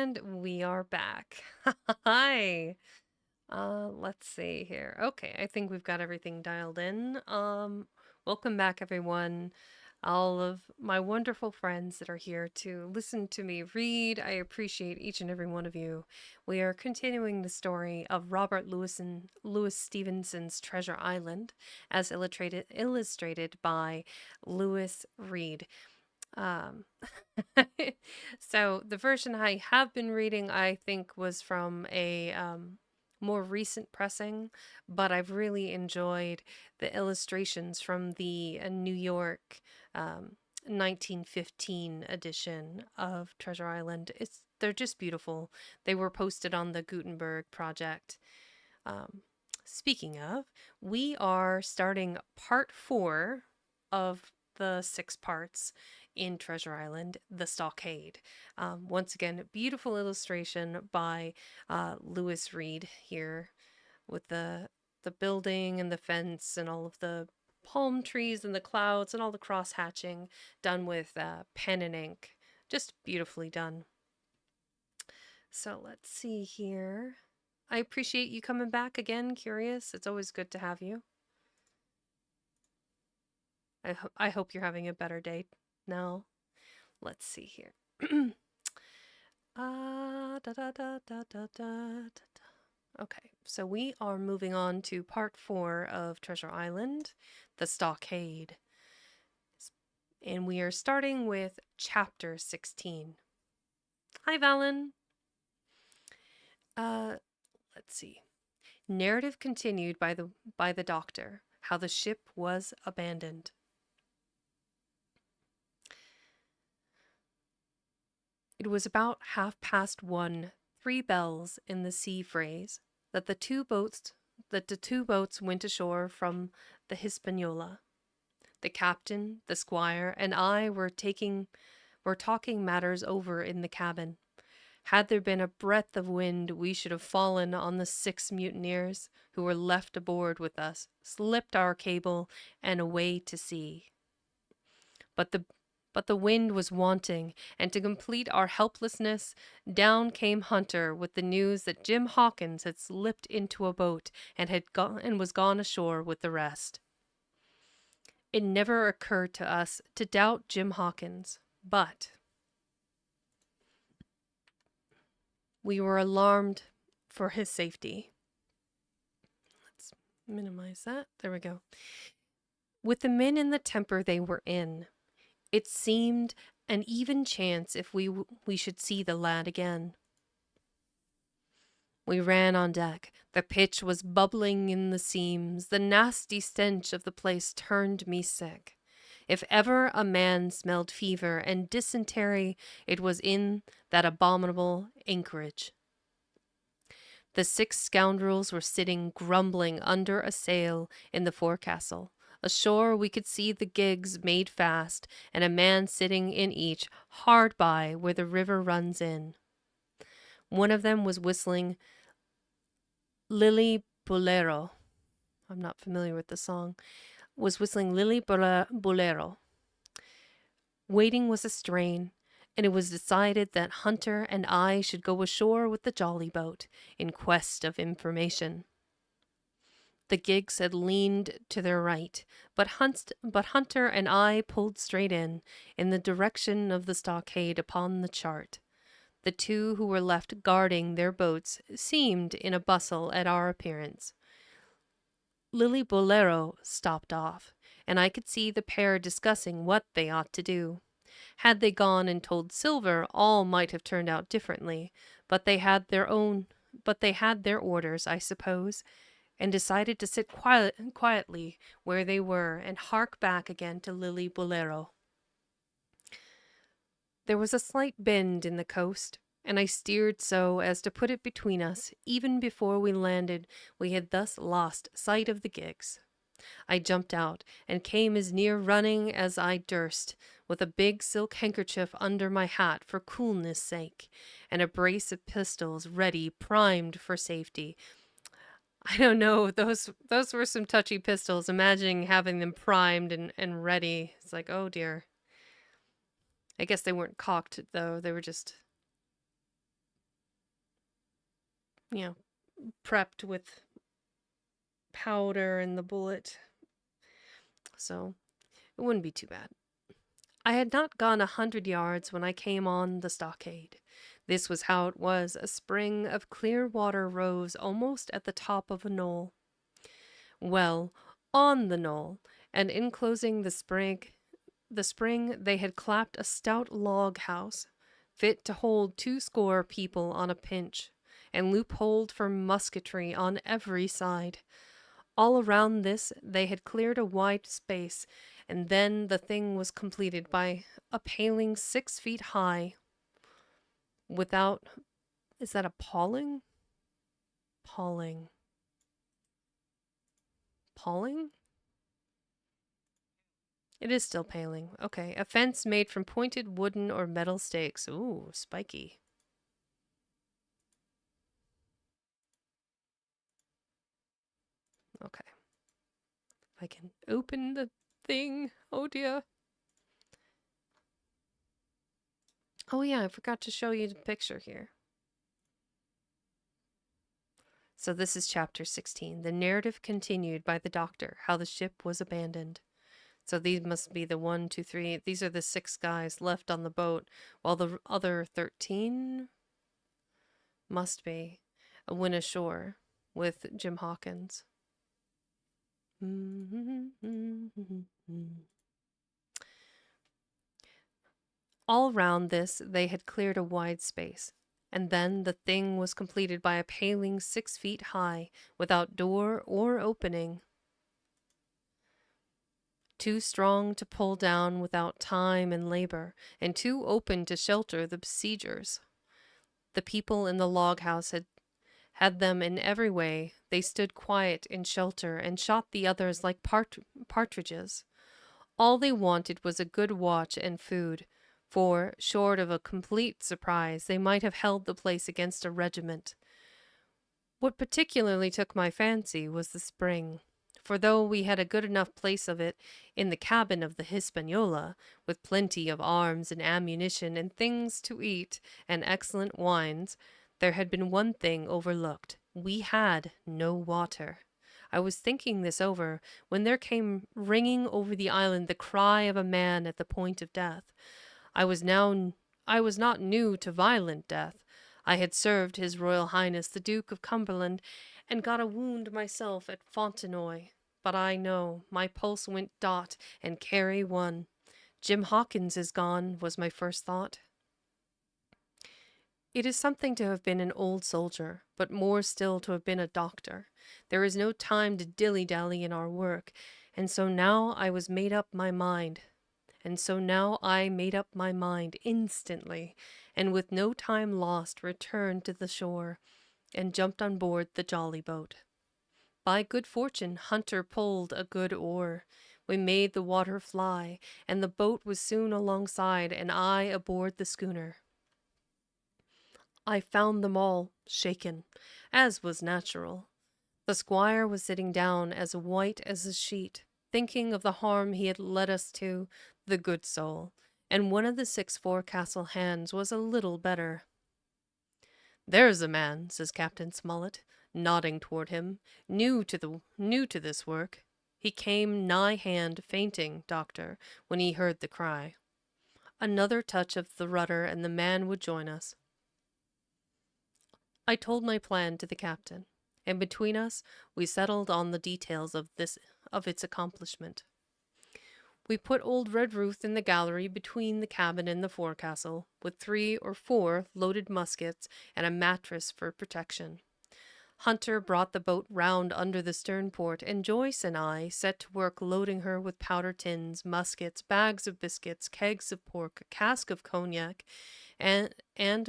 And we are back. Hi. Let's see here. Okay, I think we've got everything dialed in. Welcome back, everyone. All of my wonderful friends that are here to listen to me read. I appreciate each and every one of you. We are continuing the story of Robert Louis Stevenson's Treasure Island, as illustrated by Lewis Reed. Um, so the version I have been reading, I think, was from a more recent pressing, but I've really enjoyed the illustrations from the New York 1915 edition of Treasure Island. They're just beautiful. They were posted on the Gutenberg project. Um, Speaking of, we are starting part 4 of the 6 parts in Treasure Island, The Stockade. Once again, beautiful illustration by Lewis Reed here with the building and the fence and all of the palm trees and the clouds and all the cross hatching done with pen and ink. Just beautifully done. So let's see here. I appreciate you coming back again, Curious. It's always good to have you. I hope you're having a better day now. Let's see here. Okay, so we are moving on to part 4 of Treasure Island, The Stockade. And we are starting with chapter 16. Hi, Valen. Let's see. Narrative continued by the doctor, how the ship was abandoned. It was about 1:30, 3 bells in the sea phrase, that the two boats went ashore from the Hispaniola. The captain, the squire, and I were talking matters over in the cabin. Had there been a breath of wind, we should have fallen on the 6 mutineers who were left aboard with us, slipped our cable, and away to sea. But the wind was wanting, and to complete our helplessness, down came Hunter with the news that Jim Hawkins had slipped into a boat and was gone ashore with the rest. It never occurred to us to doubt Jim Hawkins, but we were alarmed for his safety. Let's minimize that. There we go. With the men in the temper they were in, it seemed an even chance if we should see the lad again. We ran on deck. The pitch was bubbling in the seams. The nasty stench of the place turned me sick. If ever a man smelled fever and dysentery, it was in that abominable anchorage. The 6 scoundrels were sitting grumbling under a sail in the forecastle. Ashore we could see the gigs made fast, and a man sitting in each, hard by where the river runs in. One of them was whistling Lily Bolero. I'm not familiar with the song. Was whistling Lily Bolero. Waiting was a strain, and it was decided that Hunter and I should go ashore with the jolly boat in quest of information. The gigs had leaned to their right, but Hunter and I pulled straight in the direction of the stockade upon the chart. The 2 who were left guarding their boats seemed in a bustle at our appearance. Lily Bolero stopped off, and I could see the pair discussing what they ought to do. Had they gone and told Silver, all might have turned out differently, but they had their orders, I suppose, and decided to sit quietly where they were and hark back again to Lily Bolero. There was a slight bend in the coast, and I steered so as to put it between us. Even before we landed, we had thus lost sight of the gigs. I jumped out and came as near running as I durst, with a big silk handkerchief under my hat for coolness' sake, and a brace of pistols ready, primed for safety. I don't know, those were some touchy pistols. Imagining having them primed and ready. It's like, oh dear. I guess they weren't cocked, though. They were just you know, prepped with powder and the bullet. So it wouldn't be too bad. I had not gone 100 yards when I came on the stockade. This was how it was. A spring of clear water rose almost at the top of a knoll. Well, on the knoll, and enclosing the spring they had clapped a stout log house, fit to hold 20 people on a pinch, and loopholed for musketry on every side. All around this they had cleared a wide space, and then the thing was completed by a paling 6 feet high, without, is that a paling? Paling. Paling? It is still paling. Okay, a fence made from pointed wooden or metal stakes. Ooh, spiky. Okay. If I can open the thing. Oh dear. Oh yeah, I forgot to show you the picture here. So this is chapter 16. The narrative continued by the doctor, how the ship was abandoned. So these must be the 1, 2, 3. These are the 6 guys left on the boat, while the other 13 must be went ashore with Jim Hawkins. All round this they had cleared a wide space, and then the thing was completed by a paling 6 feet high, without door or opening, too strong to pull down without time and labor, and too open to shelter the besiegers. The people in the log house had them in every way. They stood quiet in shelter and shot the others like partridges. All they wanted was a good watch and food, for, short of a complete surprise, they might have held the place against a regiment. What particularly took my fancy was the spring, for though we had a good enough place of it in the cabin of the Hispaniola, with plenty of arms and ammunition and things to eat and excellent wines, there had been one thing overlooked. We had no water. I was thinking this over when there came ringing over the island the cry of a man at the point of death. I was not new to violent death. I had served His Royal Highness the Duke of Cumberland, and got a wound myself at Fontenoy. But I know my pulse went dot, and carry one. Jim Hawkins is gone, was my first thought. It is something to have been an old soldier, but more still to have been a doctor. There is no time to dilly-dally in our work, and so now I made up my mind instantly, and with no time lost returned to the shore, and jumped on board the jolly boat. By good fortune Hunter pulled a good oar. We made the water fly, and the boat was soon alongside, and I aboard the schooner. I found them all shaken, as was natural. The squire was sitting down as white as a sheet, thinking of the harm he had led us to, the good soul, and one of the 6 forecastle hands was a little better. "There's a man," says Captain Smollett, nodding toward him, new to this work. "He came nigh hand fainting, doctor, when he heard the cry." Another touch of the rudder and the man would join us. I told my plan to the captain, and between us we settled on the details of its accomplishment. We put old Red Ruth in the gallery between the cabin and the forecastle, with 3 or 4 loaded muskets and a mattress for protection. Hunter brought the boat round under the stern port, and Joyce and I set to work loading her with powder tins, muskets, bags of biscuits, kegs of pork, a cask of cognac, and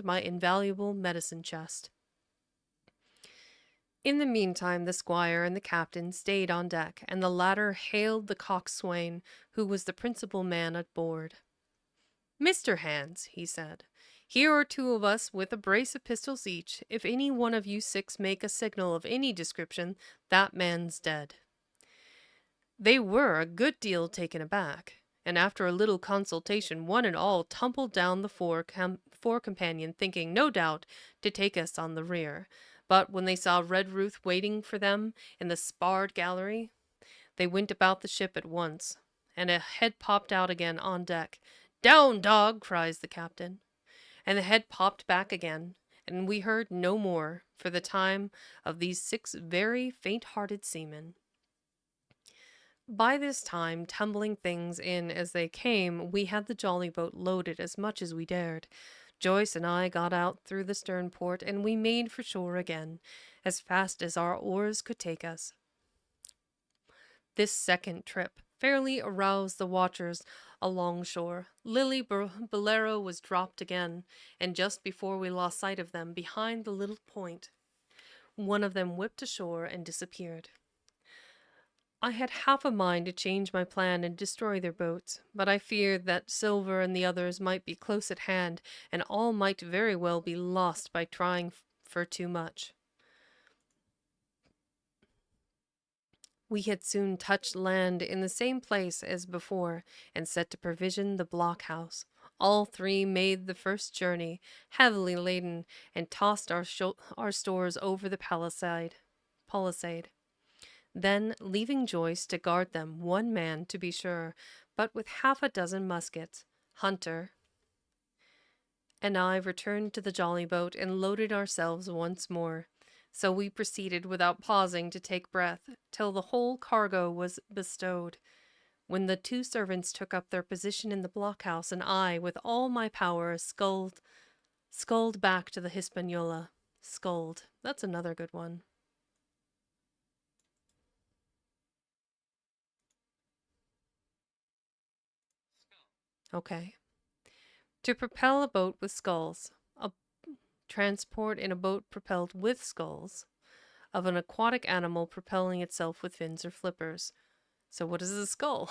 my invaluable medicine chest. In the meantime the squire and the captain stayed on deck, and the latter hailed the coxswain, who was the principal man aboard. "Mr. Hands," he said, "here are 2 of us with a brace of pistols each. If any one of you 6 make a signal of any description, that man's dead." They were a good deal taken aback, and after a little consultation one and all tumbled down the fore companion, thinking, no doubt, to take us on the rear. But when they saw Red Ruth waiting for them in the sparred gallery, they went about the ship at once, and a head popped out again on deck. "Down, dog!" cries the captain. And the head popped back again, and we heard no more, for the time, of these 6 very faint-hearted seamen. By this time, tumbling things in as they came, we had the jolly boat loaded as much as we dared. Joyce and I got out through the stern port, and we made for shore again, as fast as our oars could take us. This second trip fairly aroused the watchers alongshore. Lily Bolero was dropped again, and just before we lost sight of them, behind the little point, one of them whipped ashore and disappeared. I had half a mind to change my plan and destroy their boats, but I feared that Silver and the others might be close at hand, and all might very well be lost by trying for too much. We had soon touched land in the same place as before, and set to provision the blockhouse. All 3 made the first journey, heavily laden, and tossed our stores over the palisade. Then, leaving Joyce to guard them, 1 man to be sure, but with half a dozen muskets, Hunter and I returned to the jolly boat and loaded ourselves once more. So we proceeded without pausing to take breath, till the whole cargo was bestowed, when the 2 servants took up their position in the blockhouse, and I, with all my power, sculled back to the Hispaniola. Sculled. That's another good one. Okay. To propel a boat with sculls. A transport in a boat propelled with sculls. Of an aquatic animal propelling itself with fins or flippers. So what is a skull?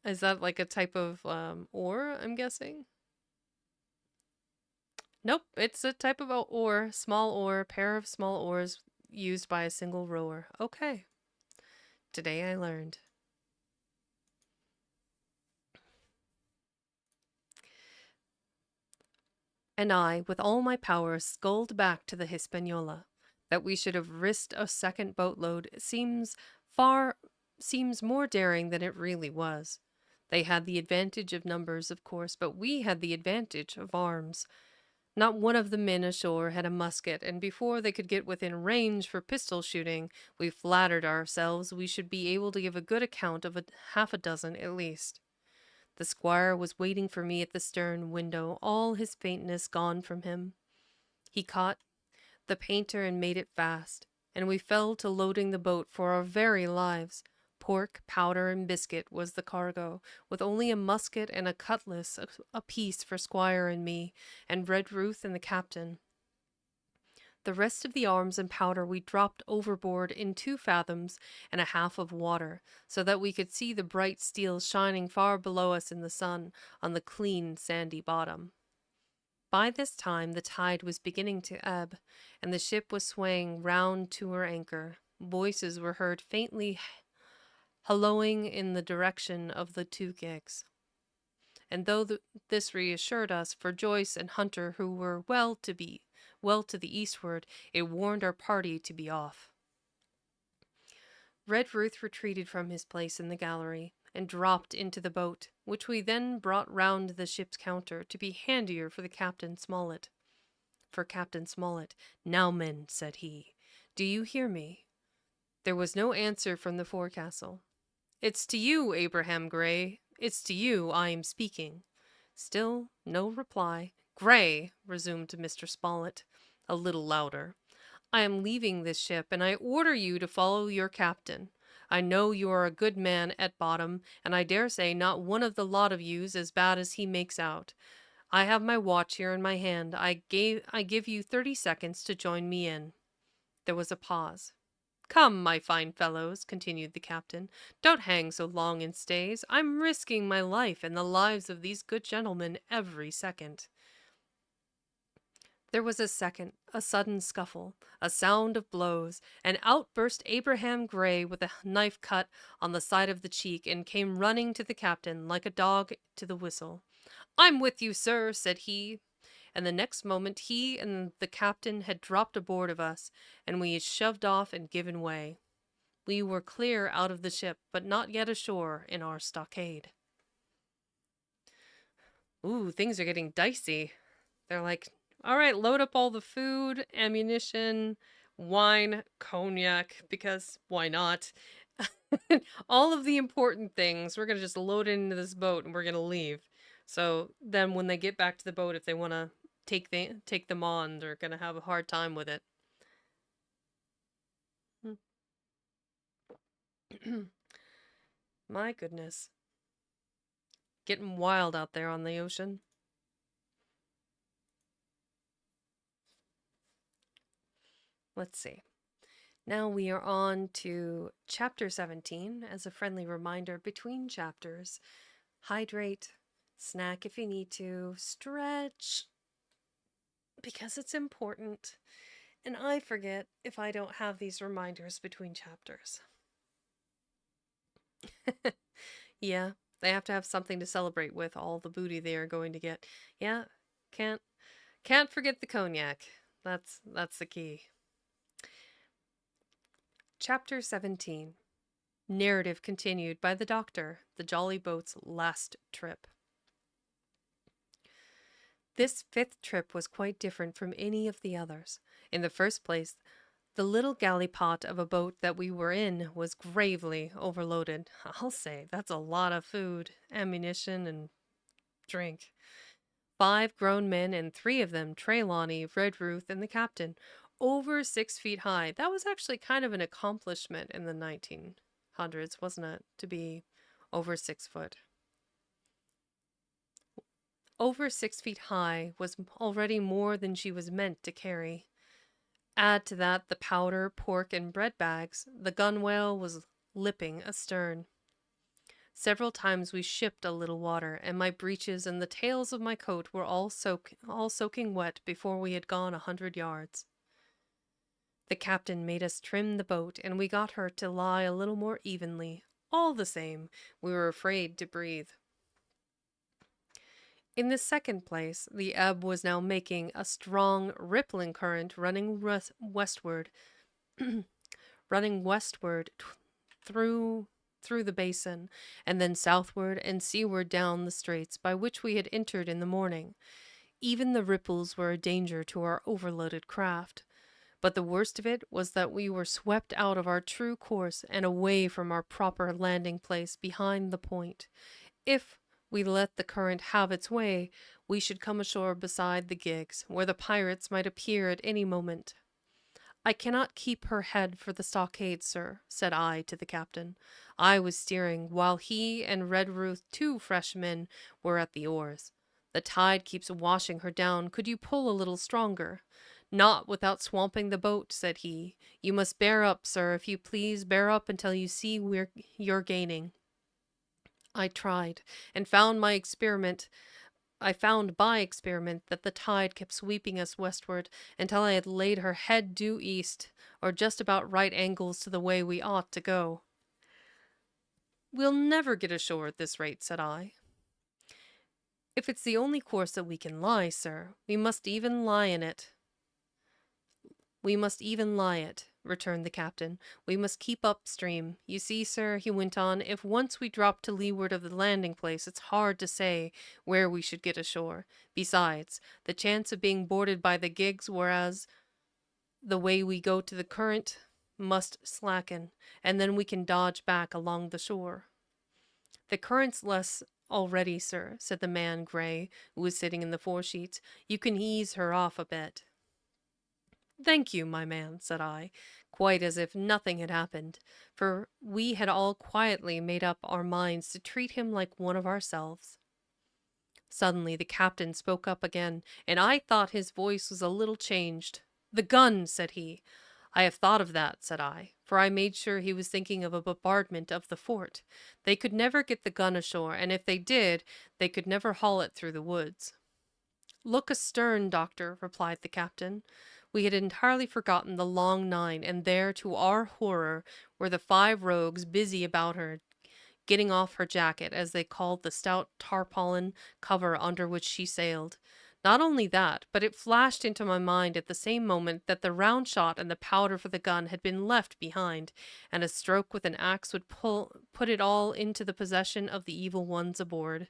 Is that like a type of oar, I'm guessing? Nope, it's a type of oar, small oar, pair of small oars used by a single rower. Okay. Today I learned. And I, with all my power, sculled back to the Hispaniola. That we should have risked a second boatload seems more daring than it really was. They had the advantage of numbers, of course, but we had the advantage of arms. Not one of the men ashore had a musket, and before they could get within range for pistol shooting, we flattered ourselves we should be able to give a good account of half a dozen at least. The squire was waiting for me at the stern window, all his faintness gone from him. He caught the painter and made it fast, and we fell to loading the boat for our very lives. Pork, powder, and biscuit was the cargo, with only a musket and a cutlass apiece for Squire and me, and Red Ruth and the captain. The rest of the arms and powder we dropped overboard in 2 fathoms and a half of water, so that we could see the bright steel shining far below us in the sun on the clean sandy bottom. By this time the tide was beginning to ebb, and the ship was swaying round to her anchor. Voices were heard faintly hallooing in the direction of the 2 gigs. And though this reassured us, for Joyce and Hunter, who were well to the eastward, it warned our party to be off. Red Ruth retreated from his place in the gallery, and dropped into the boat, which we then brought round the ship's counter, to be handier for Captain Smollett. "Now, men," said he, "do you hear me?" There was no answer from the forecastle. "It's to you, Abraham Gray. It's to you I am speaking." Still no reply. "Gray," resumed Mr. Smollett, a little louder, "I am leaving this ship, and I order you to follow your captain. I know you are a good man at bottom, and I dare say not one of the lot of you's as bad as he makes out. I have my watch here in my hand. I give you 30 seconds to join me in." There was a pause. "Come, my fine fellows," continued the captain, "don't hang so long in stays. I'm risking my life and the lives of these good gentlemen every second." There was a sudden scuffle, a sound of blows, and out burst Abraham Gray with a knife cut on the side of the cheek, and came running to the captain like a dog to the whistle. "I'm with you, sir," said he, and the next moment he and the captain had dropped aboard of us, and we had shoved off and given way. We were clear out of the ship, but not yet ashore in our stockade. Ooh, things are getting dicey. They're like, all right, load up all the food, ammunition, wine, cognac, because why not? All of the important things, we're going to just load it into this boat and we're going to leave. So then when they get back to the boat, if they want to take them on, they're going to have a hard time with it. My goodness. Getting wild out there on the ocean. Let's see. Now we are on to chapter 17. As a friendly reminder, between chapters, hydrate, snack if you need to, stretch, because it's important. And I forget if I don't have these reminders between chapters. Yeah, they have to have something to celebrate with all the booty they are going to get. Yeah, can't forget the cognac. That's the key. Chapter 17. Narrative continued by the Doctor, the Jolly Boat's last trip. This fifth trip was quite different from any of the others. In the first place, the little galley-pot of a boat that we were in was gravely overloaded. I'll say, that's a lot of food, ammunition, and drink. 5 grown men, and 3 of them, Trelawney, Redruth, and the captain, over 6 feet high. That was actually kind of an accomplishment in the 1900s, wasn't it, to be over 6 foot? Over 6 feet high was already more than she was meant to carry. Add to that the powder, pork, and bread bags. The gunwale was lipping astern. Several times we shipped a little water, and my breeches and the tails of my coat were all soaking wet before we had gone 100 yards. The captain made us trim the boat, and we got her to lie a little more evenly. All the same, we were afraid to breathe. In the second place, the ebb was now making a strong, rippling current running westward, through the basin, and then southward and seaward down the straits by which we had entered in the morning. Even the ripples were a danger to our overloaded craft. But the worst of it was that we were swept out of our true course and away from our proper landing place behind the point. If we let the current have its way, we should come ashore beside the gigs, where the pirates might appear at any moment. I cannot keep her head for the stockade, sir, said I to the captain. I was steering, while he and Redruth, 2 fresh men, were at the oars. The tide keeps washing her down. Could you pull a little stronger? Not without swamping the boat, said he. You must bear up, sir, if you please. Bear up until you see you're gaining. I tried, and found by experiment that the tide kept sweeping us westward until I had laid her head due east, or just about right angles to the way we ought to go. We'll never get ashore at this rate, said I. If it's the only course that we can lie, sir, we must even lie it, returned the captain. We must keep upstream. You see, sir, he went on, if once we drop to leeward of the landing place, it's hard to say where we should get ashore. Besides, the chance of being boarded by the gigs, whereas the way we go to the current must slacken, and then we can dodge back along the shore. The current's less already, sir, said the man Gray, who was sitting in the foresheets. You can ease her off a bit. Thank you, my man, said I, quite as if nothing had happened, for we had all quietly made up our minds to treat him like one of ourselves. Suddenly the captain spoke up again, and I thought his voice was a little changed. The gun, said he. I have thought of that, said I, for I made sure he was thinking of a bombardment of the fort. They could never get the gun ashore, and if they did, they could never haul it through the woods. Look astern, doctor, replied the captain. We had entirely forgotten the long 9, and there, to our horror, were the 5 rogues busy about her, getting off her jacket, as they called the stout tarpaulin cover under which she sailed. Not only that, but it flashed into my mind at the same moment that the round shot and the powder for the gun had been left behind, and a stroke with an axe would put it all into the possession of the evil ones aboard.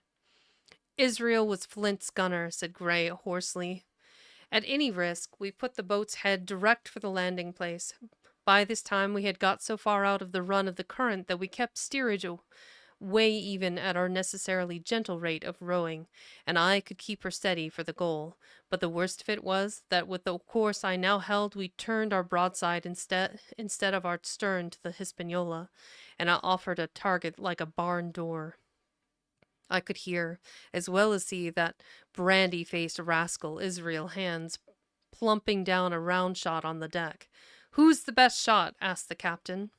Israel was Flint's gunner, said Gray hoarsely. At any risk, we put the boat's head direct for the landing place. By this time, we had got so far out of the run of the current that we kept steerage way even at our necessarily gentle rate of rowing, and I could keep her steady for the goal. But the worst of it was that with the course I now held, we turned our broadside instead of our stern to the Hispaniola, and I offered a target like a barn door. I could hear, as well as see, that brandy-faced rascal Israel Hands plumping down a round shot on the deck. "Who's the best shot?" asked the captain.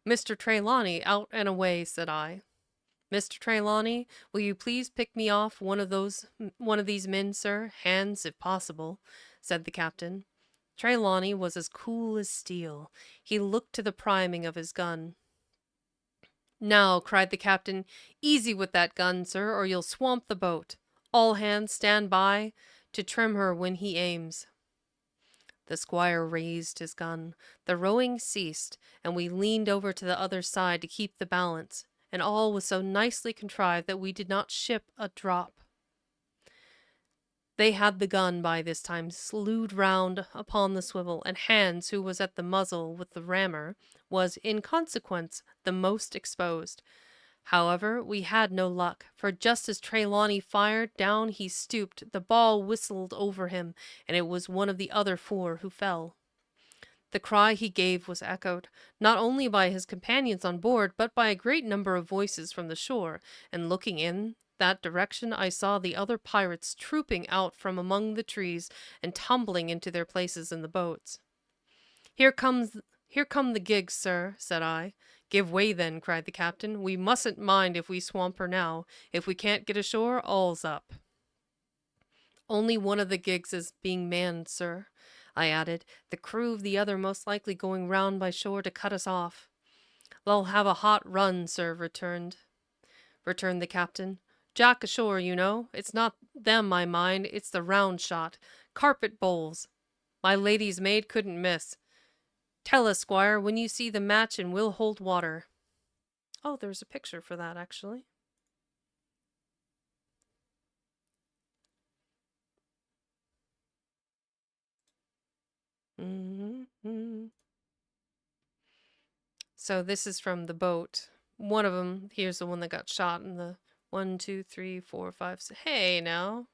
"Mr. Trelawney, out and away," said I. "Mr. Trelawney, will you please pick me off one of these men, sir? Hands, if possible," said the captain. Trelawney was as cool as steel. He looked to the priming of his gun. "Now," cried the captain, "easy with that gun, sir, or you'll swamp the boat. All hands stand by to trim her when he aims." The squire raised his gun. The rowing ceased, and we leaned over to the other side to keep the balance, and all was so nicely contrived that we did not ship a drop. They had the gun by this time slewed round upon the swivel, and Hands, who was at the muzzle with the rammer, was, in consequence, the most exposed. However, we had no luck, for just as Trelawney fired, down he stooped, the ball whistled over him, and it was one of the other four who fell. The cry he gave was echoed, not only by his companions on board, but by a great number of voices from the shore, and looking in that direction, I saw the other pirates trooping out from among the trees and tumbling into their places in the boats. Here come the gigs, sir," said I. "Give way, then," cried the captain. "We mustn't mind if we swamp her now. If we can't get ashore, all's up." "Only one of the gigs is being manned, sir," I added, "the crew of the other most likely going round by shore to cut us off." "They'll have a hot run, sir," returned the captain. "Jack ashore, you know. It's not them I mind, it's the round shot. Carpet bowls. My lady's maid couldn't miss. Tell us, squire, when you see the match, and we'll hold water." Oh, there's a picture for that, actually. Mm-hmm. So this is from the boat. One of them, here's the one that got shot in the 1, 2, 3, 4, 5, 6. Hey, now.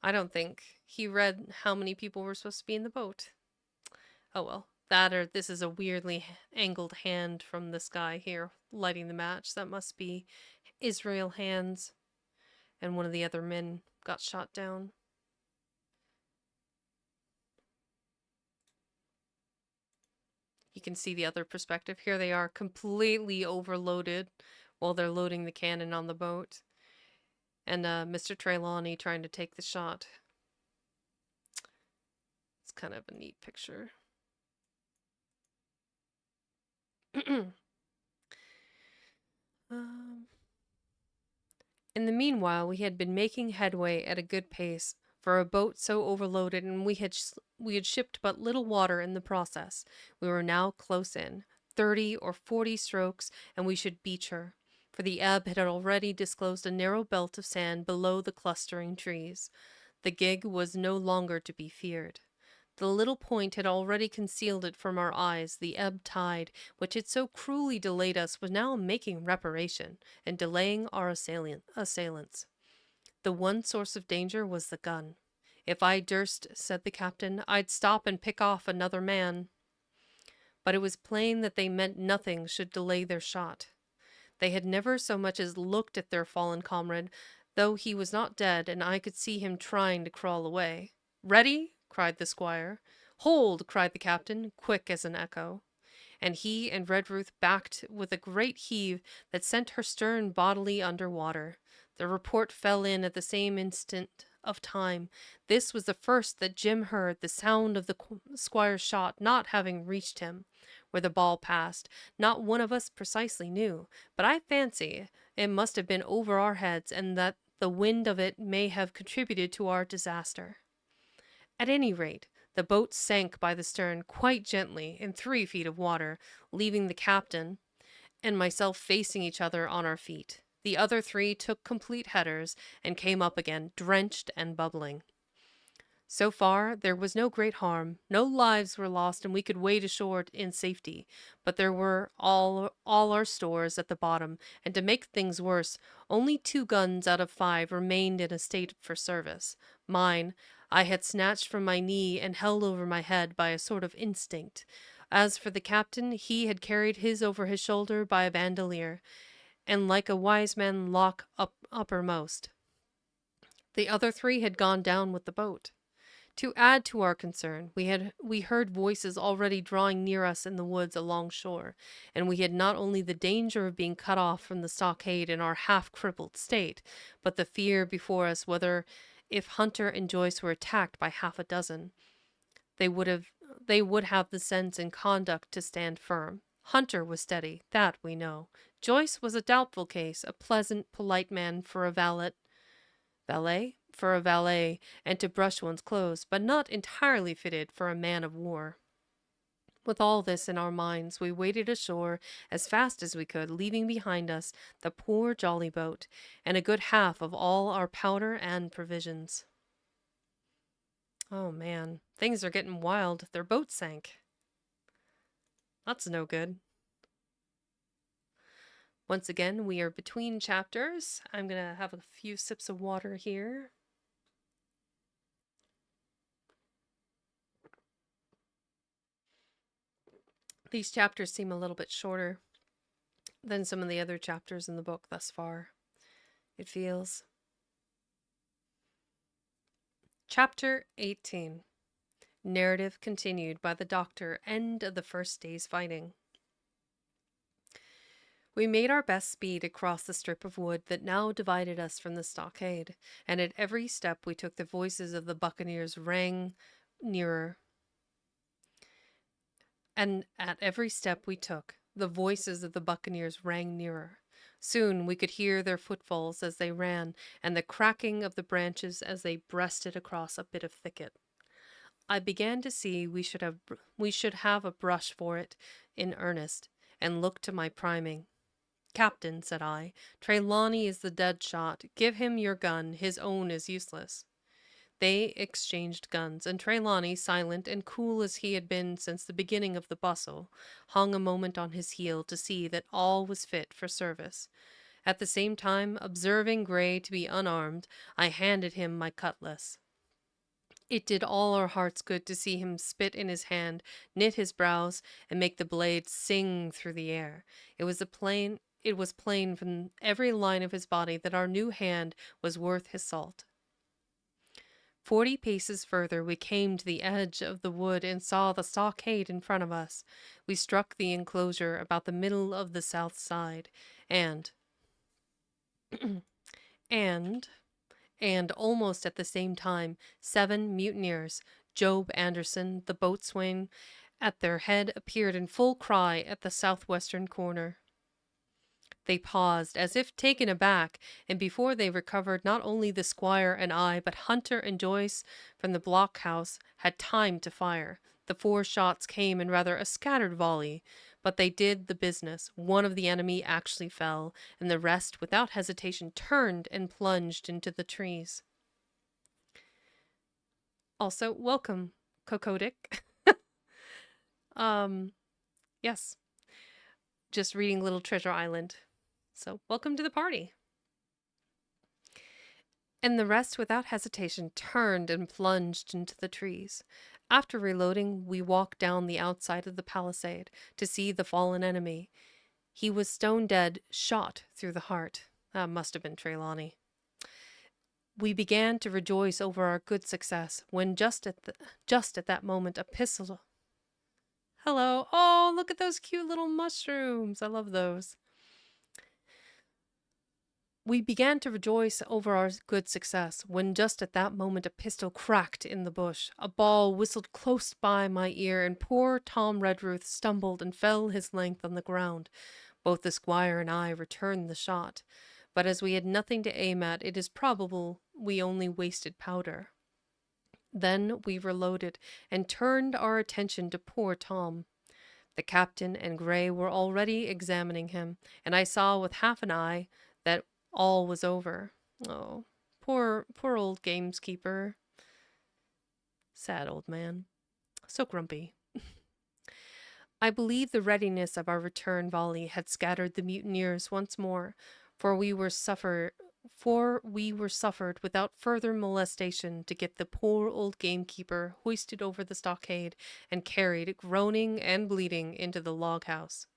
I don't think he read how many people were supposed to be in the boat. Oh well. That or this is a weirdly angled hand from this guy here lighting the match. That must be Israel Hands. And one of the other men got shot down. You can see the other perspective. Here they are completely overloaded while they're loading the cannon on the boat. And Mr. Trelawney trying to take the shot. It's kind of a neat picture. In the meanwhile, we had been making headway at a good pace for a boat so overloaded, and we had shipped but little water in the process. We were now close in, 30 or 40 strokes, and we should beach her, for the ebb had already disclosed a narrow belt of sand below the clustering trees. The gig was no longer to be feared. The little point had already concealed it from our eyes. The ebb tide, which had so cruelly delayed us, was now making reparation, and delaying our assailants. The one source of danger was the gun. "If I durst," said the captain, "I'd stop and pick off another man." But it was plain that they meant nothing should delay their shot. They had never so much as looked at their fallen comrade, though he was not dead, and I could see him trying to crawl away. "Ready?" cried the squire. "Hold!" cried the captain, quick as an echo. And he and Redruth backed with a great heave that sent her stern bodily under water. The report fell in at the same instant of time. This was the first that Jim heard, the sound of the squire's shot not having reached him. Where the ball passed, not one of us precisely knew, but I fancy it must have been over our heads, and that the wind of it may have contributed to our disaster. At any rate, the boat sank by the stern quite gently in 3 feet of water, leaving the captain and myself facing each other on our feet. The other 3 took complete headers and came up again, drenched and bubbling. So far, there was no great harm. No lives were lost, and we could wade ashore in safety. But there were all our stores at the bottom, and to make things worse, only 2 guns out of 5 remained in a state for service. Mine, I had snatched from my knee and held over my head by a sort of instinct. As for the captain, he had carried his over his shoulder by a bandolier, and like a wise man lock up uppermost. The other 3 had gone down with the boat. To add to our concern, we heard voices already drawing near us in the woods along shore, and we had not only the danger of being cut off from the stockade in our half-crippled state, but the fear before us whether, if Hunter and Joyce were attacked by half a dozen, they would have the sense and conduct to stand firm. Hunter was steady, that we know. Joyce was a doubtful case, a pleasant, polite man for a valet? For a valet, and to brush one's clothes, but not entirely fitted for a man of war. With all this in our minds, we waded ashore as fast as we could, leaving behind us the poor jolly boat, and a good half of all our powder and provisions. Oh man, things are getting wild. Their boat sank. That's no good. Once again, we are between chapters. I'm gonna have a few sips of water here. These chapters seem a little bit shorter than some of the other chapters in the book thus far, it feels. Chapter 18. Narrative continued by the doctor. End of the first day's fighting. We made our best speed across the strip of wood that now divided us from the stockade, and at every step we took the voices of the buccaneers rang nearer. And at every step we took, the voices of the buccaneers rang nearer. Soon we could hear their footfalls as they ran, and the cracking of the branches as they breasted across a bit of thicket. I began to see we should have a brush for it in earnest, and looked to my priming. "Captain," said I, "Trelawney is the dead shot. Give him your gun. His own is useless." They exchanged guns, and Trelawney, silent and cool as he had been since the beginning of the bustle, hung a moment on his heel to see that all was fit for service. At the same time, observing Gray to be unarmed, I handed him my cutlass. It did all our hearts good to see him spit in his hand, knit his brows, and make the blade sing through the air. It was plain from every line of his body that our new hand was worth his salt. 40 paces further, we came to the edge of the wood and saw the stockade in front of us. We struck the enclosure about the middle of the south side, and almost at the same time, 7 mutineers, Job Anderson, the boatswain, at their head, appeared in full cry at the southwestern corner. They paused, as if taken aback, and before they recovered, not only the squire and I, but Hunter and Joyce from the blockhouse had time to fire. The 4 shots came in rather a scattered volley, but they did the business. One of the enemy actually fell, and the rest, without hesitation, turned and plunged into the trees. Also, welcome, Kokodik. Yes. Just reading Little Treasure Island. So, welcome to the party. And the rest, without hesitation, turned and plunged into the trees. After reloading, we walked down the outside of the palisade to see the fallen enemy. He was stone dead, shot through the heart. That must have been Trelawney. We began to rejoice over our good success, when just at that moment a pistol... Hello. Oh, look at those cute little mushrooms. I love those. We began to rejoice over our good success, when just at that moment a pistol cracked in the bush. A ball whistled close by my ear, and poor Tom Redruth stumbled and fell his length on the ground. Both the squire and I returned the shot, but as we had nothing to aim at, it is probable we only wasted powder. Then we reloaded and turned our attention to poor Tom. The captain and Gray were already examining him, and I saw with half an eye that all was over. Oh, poor old gamekeeper. Sad old man. So grumpy. I believe the readiness of our return volley had scattered the mutineers once more, for we were suffered without further molestation to get the poor old gamekeeper hoisted over the stockade and carried, groaning and bleeding, into the log house.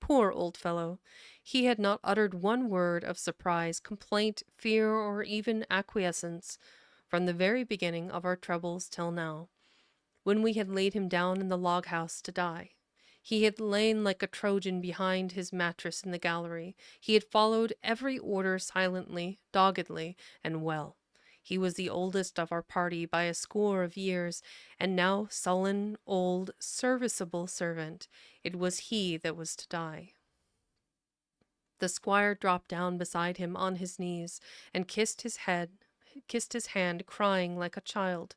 Poor old fellow! He had not uttered one word of surprise, complaint, fear, or even acquiescence from the very beginning of our troubles till now, when we had laid him down in the log house to die. He had lain like a Trojan behind his mattress in the gallery. He had followed every order silently, doggedly, and well. He was the oldest of our party by a score of years, and now sullen, old, serviceable servant, it was he that was to die. The squire dropped down beside him on his knees, and kissed his hand, crying like a child.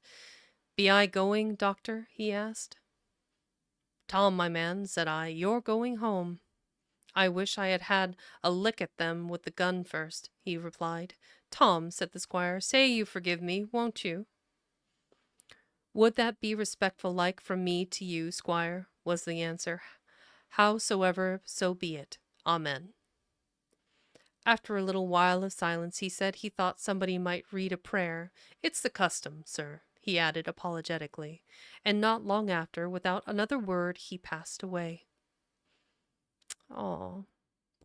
"Be I going, doctor?" he asked. "Tom, my man," said I, "you're going home." "I wish I had had a lick at them with the gun first," he replied. "Tom," said the squire, "say you forgive me, won't you?" "Would that be respectful like from me to you, squire?" was the answer. "Howsoever, so be it. Amen." After a little while of silence, he said he thought somebody might read a prayer. "It's the custom, sir," he added apologetically, and not long after, without another word, he passed away. Oh,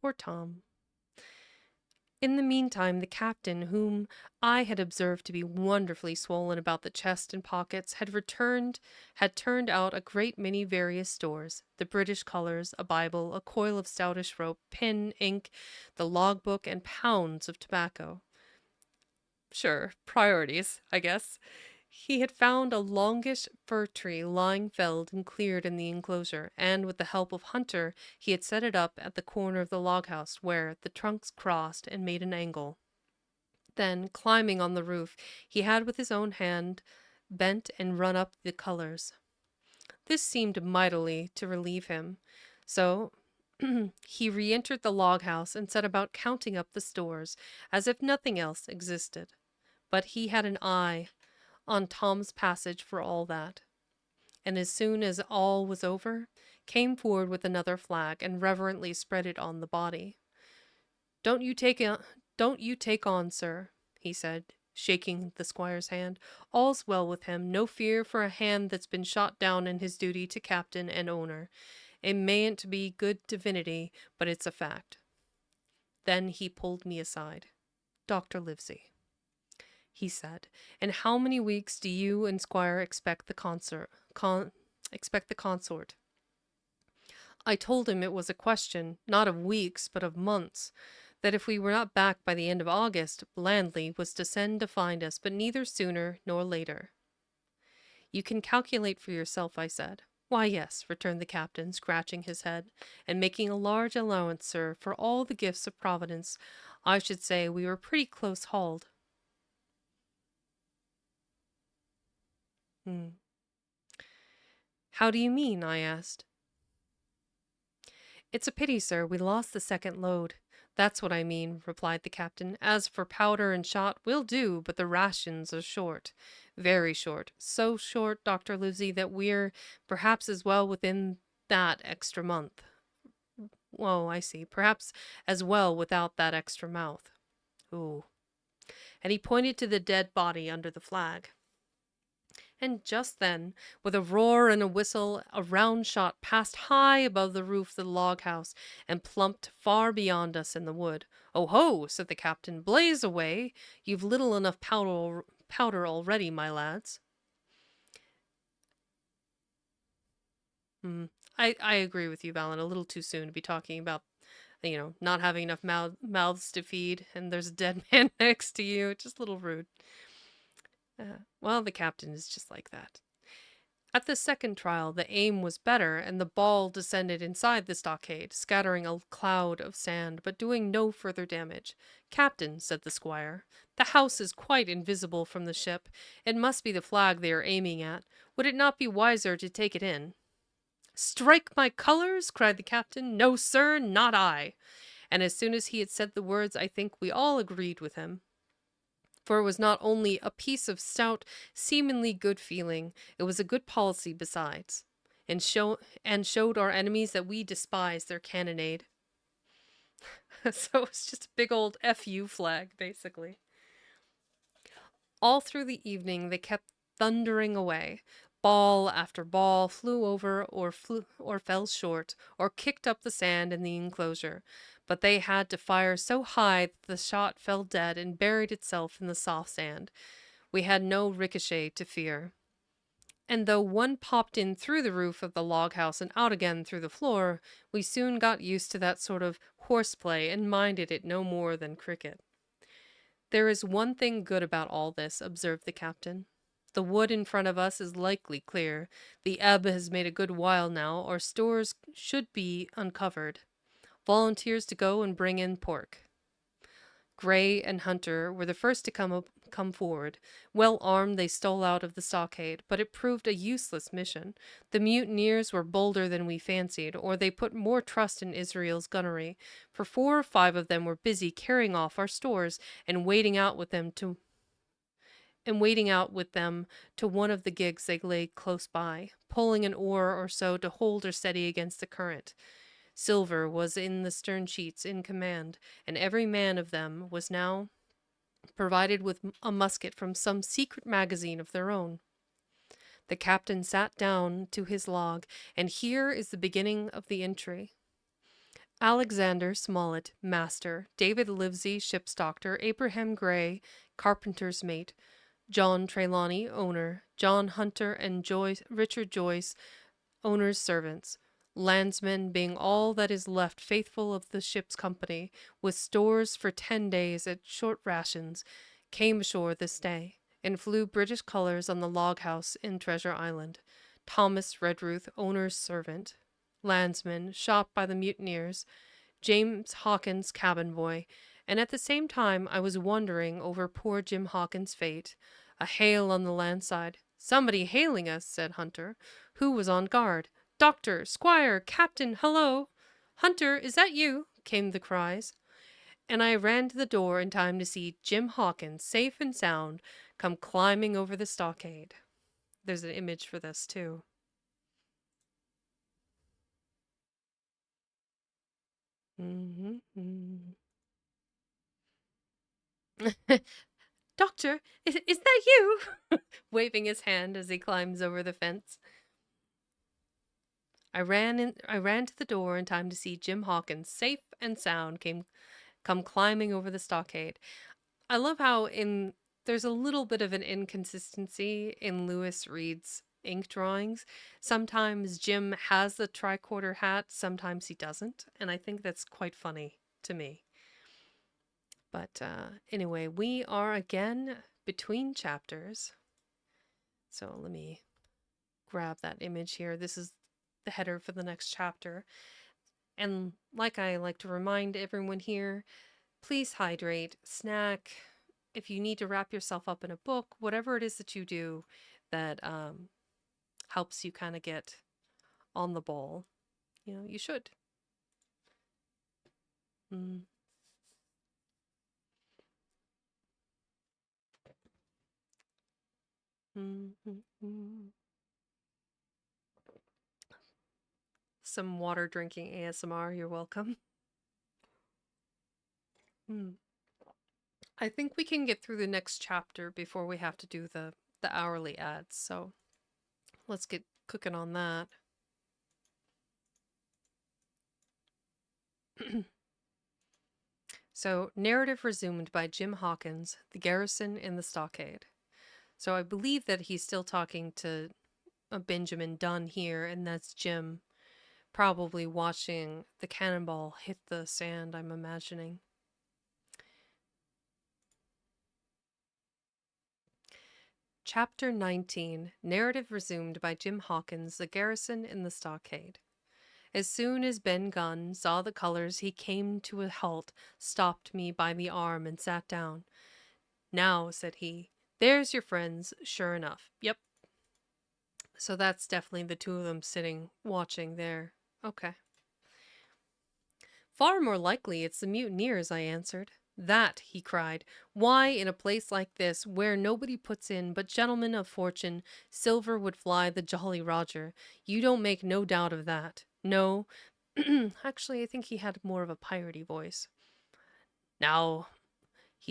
poor Tom. In the meantime, the captain, whom I had observed to be wonderfully swollen about the chest and pockets, had turned out a great many various stores: the British colours, a Bible, a coil of stoutish rope, pen, ink, the logbook, and pounds of tobacco. Sure, priorities, I guess. He had found a longish fir tree lying felled and cleared in the enclosure, and with the help of Hunter he had set it up at the corner of the log house, where the trunks crossed and made an angle. Then, climbing on the roof, he had with his own hand bent and run up the colors. This seemed mightily to relieve him, so he re-entered the log house and set about counting up the stores, as if nothing else existed. But he had an eye on Tom's passage for all that, and as soon as all was over, came forward with another flag and reverently spread it on the body. Don't you take on, sir," he said, shaking the squire's hand. "All's well with him. No fear for a hand that's been shot down in his duty to captain and owner. It mayn't be good divinity, but it's a fact." Then he pulled me aside. "Dr. Livesey," he said, "in how many weeks do you and Squire expect the consort?" I told him it was a question, not of weeks, but of months; that if we were not back by the end of August, Blandley was to send to find us, but neither sooner nor later. "You can calculate for yourself," I said. "Why, yes," returned the captain, scratching his head, "and making a large allowance, sir, for all the gifts of Providence, I should say we were pretty close hauled." "How do you mean?" I asked. "It's a pity, sir, we lost the second load. That's what I mean," replied the captain. "As for powder and shot, we'll do, but the rations are short. Very short. So short, Dr. Livesey, that we're perhaps as well within that extra month. Oh, I see. Perhaps as well without that extra mouth. Ooh." And he pointed to the dead body under the flag. And just then, with a roar and a whistle, a round shot passed high above the roof of the log house and plumped far beyond us in the wood. "Oh ho!" said the captain. "Blaze away! You've little enough powder already, my lads." I agree with you, Valen. A little too soon to be talking about, not having enough mouths to feed, and there's a dead man next to you. Just a little rude. Well, the captain is just like that. At the second trial, the aim was better, and the ball descended inside the stockade, scattering a cloud of sand, but doing no further damage. "Captain," said the squire, "the house is quite invisible from the ship. It must be the flag they are aiming at. Would it not be wiser to take it in?" "Strike my colors?" cried the captain. "No, sir, not I." And as soon as he had said the words, I think we all agreed with him. For it was not only a piece of stout, seemingly good feeling, it was a good policy besides, and showed our enemies that we despised their cannonade. So it's just a big old FU flag, basically. All through the evening they kept thundering away. Ball after ball flew over or fell short or kicked up the sand in the enclosure, but they had to fire so high that the shot fell dead and buried itself in the soft sand. We had no ricochet to fear. And though one popped in through the roof of the log house and out again through the floor, we soon got used to that sort of horseplay and minded it no more than cricket. "There is one thing good about all this," observed the captain. "The wood in front of us is likely clear. The ebb has made a good while now. Our stores should be uncovered. Volunteers to go and bring in pork." Gray and Hunter were the first to come forward. Well armed, they stole out of the stockade, but it proved a useless mission. The mutineers were bolder than we fancied, or they put more trust in Israel's gunnery, for 4 or 5 of them were busy carrying off our stores and wading out with them to one of the gigs they laid close by, pulling an oar or so to hold her steady against the current. Silver was in the stern sheets in command, and every man of them was now provided with a musket from some secret magazine of their own. The captain sat down to his log, and here is the beginning of the entry. Alexander Smollett, master; David Livesey, ship's doctor; Abraham Gray, carpenter's mate; John Trelawney, owner; John Hunter and Richard Joyce, owner's servants; landsmen being all that is left faithful of the ship's company, with stores for 10 days at short rations, came ashore this day, and flew British colors on the log house in Treasure Island. Thomas Redruth, owner's servant; landsman, shot by the mutineers; James Hawkins, cabin boy. And at the same time I was wondering over poor Jim Hawkins' fate. A hail on the land side. "Somebody hailing us," said Hunter. "Who was on guard?" "Doctor, squire, captain, hello!" "Hunter, is that you?" came the cries. And I ran to the door in time to see Jim Hawkins, safe and sound, come climbing over the stockade. There's an image for this, too. "Doctor, is that you?" waving his hand as he climbs over the fence. I ran to the door in time to see Jim Hawkins, safe and sound, come climbing over the stockade. I love how there's a little bit of an inconsistency in Lewis Reed's ink drawings. Sometimes Jim has the tricorder hat, sometimes he doesn't, and I think that's quite funny to me. But anyway, we are again between chapters. So let me grab that image here. This is the header for the next chapter. And like I like to remind everyone here, please hydrate, snack. If you need to wrap yourself up in a book, whatever it is that you do that helps you kind of get on the ball, you should. Some water drinking ASMR, you're welcome. I think we can get through the next chapter before we have to do the hourly ads, so let's get cooking on that. So, narrative resumed by Jim Hawkins, The Garrison in the Stockade. So I believe that he's still talking to Benjamin Dunn here, and that's Jim probably watching the cannonball hit the sand, I'm imagining. Chapter 19. Narrative resumed by Jim Hawkins, The Garrison in the Stockade. As soon as Ben Gunn saw the colors, he came to a halt, stopped me by the arm, and sat down. "Now," said he, "there's your friends, sure enough. Yep." So that's definitely the two of them sitting, watching there. Okay. "Far more likely it's the mutineers," I answered. "That," he cried. "Why, in a place like this, where nobody puts in but gentlemen of fortune, silver would fly the Jolly Roger. You don't make no doubt of that. No." Actually, I think he had more of a piratey voice. "Now,"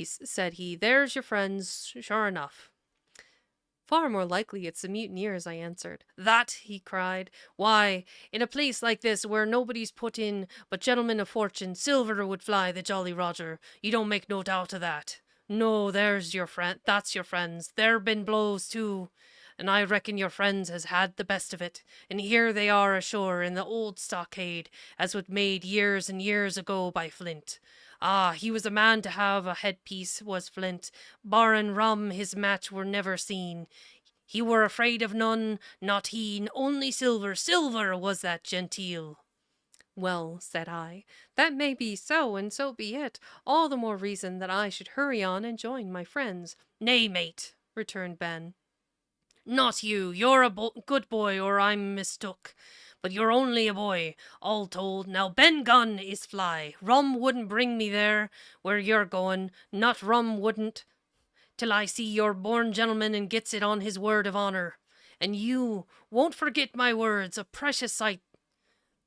said he, "there's your friends, sure enough." "Far more likely it's the mutineers," I answered. "That!" he cried. "Why, in a place like this, where nobody's put in but gentlemen of fortune, silver would fly the Jolly Roger. You don't make no doubt of that. No, that's your friends. There been blows too, and I reckon your friends has had the best of it. And here they are ashore in the old stockade, as was made years and years ago by Flint. Ah, he was a man to have a headpiece, was Flint. Barrin' rum, his match were never seen. He were afraid of none, not he, only silver. Silver was that genteel." "Well," said I, "that may be so, and so be it. All the more reason that I should hurry on and join my friends." "Nay, mate," returned Ben. "Not you. You're a good boy, or I'm mistook. But you're only a boy, all told. Now Ben Gunn is fly. Rum wouldn't bring me there, where you're going. Not rum wouldn't, till I see you're born gentleman and gets it on his word of honour. And you won't forget my words, a precious sight.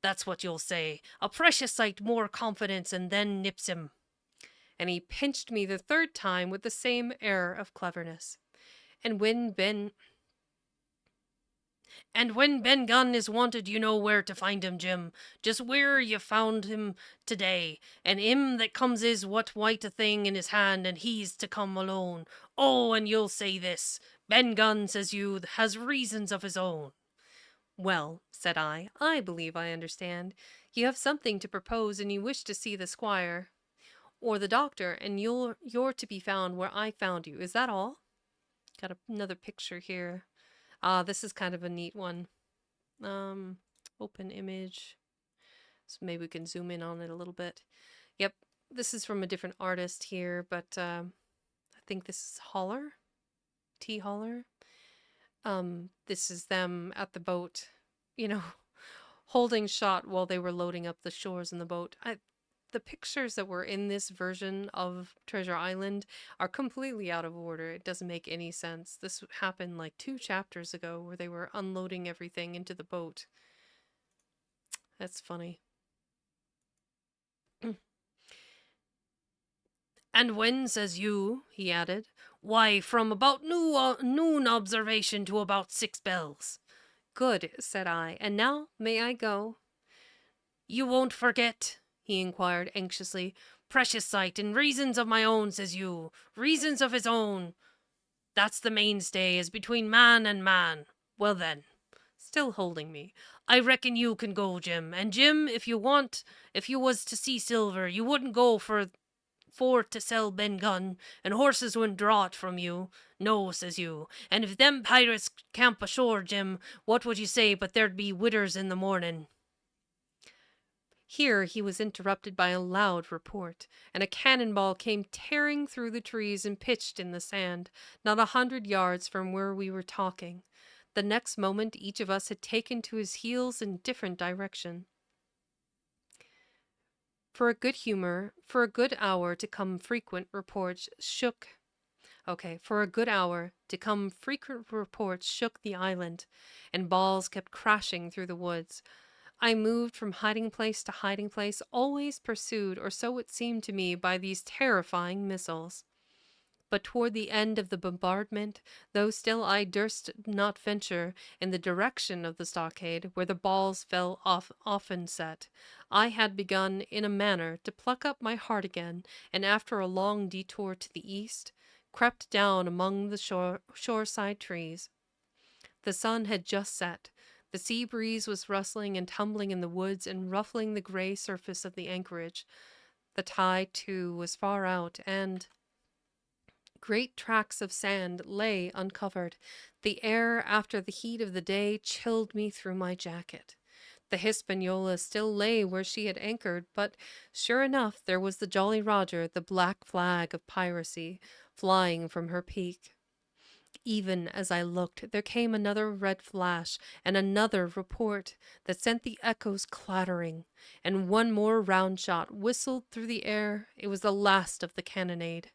That's what you'll say. A precious sight more confidence, and then nips him." And he pinched me the third time with the same air of cleverness. And when Ben Gunn is wanted, you know where to find him, Jim. Just where you found him today. And him that comes is what white a thing in his hand, and he's to come alone. Oh, and you'll say this. Ben Gunn, says you, has reasons of his own." "Well," said I believe I understand. You have something to propose, and you wish to see the squire or the doctor, and you're to be found where I found you. Is that all? Got another picture here. This is kind of a neat one. Open image. So maybe we can zoom in on it a little bit. Yep, this is from a different artist here, but I think this is Holler. T. Holler. This is them at the boat, you know, holding shot while they were loading up the shores in the boat. The pictures that were in this version of Treasure Island are completely out of order. It doesn't make any sense. This happened like 2 chapters ago where they were unloading everything into the boat. That's funny. "And when, says you," he added. "Why, from about noon observation to about 6 bells." "Good," said I. "And now may I go?" "You won't forget?" he inquired anxiously. "Precious sight, and reasons of my own, says you. Reasons of his own. That's the mainstay, as between man and man. Well then," still holding me, "I reckon you can go, Jim. And Jim, if you was to see silver, you wouldn't go for to sell Ben Gunn, and horses wouldn't draw it from you. No, says you. And if them pirates camp ashore, Jim, what would you say but there'd be widders in the morning?" Here he was interrupted by a loud report, and a cannonball came tearing through the trees and pitched in the sand, not 100 yards from where we were talking. The next moment each of us had taken to his heels in different direction. For a good hour to come frequent reports shook the island, and balls kept crashing through the woods. I moved from hiding place to hiding place, always pursued, or so it seemed to me, by these terrifying missiles. But toward the end of the bombardment, though still I durst not venture in the direction of the stockade, where the balls fell often set, I had begun, in a manner, to pluck up my heart again, and after a long detour to the east, crept down among the shoreside trees. The sun had just set. The sea breeze was rustling and tumbling in the woods and ruffling the gray surface of the anchorage. The tide, too, was far out, and Great tracts of sand lay uncovered. The air after the heat of the day chilled me through my jacket. The Hispaniola still lay where she had anchored, but sure enough there was the Jolly Roger, the black flag of piracy, flying from her peak. Even as I looked, there came another red flash and another report that sent the echoes clattering, and one more round shot whistled through the air. It was the last of the cannonade.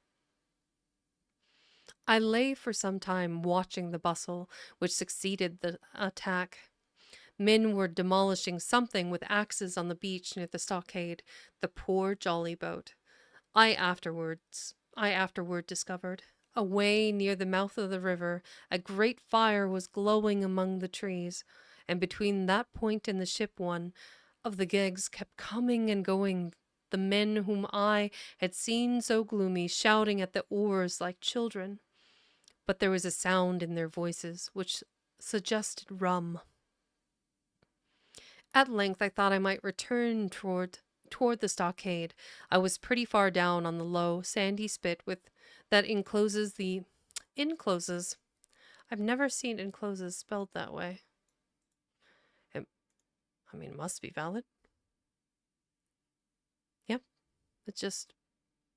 I lay for some time watching the bustle which succeeded the attack. Men were demolishing something with axes on the beach near the stockade, the poor jolly boat. I afterward discovered, away near the mouth of the river, a great fire was glowing among the trees, and between that point and the ship one of the gigs kept coming and going the men whom I had seen so gloomy, shouting at the oars like children. But there was a sound in their voices which suggested rum. At length I thought I might return toward the stockade. I was pretty far down on the low, sandy spit with that encloses. I've never seen encloses spelled that way. It, it must be valid. Yep, it's just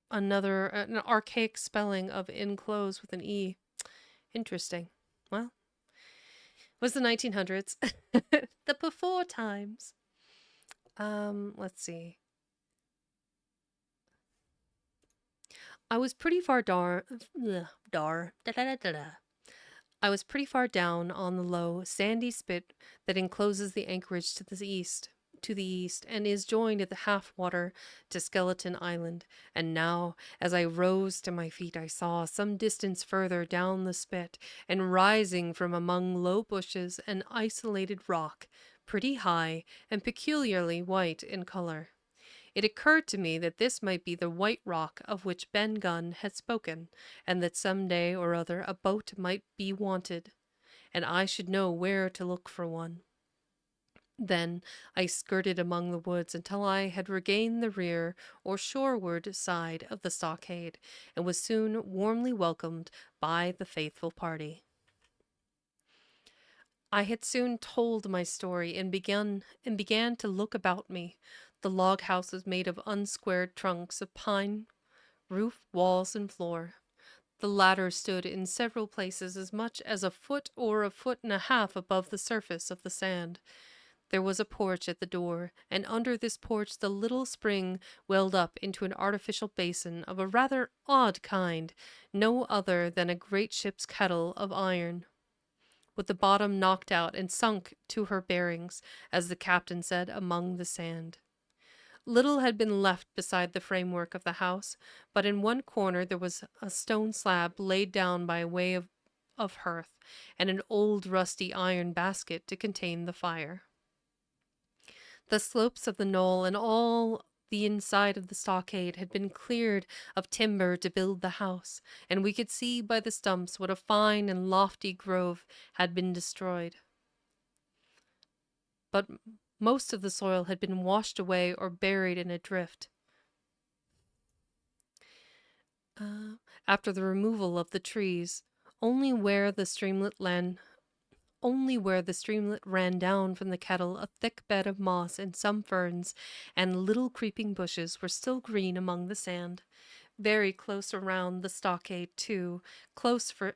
an archaic spelling of enclose with an E. Interesting. Well, it was the 1900s. The before times. Let's see. I was pretty far I was pretty far down on the low, sandy spit that encloses the anchorage to the east, and is joined at the half water to Skeleton Island. And now, as I rose to my feet, I saw some distance further down the spit, and rising from among low bushes, an isolated rock, pretty high and peculiarly white in color. It occurred to me that this might be the White Rock of which Ben Gunn had spoken, and that some day or other a boat might be wanted, and I should know where to look for one. Then I skirted among the woods until I had regained the rear or shoreward side of the stockade, and was soon warmly welcomed by the faithful party. I had soon told my story and began to look about me. The log house was made of unsquared trunks of pine, roof, walls, and floor. The latter stood in several places as much as a foot or a foot and a half above the surface of the sand. There was a porch at the door, and under this porch the little spring welled up into an artificial basin of a rather odd kind, no other than a great ship's kettle of iron, with the bottom knocked out and sunk to her bearings, as the captain said, among the sand. Little had been left beside the framework of the house, but in one corner there was a stone slab laid down by way of hearth, and an old rusty iron basket to contain the fire. The slopes of the knoll and all the inside of the stockade had been cleared of timber to build the house, and we could see by the stumps what a fine and lofty grove had been destroyed. But most of the soil had been washed away or buried in a drift. After the removal of the trees, only where the streamlet ran down from the kettle, a thick bed of moss and some ferns and little creeping bushes were still green among the sand. Very close around the stockade, too close for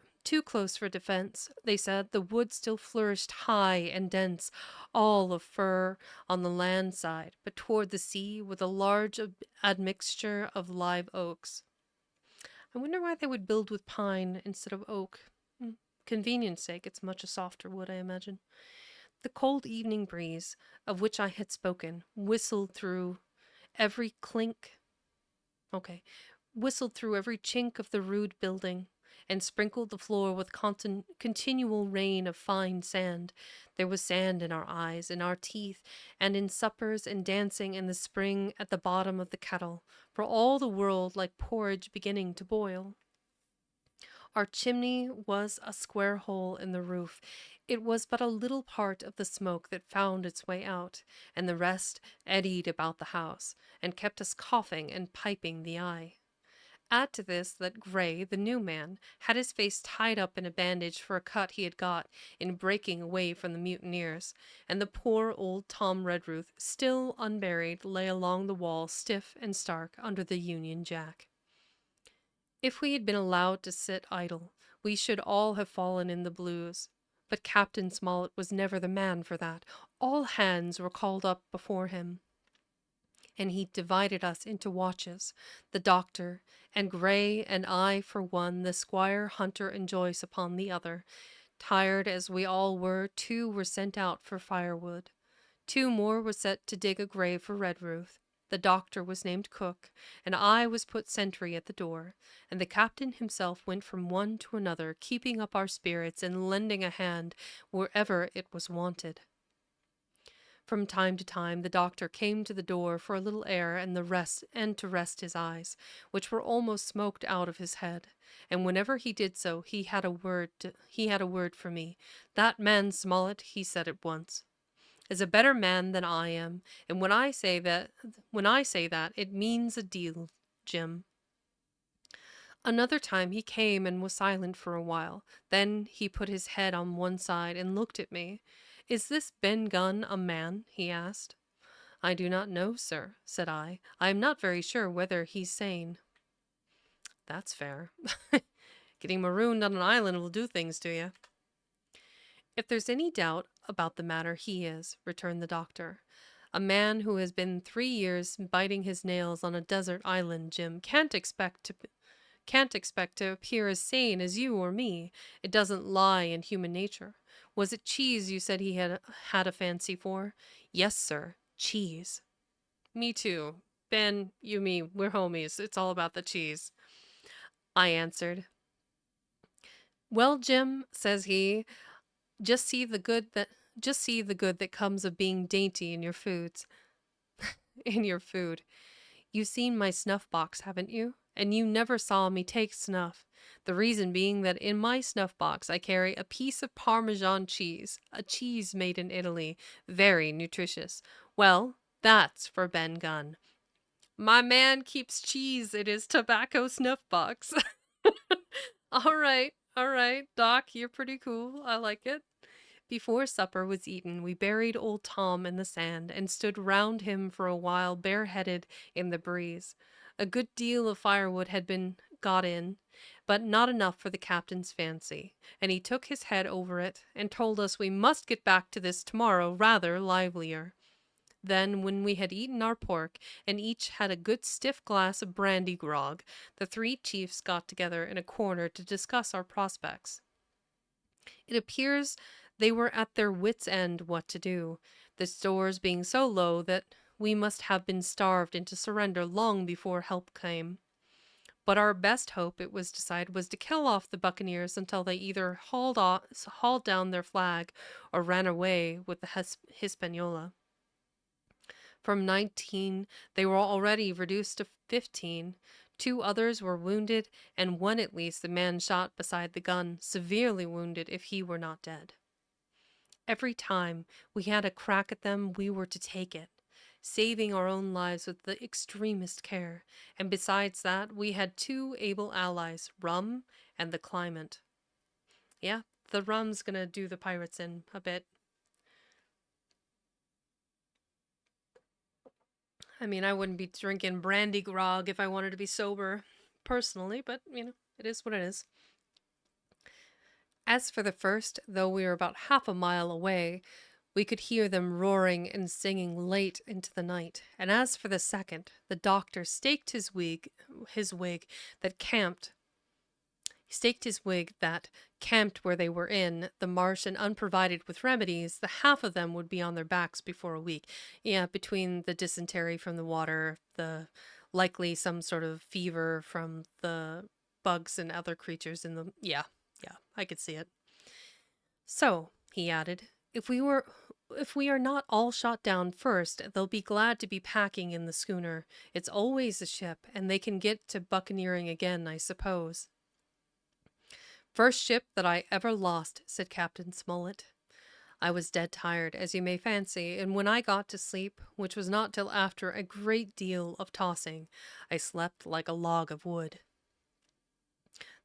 defense, they said. The wood still flourished high and dense, all of fir on the land side, but toward the sea with a large admixture of live oaks. I wonder why they would build with pine instead of oak. Convenience sake, it's much a softer wood, I imagine. The cold evening breeze, of which I had spoken, whistled through every chink of the rude building, and sprinkled the floor with continual rain of fine sand. There was sand in our eyes, in our teeth, and in suppers and dancing in the spring at the bottom of the kettle, for all the world like porridge beginning to boil. Our chimney was a square hole in the roof. It was but a little part of the smoke that found its way out, and the rest eddied about the house, and kept us coughing and piping the eye. Add to this that Gray, the new man, had his face tied up in a bandage for a cut he had got in breaking away from the mutineers, and the poor old Tom Redruth, still unburied, lay along the wall stiff and stark under the Union Jack. If we had been allowed to sit idle, we should all have fallen in the blues. But Captain Smollett was never the man for that. All hands were called up before him, and he divided us into watches, the doctor, and Gray, and I for one, the squire, Hunter, and Joyce upon the other. Tired as we all were, 2 were sent out for firewood. 2 more were set to dig a grave for Redruth. The doctor was named cook, and I was put sentry at the door, and the captain himself went from one to another, keeping up our spirits and lending a hand wherever it was wanted. From time to time the doctor came to the door for a little air and to rest his eyes, which were almost smoked out of his head. And whenever he did so, he had a word for me. That man Smollett, he said at once, is a better man than I am, and when I say that, it means a deal, Jim. Another time he came and was silent for a while. Then he put his head on one side and looked at me. Is this Ben Gunn a man? He asked. I do not know, sir, said I. I am not very sure whether he's sane. That's fair. Getting marooned on an island will do things to you. If there's any doubt about the matter, he is, returned the doctor. A man who has been 3 years biting his nails on a desert island, Jim, can't expect to appear as sane as you or me. It doesn't lie in human nature. Was it cheese you said he had a fancy for? Yes, sir, cheese. Me too. Ben, you, me, we're homies. It's all about the cheese, I answered. Well, Jim, says he, just see the good that comes of being dainty in your foods. In your food. You've seen my snuff box, haven't you? And you never saw me take snuff. The reason being that in my snuff box I carry a piece of Parmesan cheese, a cheese made in Italy, very nutritious. Well, that's for Ben Gunn. My man keeps cheese in his tobacco snuff box. All right, Doc, you're pretty cool. I like it. Before supper was eaten, we buried old Tom in the sand and stood round him for a while bareheaded in the breeze. A good deal of firewood had been got in, but not enough for the captain's fancy, and he took his head over it and told us we must get back to this tomorrow rather livelier. Then, when we had eaten our pork, and each had a good stiff glass of brandy grog, the 3 chiefs got together in a corner to discuss our prospects. It appears they were at their wits' end what to do, the stores being so low that we must have been starved into surrender long before help came. But our best hope, it was decided, was to kill off the buccaneers until they either hauled down their flag or ran away with the Hispaniola. From 19, they were already reduced to 15. 2 others were wounded, and one at least, the man shot beside the gun, severely wounded if he were not dead. Every time we had a crack at them, we were to take it, saving our own lives with the extremest care, and besides that, we had 2 able allies, rum and the climate. Yeah, the rum's gonna do the pirates in a bit. I mean, I wouldn't be drinking brandy grog if I wanted to be sober, personally, but, it is what it is. As for the first, though we were about half a mile away, we could hear them roaring and singing late into the night. And as for the second, the doctor staked his wig that camped where they were in the marsh, and unprovided with remedies, the half of them would be on their backs before a week. Yeah, between the dysentery from the water, the likely some sort of fever from the bugs and other creatures in the... Yeah, I could see it. So, he added, if we are not all shot down first, they'll be glad to be packing in the schooner. It's always a ship, and they can get to buccaneering again, I suppose. First ship that I ever lost, said Captain Smollett. I was dead tired, as you may fancy, and when I got to sleep, which was not till after a great deal of tossing, I slept like a log of wood.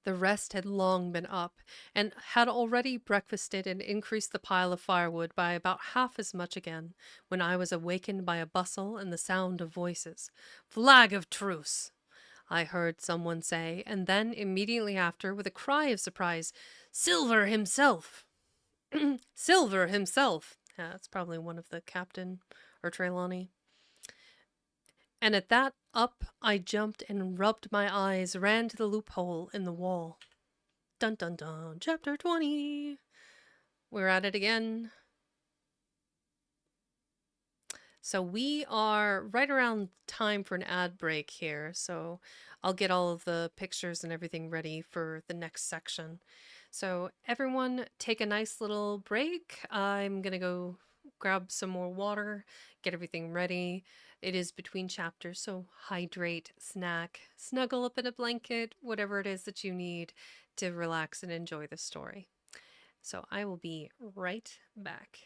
The rest had long been up, and had already breakfasted and increased the pile of firewood by about half as much again, when I was awakened by a bustle and the sound of voices. "Flag of truce!" I heard someone say, and then immediately after, with a cry of surprise, "Silver himself!" Silver himself! Yeah, that's probably one of the captain or Trelawney. And at that, up I jumped and rubbed my eyes, ran to the loophole in the wall. Dun dun dun, chapter 20. We're at it again. So we are right around time for an ad break here. So I'll get all of the pictures and everything ready for the next section. So everyone take a nice little break. I'm going to go grab some more water, get everything ready. It is between chapters, so hydrate, snack, snuggle up in a blanket, whatever it is that you need to relax and enjoy the story. So I will be right back.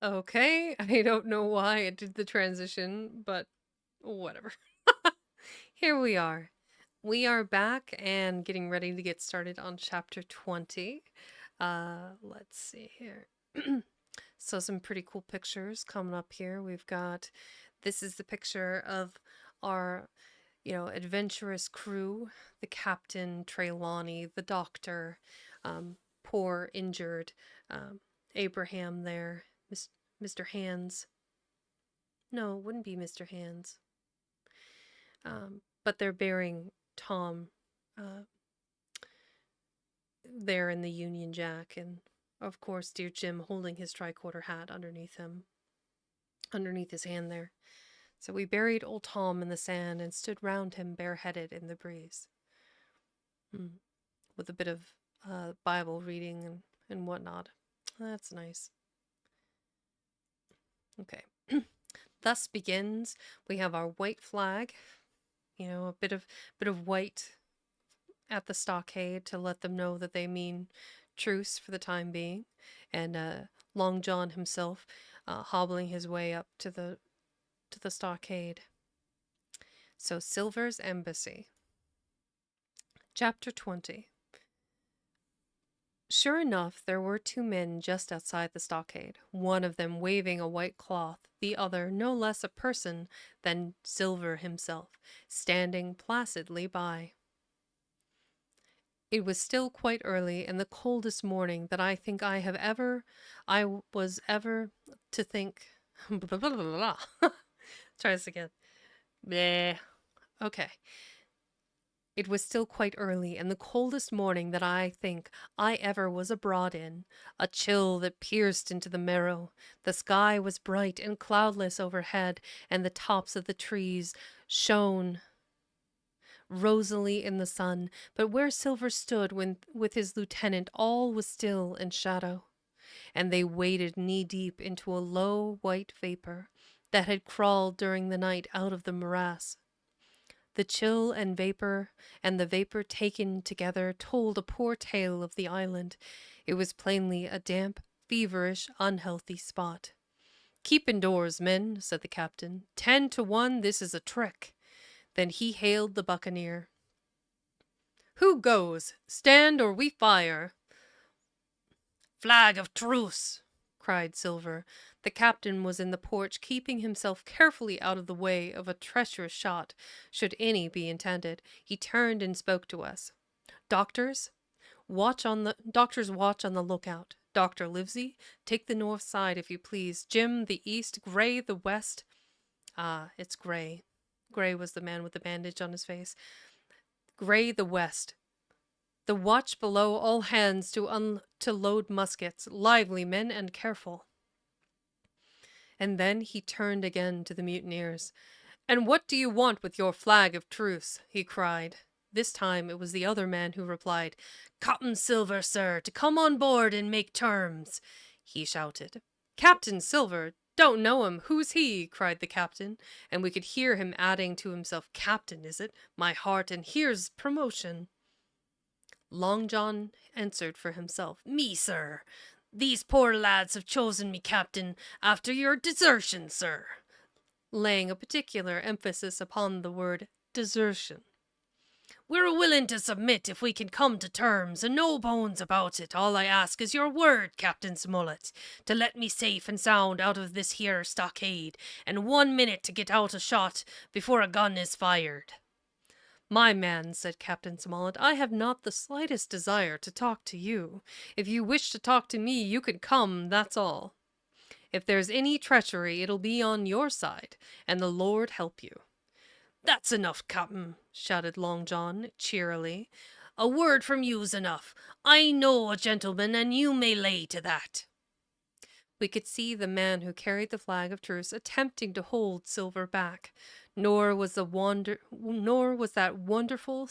Okay, I don't know why it did the transition, but whatever. Here we are. We are back and getting ready to get started on chapter 20. Let's see here. So some pretty cool pictures coming up here. We've got, this is the picture of our, adventurous crew, the captain, Trelawney, the doctor, poor injured, Abraham there, Mr. Hands. No, it wouldn't be Mr. Hands. But they're bearing Tom there in the Union Jack, and of course, dear Jim holding his tricorder hat underneath him, underneath his hand there. So we buried old Tom in the sand and stood round him bareheaded in the breeze, with a bit of Bible reading and whatnot. That's nice. Okay. Thus begins. We have our white flag, a bit of white at the stockade to let them know that they mean truce for the time being, and Long John himself hobbling his way up to the stockade. So Silver's embassy. Chapter 20. Sure enough, there were two men just outside the stockade, one of them waving a white cloth, the other no less a person than Silver himself, standing placidly by. It was still quite early, and the coldest morning that I think I was ever to think. Try this again. Bleh. Okay. It was still quite early, and the coldest morning that I think I ever was abroad in, a chill that pierced into the marrow. The sky was bright and cloudless overhead, and the tops of the trees shone rosily in the sun, but where Silver stood with his lieutenant all was still in shadow, and they waded knee-deep into a low white vapor that had crawled during the night out of the morass. The chill and the vapor taken together told a poor tale of the island. It was plainly a damp, feverish, unhealthy spot. "Keep indoors, men," said the captain. 10 to 1, this is a trick. Then he hailed the buccaneer. "Who goes? Stand or we fire." "Flag of truce!" cried Silver. The captain was in the porch, keeping himself carefully out of the way of a treacherous shot, should any be intended. He turned and spoke to us. Doctors watch on the lookout. Dr. Livesey, take the north side if you please. Jim, the east. Gray, the west." Ah, it's Gray. Gray was the man with the bandage on his face. "Gray, the west. The watch below, all hands to load muskets. Lively, men, and careful." And then he turned again to the mutineers. "And what do you want with your flag of truce?" he cried. This time it was the other man who replied. "Captain Silver, sir, to come on board and make terms," he shouted. "Captain Silver? Don't know him. Who's he?" cried the captain, and we could hear him adding to himself, "Captain, is it? My heart, and here's promotion." Long John answered for himself. "Me, sir. These poor lads have chosen me captain after your desertion, sir," laying a particular emphasis upon the word desertion. "We're willing to submit if we can come to terms, and no bones about it. All I ask is your word, Captain Smollett, to let me safe and sound out of this here stockade, and 1 minute to get out a shot before a gun is fired." "My man," said Captain Smollett, "I have not the slightest desire to talk to you. If you wish to talk to me, you can come, that's all. If there's any treachery, it'll be on your side, and the Lord help you." "That's enough, Captain," shouted Long John cheerily. "A word from you's enough. I know a gentleman, and you may lay to that." We could see the man who carried the flag of truce attempting to hold Silver back, nor was that wonderful,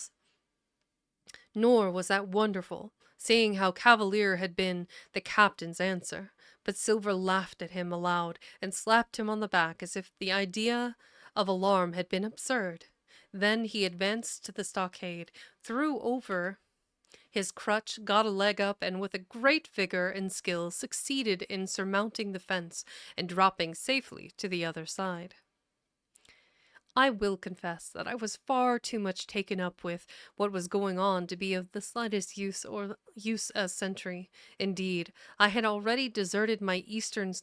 seeing how cavalier had been the captain's answer. But Silver laughed at him aloud and slapped him on the back as if the idea of alarm had been absurd. Then he advanced to the stockade, threw over His crutch got a leg up and with a great vigor and skill succeeded in surmounting the fence and dropping safely to the other side. I will confess that I was far too much taken up with what was going on to be of the slightest use as sentry. Indeed, I had already deserted my eastern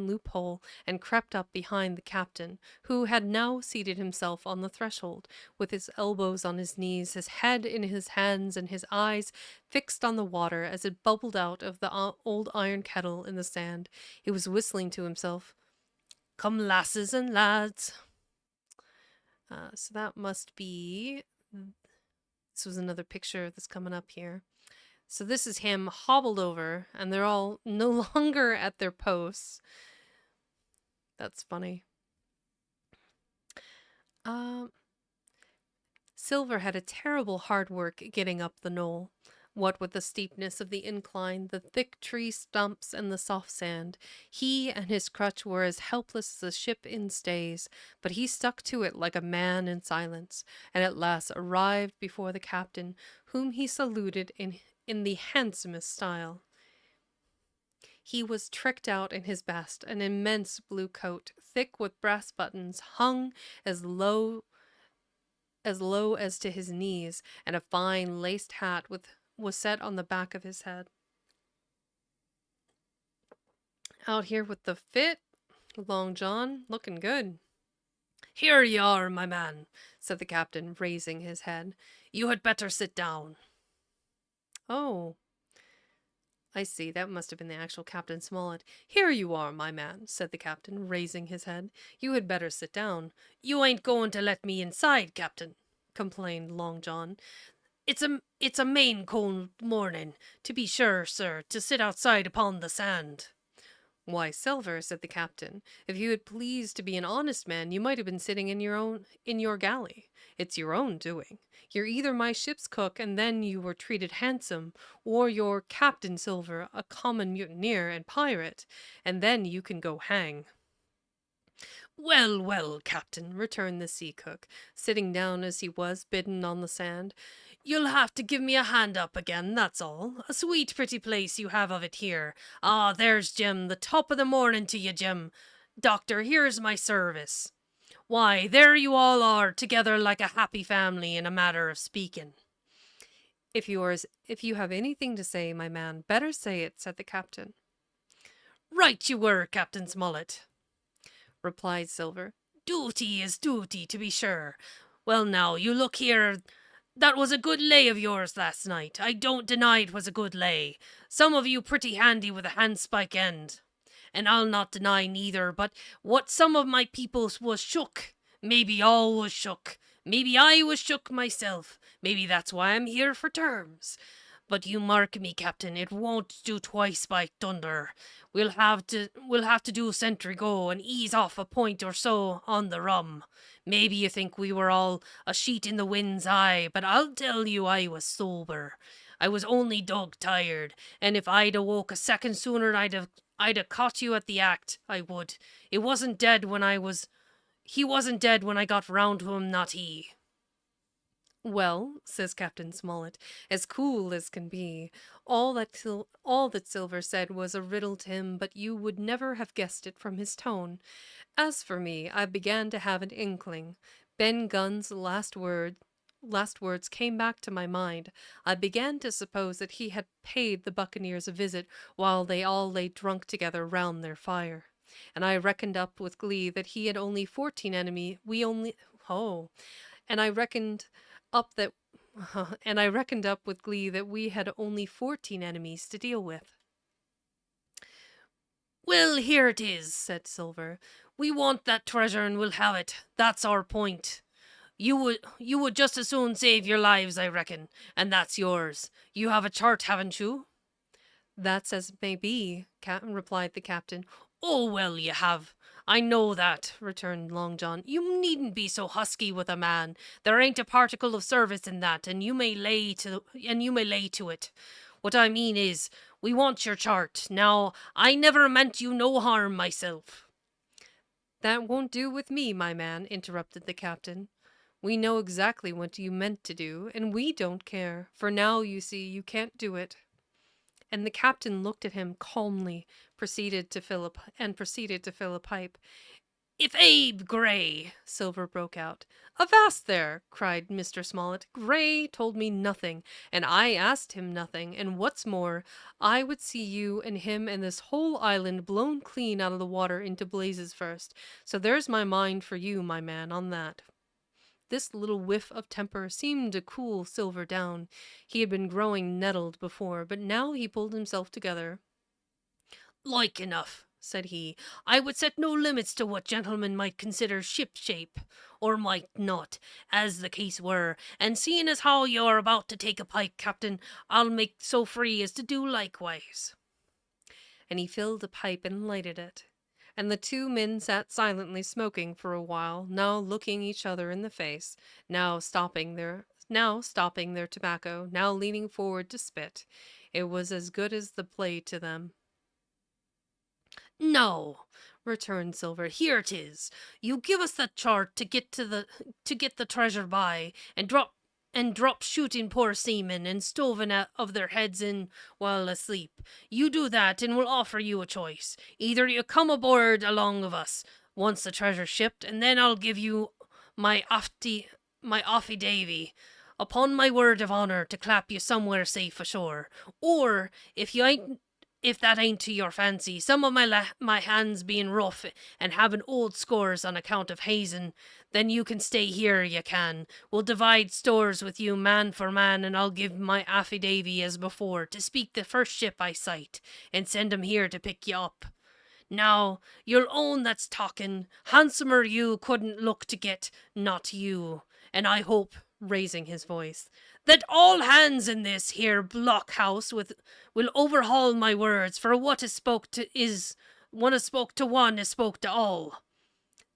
loophole and crept up behind the captain, who had now seated himself on the threshold, with his elbows on his knees, his head in his hands, and his eyes fixed on the water as it bubbled out of the old iron kettle in the sand. He was whistling to himself, "Come, lasses and lads." So that must be, this was another picture that's coming up here. So this is him hobbled over, and they're all no longer at their posts. That's funny. Silver had a terrible hard work getting up the knoll. What with the steepness of the incline, the thick tree stumps, and the soft sand, he and his crutch were as helpless as a ship in stays, but he stuck to it like a man in silence, and at last arrived before the captain, whom he saluted in the handsomest style. He was tricked out in his best, an immense blue coat, thick with brass buttons, hung as low as to his knees, and a fine laced hat was set on the back of his head. Out here with the fit, Long John, looking good. "Here you are, my man," said the captain, raising his head. "You had better sit down." Oh, I see. That must have been the actual Captain Smollett. "Here you are, my man," said the captain, raising his head. "You had better sit down." "You ain't going to let me inside, Captain," complained Long John. It's a main cold morning, to be sure, sir, to sit outside upon the sand." "Why, Silver," said the captain, "if you had pleased to be an honest man, you might have been sitting in your galley. It's your own doing. You're either my ship's cook, and then you were treated handsome, or you're Captain Silver, a common mutineer and pirate, and then you can go hang." "Well, well, Captain," returned the sea cook, sitting down as he was bidden on the sand, "you'll have to give me a hand up again, that's all. A sweet pretty place you have of it here. Ah, there's Jim, the top of the morning to you, Jim. Doctor, here's my service. Why, there you all are, together like a happy family, in a matter of speaking." If you have anything to say, my man, better say it," said the captain. "Right you were, Captain Smollett," replied Silver. "Duty is duty, to be sure. Well, now, you look here. That was a good lay of yours last night. I don't deny it was a good lay. Some of you pretty handy with a handspike end. And I'll not deny neither, but what some of my people was shook. Maybe all was shook. Maybe I was shook myself. Maybe that's why I'm here for terms. But you mark me, Captain, it won't do twice by thunder. We'll have to do sentry go and ease off a point or so on the rum. Maybe you think we were all a sheet in the wind's eye, but I'll tell you I was sober. I was only dog tired, and if I'd awoke a second sooner, I'd have caught you at the act. I would. He wasn't dead when I got round to him, not he." "Well," says Captain Smollett, as cool as can be, all that Silver said was a riddle to him, but you would never have guessed it from his tone. As for me, I began to have an inkling. Ben Gunn's last words came back to my mind. I began to suppose that he had paid the buccaneers a visit while they all lay drunk together round their fire. And I reckoned up with glee that he had only 14 enemies. And I reckoned up with glee that we had only 14 enemies to deal with. "Well, here it is," said Silver. "We want that treasure and we'll have it. That's our point. You would just as soon save your lives, I reckon, and that's yours. You have a chart, haven't you?" "That's as it may be," replied the captain. "Oh, well, you have. I know that," returned Long John. "You needn't be so husky with a man. There ain't a particle of service in that, and you may lay to it. What I mean is, we want your chart. Now, I never meant you no harm myself." "That won't do with me, my man," interrupted the captain. We know exactly what you meant to do, and we don't care, for now you see you can't do it. And the captain looked at him calmly, proceeded to fill a pipe. "If Abe Gray," Silver broke out. "Avast there!" cried Mr. Smollett. "Gray told me nothing, and I asked him nothing, and what's more, I would see you and him and this whole island blown clean out of the water into blazes first. So there's my mind for you, my man, on that." This little whiff of temper seemed to cool Silver down. He had been growing nettled before, but now he pulled himself together. "Like enough," said he. "I would set no limits to what gentlemen might consider ship-shape, or might not, as the case were, and seeing as how you are about to take a pipe, Captain, I'll make so free as to do likewise." And he filled a pipe and lighted it. And the two men sat silently smoking for a while, now looking each other in the face, now stopping their tobacco, now leaning forward to spit. It was as good as the play to them. "No," returned Silver. "Here 'tis. You give us that chart to get the treasure by, and drop shooting poor seamen and stoving of their heads in while asleep. You do that, and we'll offer you a choice. Either you come aboard along of us, once the treasure's shipped, and then I'll give you my offy davy, upon my word of honor, to clap you somewhere safe ashore. Or, if that ain't to your fancy, some of my hands being rough and having old scores on account of hazing, then you can stay here, you can. We'll divide stores with you man for man, and I'll give my affidavy as before, to speak the first ship I sight, and send 'em here to pick you up. Now, you'll own that's talking. Handsomer you couldn't look to get, not you. And I hope," raising his voice, "that all hands in this here blockhouse will overhaul my words, for what is spoke to one is spoke to one is spoke to all."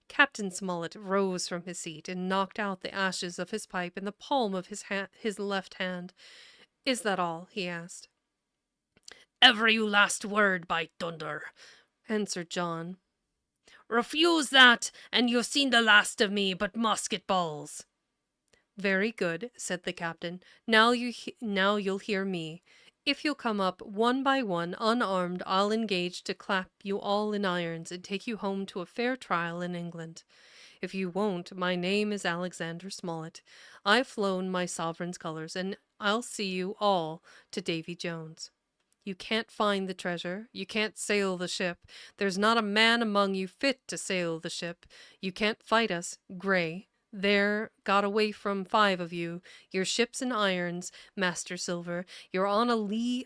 Captain Smollett rose from his seat and knocked out the ashes of his pipe in the palm of his left hand. "Is that all?" he asked. "Every last word, by thunder," answered John. "Refuse that, and you've seen the last of me but musket balls." "Very good," said the captain. Now you'll hear me. If you'll come up one by one, unarmed, I'll engage to clap you all in irons and take you home to a fair trial in England. If you won't, my name is Alexander Smollett. I've flown my sovereign's colors, and I'll see you all to Davy Jones. You can't find the treasure. You can't sail the ship. There's not a man among you fit to sail the ship. You can't fight us, Gray. There got away from 5 of you. Your ship's in irons, Master Silver. You're on a lee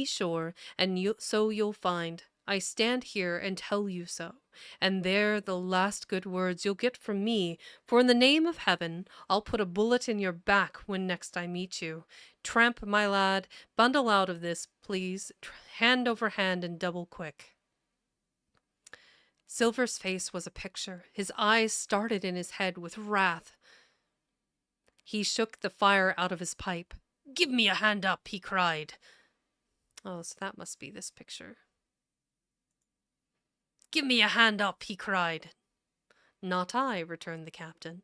shore, and so you'll find. I stand here and tell you so. And they're the last good words you'll get from me, for in the name of heaven, I'll put a bullet in your back when next I meet you. Tramp, my lad, bundle out of this, please, hand over hand and double quick." Silver's face was a picture. His eyes started in his head with wrath. He shook the fire out of his pipe. "Give me a hand up," he cried. Oh, so that must be this picture. "Give me a hand up," he cried. "Not I," returned the captain.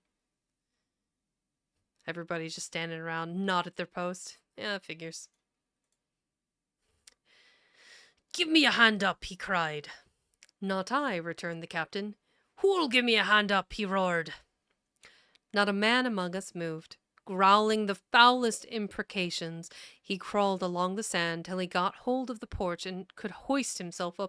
Everybody's just standing around, not at their post. Yeah, figures. "Give me a hand up," he cried. "Not I," returned the captain. "Who'll give me a hand up?" he roared. Not a man among us moved. Growling the foulest imprecations, he crawled along the sand till he got hold of the porch and could hoist himself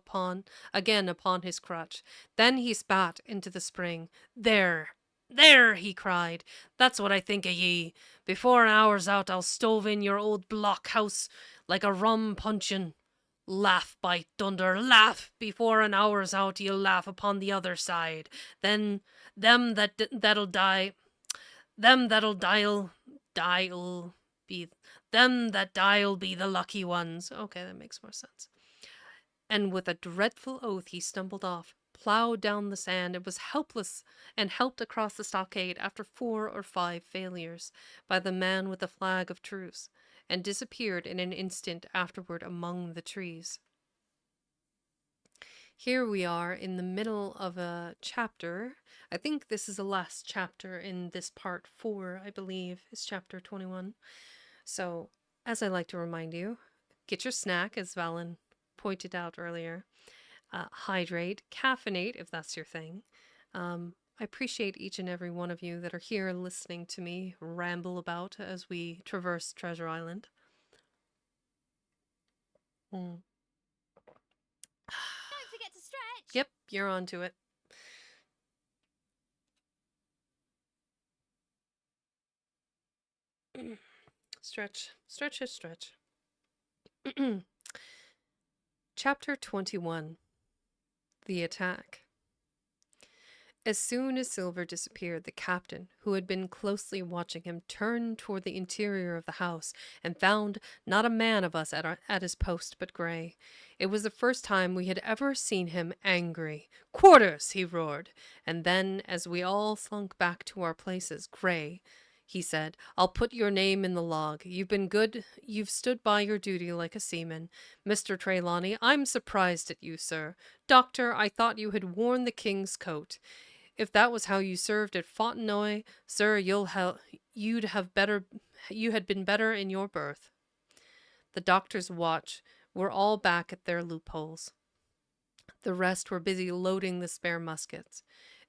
again upon his crutch. Then he spat into the spring. "There, there," he cried. "That's what I think of ye. Before an hour's out, I'll stove in your old blockhouse like a rum puncheon. Laugh, by thunder, laugh! Before an hour's out, you'll laugh upon the other side. Then that'll die'll be the lucky ones." Okay, that makes more sense. And with a dreadful oath he stumbled off, plowed down the sand, and was helpless and helped across the stockade after 4 or 5 failures by the man with the flag of truce, and disappeared in an instant afterward among the trees. Here we are in the middle of a chapter. I think this is the last chapter in this part 4, I believe, is chapter 21. So, as I like to remind you, get your snack, as Valen pointed out earlier. Hydrate, caffeinate, if that's your thing. I appreciate each and every one of you that are here listening to me ramble about as we traverse Treasure Island. Mm. Don't forget to stretch. Yep, you're onto it. Stretch, stretch, stretch. Chapter 21. The Attack. As soon as Silver disappeared, the captain, who had been closely watching him, turned toward the interior of the house and found not a man of us at his post but Gray. It was the first time we had ever seen him angry. "Quarters!" he roared, and then, as we all slunk back to our places, Gray, he said, "I'll put your name in the log. You've been good. You've stood by your duty like a seaman. Mr. Trelawney, I'm surprised at you, sir. Doctor, I thought you had worn the king's coat. If that was how you served at Fontenoy, sir, you had been better in your berth." The doctor's watch were all back at their loopholes. The rest were busy loading the spare muskets.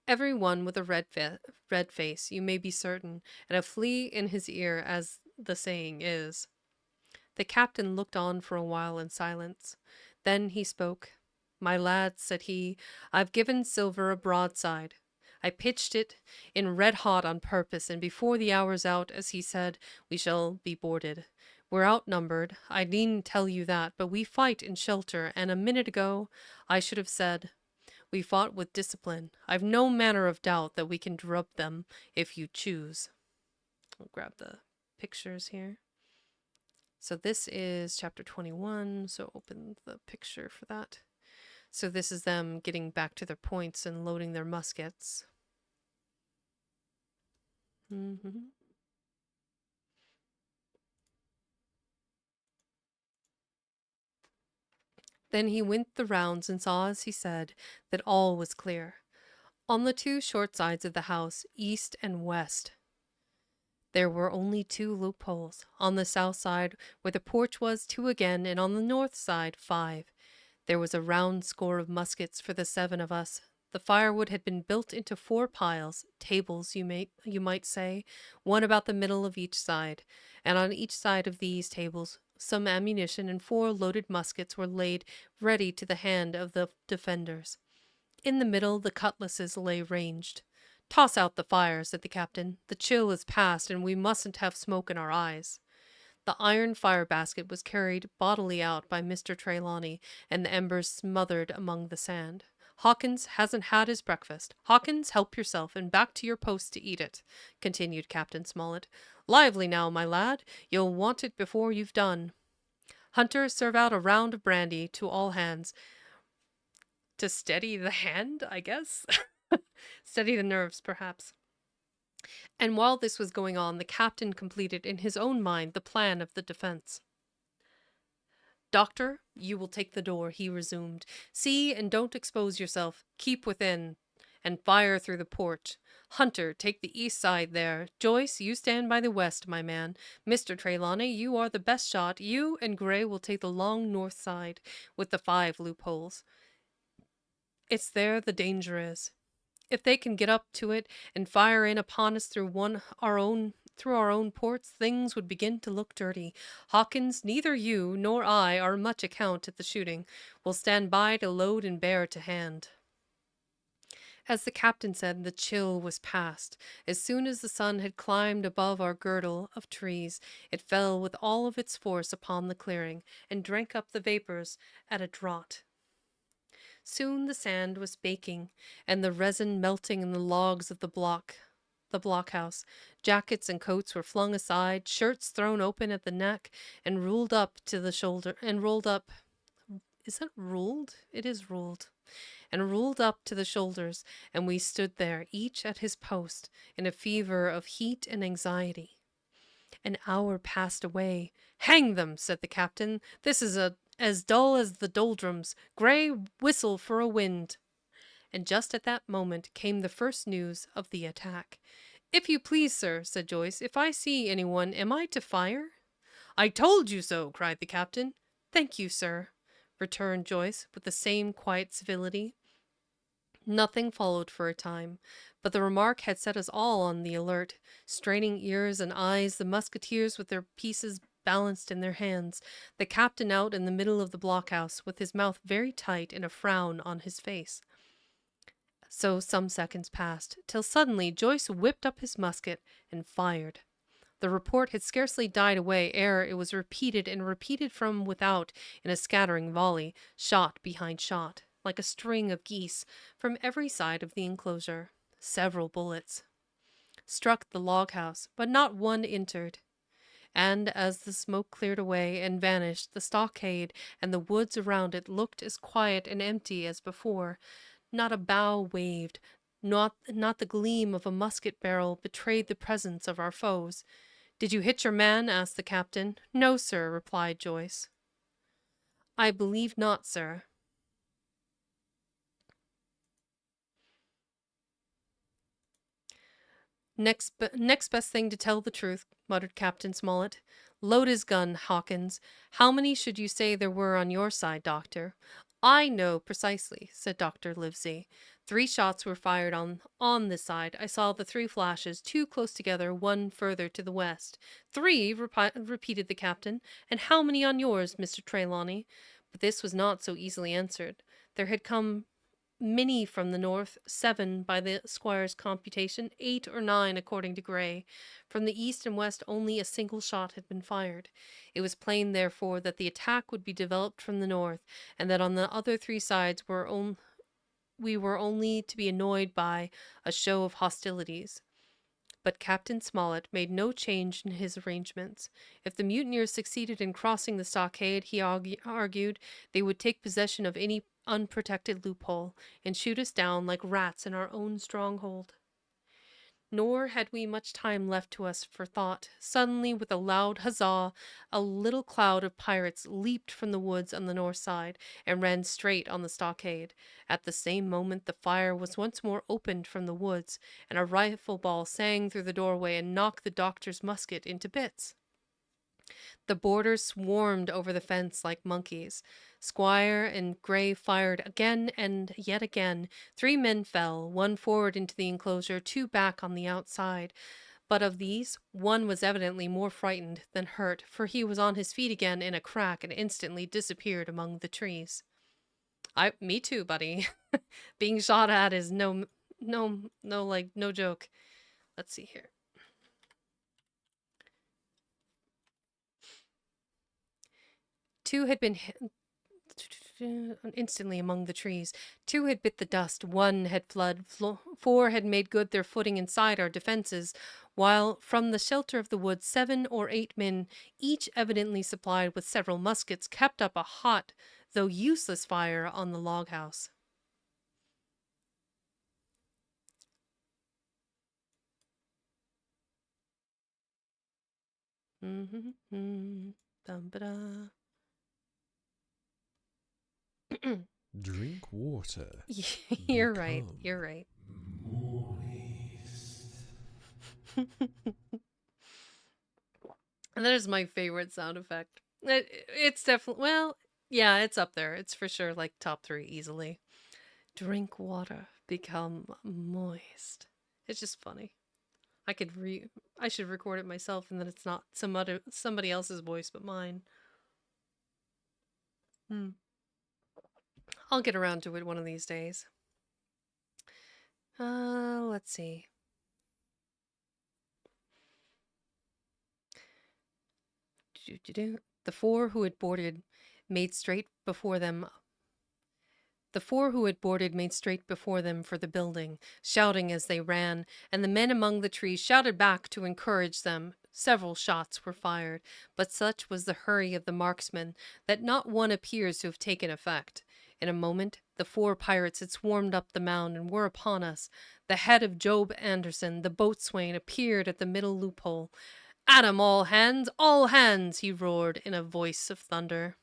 Every one with a red face, you may be certain, and a flea in his ear, as the saying is. The captain looked on for a while in silence. Then he spoke. "My lads," said he, "I've given Silver a broadside. I pitched it in red hot on purpose, and before the hour's out, as he said, we shall be boarded. We're outnumbered, I needn't tell you that, but we fight in shelter, and a minute ago I should have said, we fought with discipline. I've no manner of doubt that we can drub them if you choose." I'll grab the pictures here. So this is chapter 21, so open the picture for that. So this is them getting back to their points and loading their muskets. Mm-hmm. Then he went the rounds and saw, as he said, that all was clear. On the two short sides of the house, east and west, there were only 2 loopholes. On the south side, where the porch was, 2 again, and on the north side, 5. There was a round score of muskets for the 7 of us. The firewood had been built into 4 piles, tables, you might say, one about the middle of each side, and on each side of these tables some ammunition and 4 loaded muskets were laid ready to the hand of the defenders. In the middle the cutlasses lay ranged. "Toss out the fire," said the captain. "The chill is past, and we mustn't have smoke in our eyes." The iron fire basket was carried bodily out by Mr. Trelawney, and the embers smothered among the sand. "Hawkins hasn't had his breakfast. Hawkins, help yourself, and back to your post to eat it," continued Captain Smollett. "Lively now, my lad. You'll want it before you've done. Hunter, serve out a round of brandy to all hands. To steady the hand, I guess? Steady the nerves, perhaps." And while this was going on, the captain completed in his own mind the plan of the defense. "Doctor, you will take the door," he resumed. "See and don't expose yourself. Keep within, and fire through the porch. Hunter, take the east side there. Joyce, you stand by the west, my man. Mr. Trelawney, you are the best shot. You and Gray will take the long north side, with the 5 loopholes. It's there the danger is. If they can get up to it and fire in upon us through our own ports, things would begin to look dirty. Hawkins, neither you nor I are much account at the shooting. We'll stand by to load and bear to hand." As the captain said, the chill was past. As soon as the sun had climbed above our girdle of trees, it fell with all of its force upon the clearing, and drank up the vapors at a draught. Soon the sand was baking, and the resin melting in the logs of the blockhouse. Jackets and coats were flung aside, shirts thrown open at the neck, and rolled up to the shoulder, and rolled up. Is that ruled? It is ruled. And rolled up to the shoulders, and we stood there, each at his post, in a fever of heat and anxiety. An hour passed away. "Hang them," said the captain. "This is as dull as the doldrums. Gray, whistle for a wind." And just at that moment came the first news of the attack. "If you please, sir," said Joyce, "if I see anyone, am I to fire?" "I told you so," cried the captain. "Thank you, sir," returned Joyce, with the same quiet civility. Nothing followed for a time, but the remark had set us all on the alert. Straining ears and eyes, the musketeers with their pieces balanced in their hands, the captain out in the middle of the blockhouse, with his mouth very tight and a frown on his face. So some seconds passed, till suddenly Joyce whipped up his musket and fired. The report had scarcely died away ere it was repeated and repeated from without in a scattering volley, shot behind shot, like a string of geese, from every side of the enclosure. Several bullets struck the log house, but not one entered. And as the smoke cleared away and vanished, the stockade and the woods around it looked as quiet and empty as before. Not a bough waved, not the gleam of a musket barrel betrayed the presence of our foes. "Did you hit your man?" asked the captain. "No, sir," replied Joyce. "I believe not, sir." Next best thing to tell the truth," muttered Captain Smollett. "Load his gun, Hawkins. How many should you say there were on your side, Doctor?" "I know precisely," said Dr. Livesey. "3 shots were fired on this side. I saw the 3 flashes, 2 close together, 1 further to the west." "3?" repeated the captain. "And how many on yours, Mr. Trelawney?" But this was not so easily answered. There had come many from the north, 7 by the squire's computation, 8 or 9 according to Gray. From the east and west only a single shot had been fired. It was plain, therefore, that the attack would be developed from the north, and that on the other 3 sides we were only to be annoyed by a show of hostilities. But Captain Smollett made no change in his arrangements. If the mutineers succeeded in crossing the stockade, he argued, they would take possession of any unprotected loophole and shoot us down like rats in our own stronghold. Nor had we much time left to us for thought. Suddenly, with a loud huzzah, a little cloud of pirates leaped from the woods on the north side and ran straight on the stockade. At the same moment, the fire was once more opened from the woods, and a rifle ball sang through the doorway and knocked the doctor's musket into bits. The boarders swarmed over the fence like monkeys. Squire and Gray fired again and yet again. 3 men fell, 1 forward into the enclosure, 2 back on the outside. But of these, 1 was evidently more frightened than hurt, for he was on his feet again in a crack and instantly disappeared among the trees. Me too, buddy. Being shot at is no joke. Let's see here. 2 had been hit instantly among the trees. 2 had bit the dust. 1 had fled. 4 had made good their footing inside our defenses, while from the shelter of the woods 7 or 8 men, each evidently supplied with several muskets, kept up a hot though useless fire on the log house. Drink water. You're right. You're right. And that is my favorite sound effect. It's definitely, well, yeah, it's up there. It's for sure like top 3 easily. Drink water, become moist. It's just funny. I should record it myself, and then it's not somebody else's voice but mine. I'll get around to it one of these days. Let's see. The 4 who had boarded made straight before them. The 4 who had boarded made straight before them for the building, shouting as they ran, and the men among the trees shouted back to encourage them. Several shots were fired, but such was the hurry of the marksmen that not one appears to have taken effect. In a moment, the 4 pirates had swarmed up the mound and were upon us. The head of Job Anderson, the boatswain, appeared at the middle loophole. "At 'em, all hands, he roared in a voice of thunder.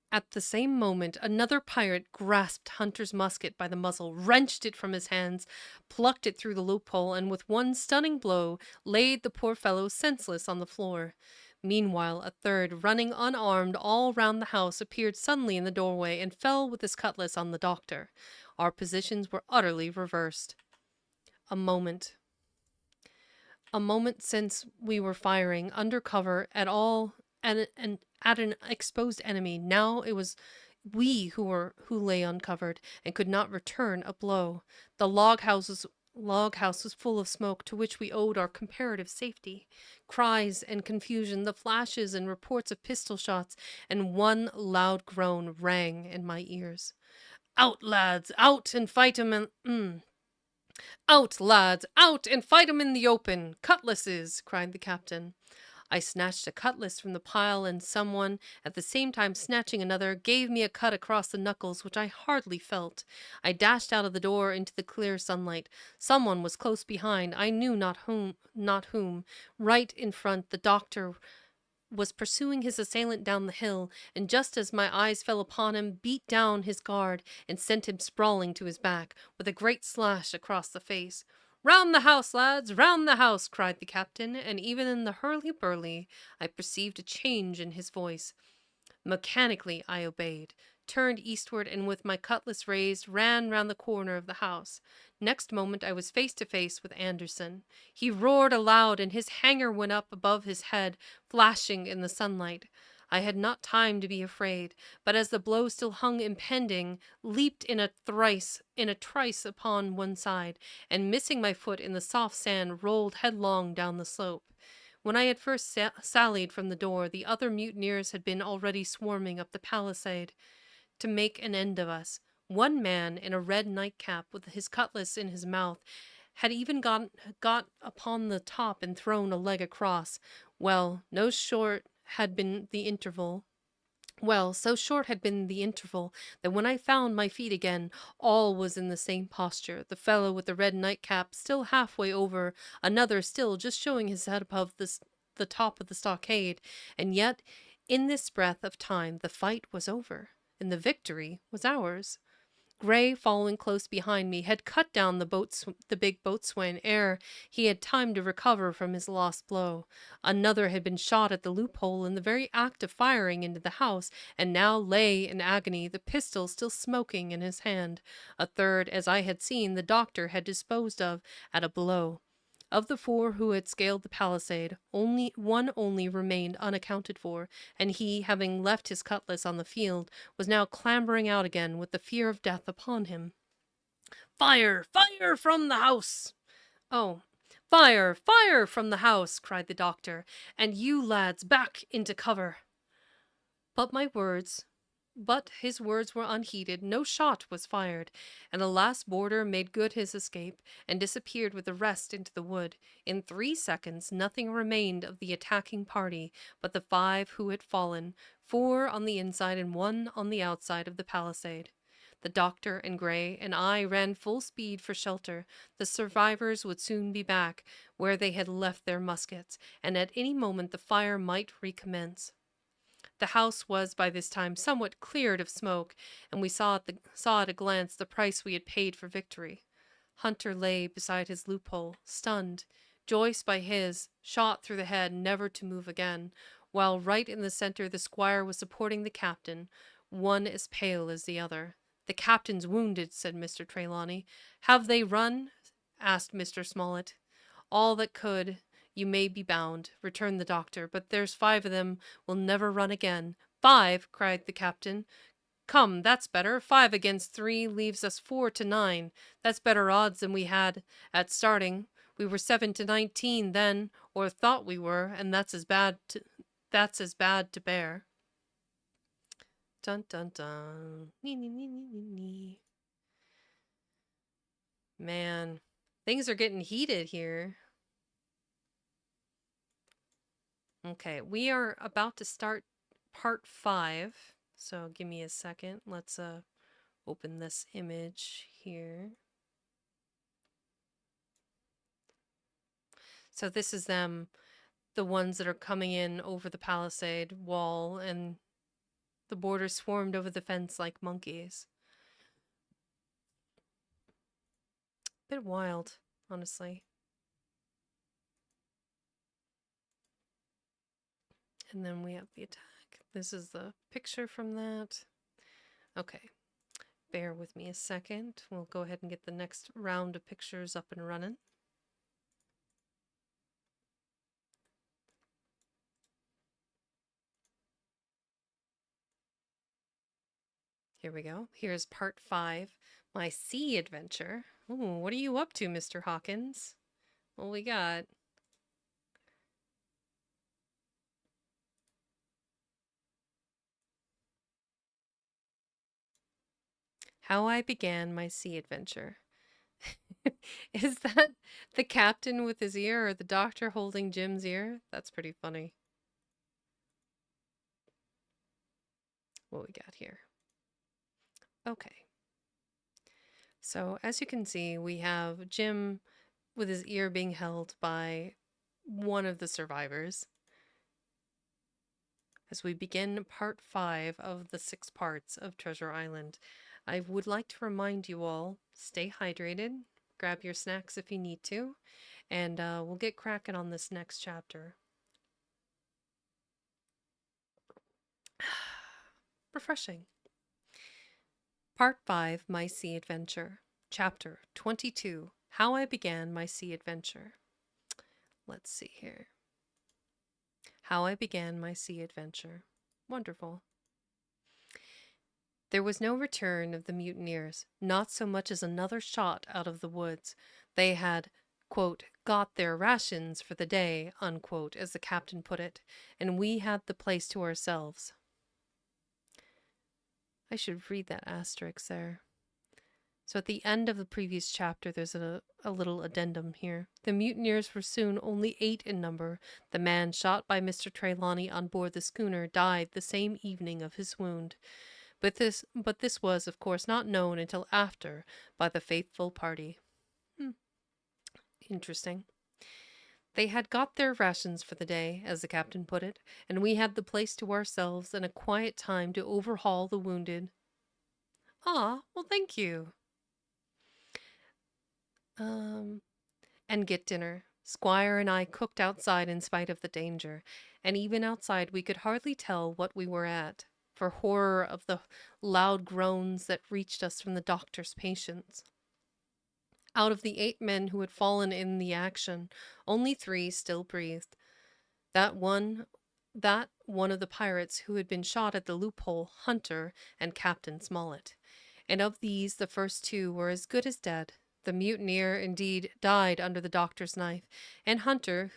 At the same moment, another pirate grasped Hunter's musket by the muzzle, wrenched it from his hands, plucked it through the loophole, and with one stunning blow laid the poor fellow senseless on the floor. Meanwhile, a third, running unarmed all round the house, appeared suddenly in the doorway and fell with his cutlass on the doctor. Our positions were utterly reversed. A moment. A moment since we were firing under cover at all and at an exposed enemy. Now it was we who lay uncovered and could not return a blow. The log house was full of smoke, to which we owed our comparative safety. Cries and confusion, the flashes and reports of pistol shots, and one loud groan rang in my ears. Out, lads, out and fight 'em Out, lads, out and fight 'em in the open. Cutlasses, cried the captain. I snatched a cutlass from the pile, and someone, at the same time snatching another, gave me a cut across the knuckles which I hardly felt. I dashed out of the door into the clear sunlight. Someone was close behind, I knew not whom. Right in front, the doctor was pursuing his assailant down the hill, and just as my eyes fell upon him, beat down his guard and sent him sprawling to his back, with a great slash across the face. Round the house, lads, round the house, cried the captain, and even in the hurly-burly I perceived a change in his voice. Mechanically I obeyed, turned eastward, and with my cutlass raised, ran round the corner of the house. Next moment I was face to face with Anderson. He roared aloud, and his hanger went up above his head, flashing in the sunlight. I had not time to be afraid, but as the blow still hung impending, leaped in a trice upon one side, and missing my foot in the soft sand, rolled headlong down the slope. When I had first sallied from the door, the other mutineers had been already swarming up the palisade to make an end of us. One man in a red nightcap, with his cutlass in his mouth, had even got upon the top and thrown a leg across. So short had been the interval that when I found my feet again, all was in the same posture, the fellow with the red nightcap still halfway over, another still just showing his head above the top of the stockade, and yet in this breath of time the fight was over, and the victory was ours. Gray, following close behind me, had cut down the big boatswain ere he had time to recover from his lost blow. Another had been shot at the loophole in the very act of firing into the house, and now lay in agony, the pistol still smoking in his hand. A third, as I had seen, the doctor had disposed of at a blow. Of the four who had scaled the palisade, only one remained unaccounted for, and he, having left his cutlass on the field, was now clambering out again with the fear of death upon him. Fire! Fire from the house! Oh, fire! Fire from the house! Cried the doctor, and you lads back into cover. But his words were unheeded. No shot was fired, and the last boarder made good his escape and disappeared with the rest into the wood. In 3 seconds, nothing remained of the attacking party but the 5 who had fallen, 4 on the inside and 1 on the outside of the palisade. The doctor and Gray and I ran full speed for shelter. The survivors would soon be back where they had left their muskets, and at any moment the fire might recommence. The house was by this time somewhat cleared of smoke, and we saw at a glance the price we had paid for victory. Hunter lay beside his loophole, stunned, Joyce by his, shot through the head, never to move again, while right in the center the squire was supporting the captain, one as pale as the other. The captain's wounded, said Mr. Trelawney. Have they run? Asked Mr. Smollett. All that could, you may be bound, returned the doctor, but there's 5 of them will never run again. 5! Cried the captain. Come, that's better. 5 against 3 leaves us 4 to 9. That's better odds than we had at starting. We were 7 to 19 then, or thought we were, and that's as bad to bear. Dun dun dun. Nee, nee, nee, nee, nee, nee. Man, things are getting heated here. Okay, we are about to start part 5. So give me a second. Let's open this image here. So this is them, the ones that are coming in over the palisade wall, and The boarders swarmed over the fence like monkeys. Bit wild, honestly. And then we have the attack. This is the picture from that. Okay. Bear with me a second. We'll go ahead and get the next round of pictures up and running. Here we go. Here's part 5, my sea adventure. Ooh, what are you up to, Mr. Hawkins? What we got? How I began my sea adventure. Is that the captain with his ear or the doctor holding Jim's ear? That's pretty funny. What we got here? Okay. So as you can see, we have Jim with his ear being held by one of the survivors. As we begin part 5 of the 6 parts of Treasure Island, I would like to remind you all, stay hydrated, grab your snacks if you need to, and we'll get cracking on this next chapter. Refreshing. Part 5, My Sea Adventure. Chapter 22, How I Began My Sea Adventure. Let's see here. How I Began My Sea Adventure. Wonderful. There was no return of the mutineers, not so much as another shot out of the woods. They had, quote, got their rations for the day, unquote, as the captain put it, and we had the place to ourselves. I should read that asterisk there. So at the end of the previous chapter, there's a little addendum here. The mutineers were soon only 8 in number. The man shot by Mr. Trelawney on board the schooner died the same evening of his wound. But this was, of course, not known until after by the faithful party. Interesting. They had got their rations for the day, as the captain put it, and we had the place to ourselves and a quiet time to overhaul the wounded. Ah, well, thank you. And get dinner. Squire and I cooked outside in spite of the danger, and even outside we could hardly tell what we were at, for horror of the loud groans that reached us from the doctor's patients. Out of the 8 men who had fallen in the action, only 3 still breathed. That one of the pirates who had been shot at the loophole, Hunter, and Captain Smollett. And of these the first 2 were as good as dead. The mutineer, indeed, died under the doctor's knife, and Hunter,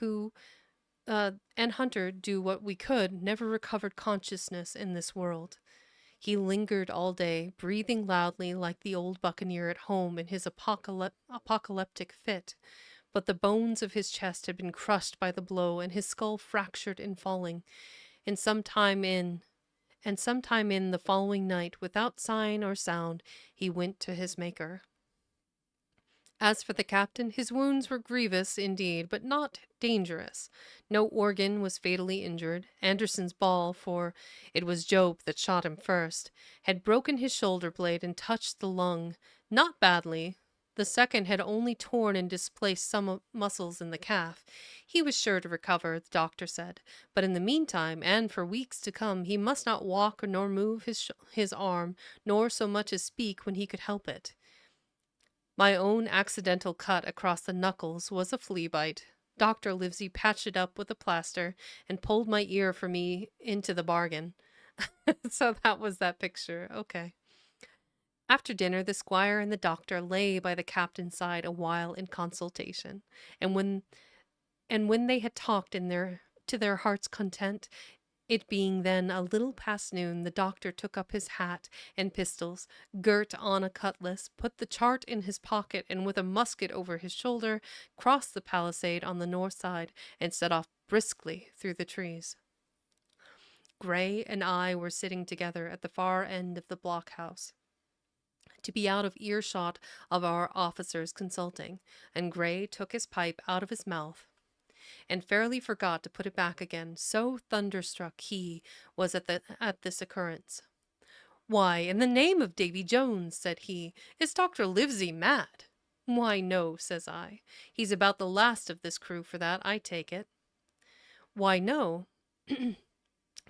do what we could, never recovered consciousness in this world. He lingered all day, breathing loudly like the old buccaneer at home in his apocalyptic fit, but the bones of his chest had been crushed by the blow and his skull fractured in falling, and sometime in the following night, without sign or sound, he went to his Maker. As for the captain, his wounds were grievous indeed, but not dangerous. No organ was fatally injured. Anderson's ball, for it was Job that shot him first, had broken his shoulder blade and touched the lung, not badly. The second had only torn and displaced some muscles in the calf. He was sure to recover, the doctor said, but in the meantime, and for weeks to come, he must not walk nor move his arm, nor so much as speak when he could help it. My own accidental cut across the knuckles was a flea bite. Dr. Livesey patched it up with a plaster and pulled my ear for me into the bargain. So that was that picture. Okay. After dinner, the squire and the doctor lay by the captain's side a while in consultation, and when they had talked to their heart's content, it being then a little past noon, the doctor took up his hat and pistols, girt on a cutlass, put the chart in his pocket, and with a musket over his shoulder, crossed the palisade on the north side and set off briskly through the trees. Gray and I were sitting together at the far end of the blockhouse, to be out of earshot of our officers consulting, and Gray took his pipe out of his mouth. and fairly forgot to put it back again, so thunderstruck he was at this occurrence. "Why, in the name of Davy Jones," said he, "is Dr. Livesey mad?" "Why, no," says I. "He's about the last of this crew for that, I take it." "Why, no."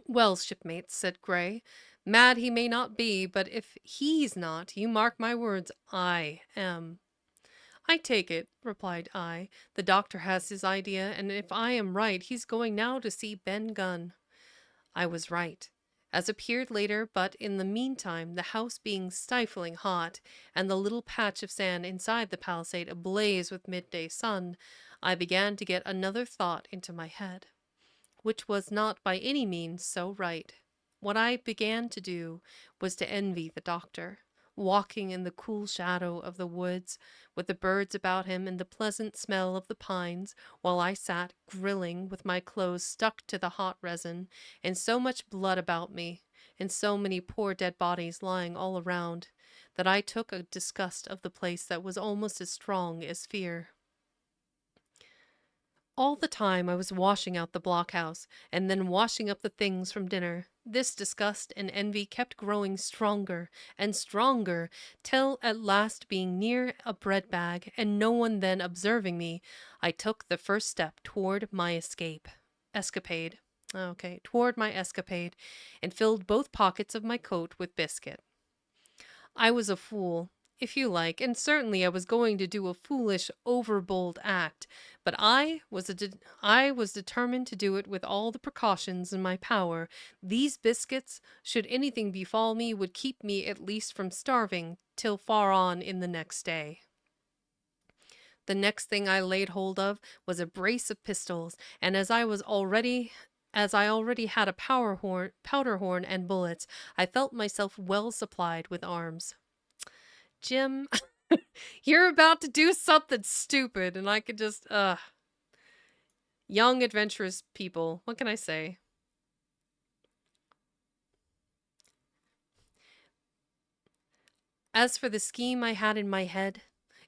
"Well, shipmates," said Gray, "mad he may not be, but if he's not, you mark my words, I am." "I take it," replied I. "The doctor has his idea, and if I am right, he's going now to see Ben Gunn." I was right, as appeared later, but in the meantime, the house being stifling hot, and the little patch of sand inside the palisade ablaze with midday sun, I began to get another thought into my head, which was not by any means so right. What I began to do was to envy the doctor, walking in the cool shadow of the woods, with the birds about him and the pleasant smell of the pines, while I sat grilling with my clothes stuck to the hot resin, and so much blood about me, and so many poor dead bodies lying all around, that I took a disgust of the place that was almost as strong as fear. All the time I was washing out the blockhouse, and then washing up the things from dinner. This disgust and envy kept growing stronger and stronger, till at last, being near a bread bag, and no one then observing me, I took the first step toward my escapade. Okay, toward my escapade, and filled both pockets of my coat with biscuit. I was a fool, if you like, and certainly I was going to do a foolish, overbold act, but I was determined to do it with all the precautions in my power. These biscuits, should anything befall me, would keep me at least from starving till far on in the next day. The next thing I laid hold of was a brace of pistols, and as I already had a powder horn and bullets, I felt myself well supplied with arms. Jim, you're about to do something stupid, and I could just, young, adventurous people. What can I say? As for the scheme I had in my head,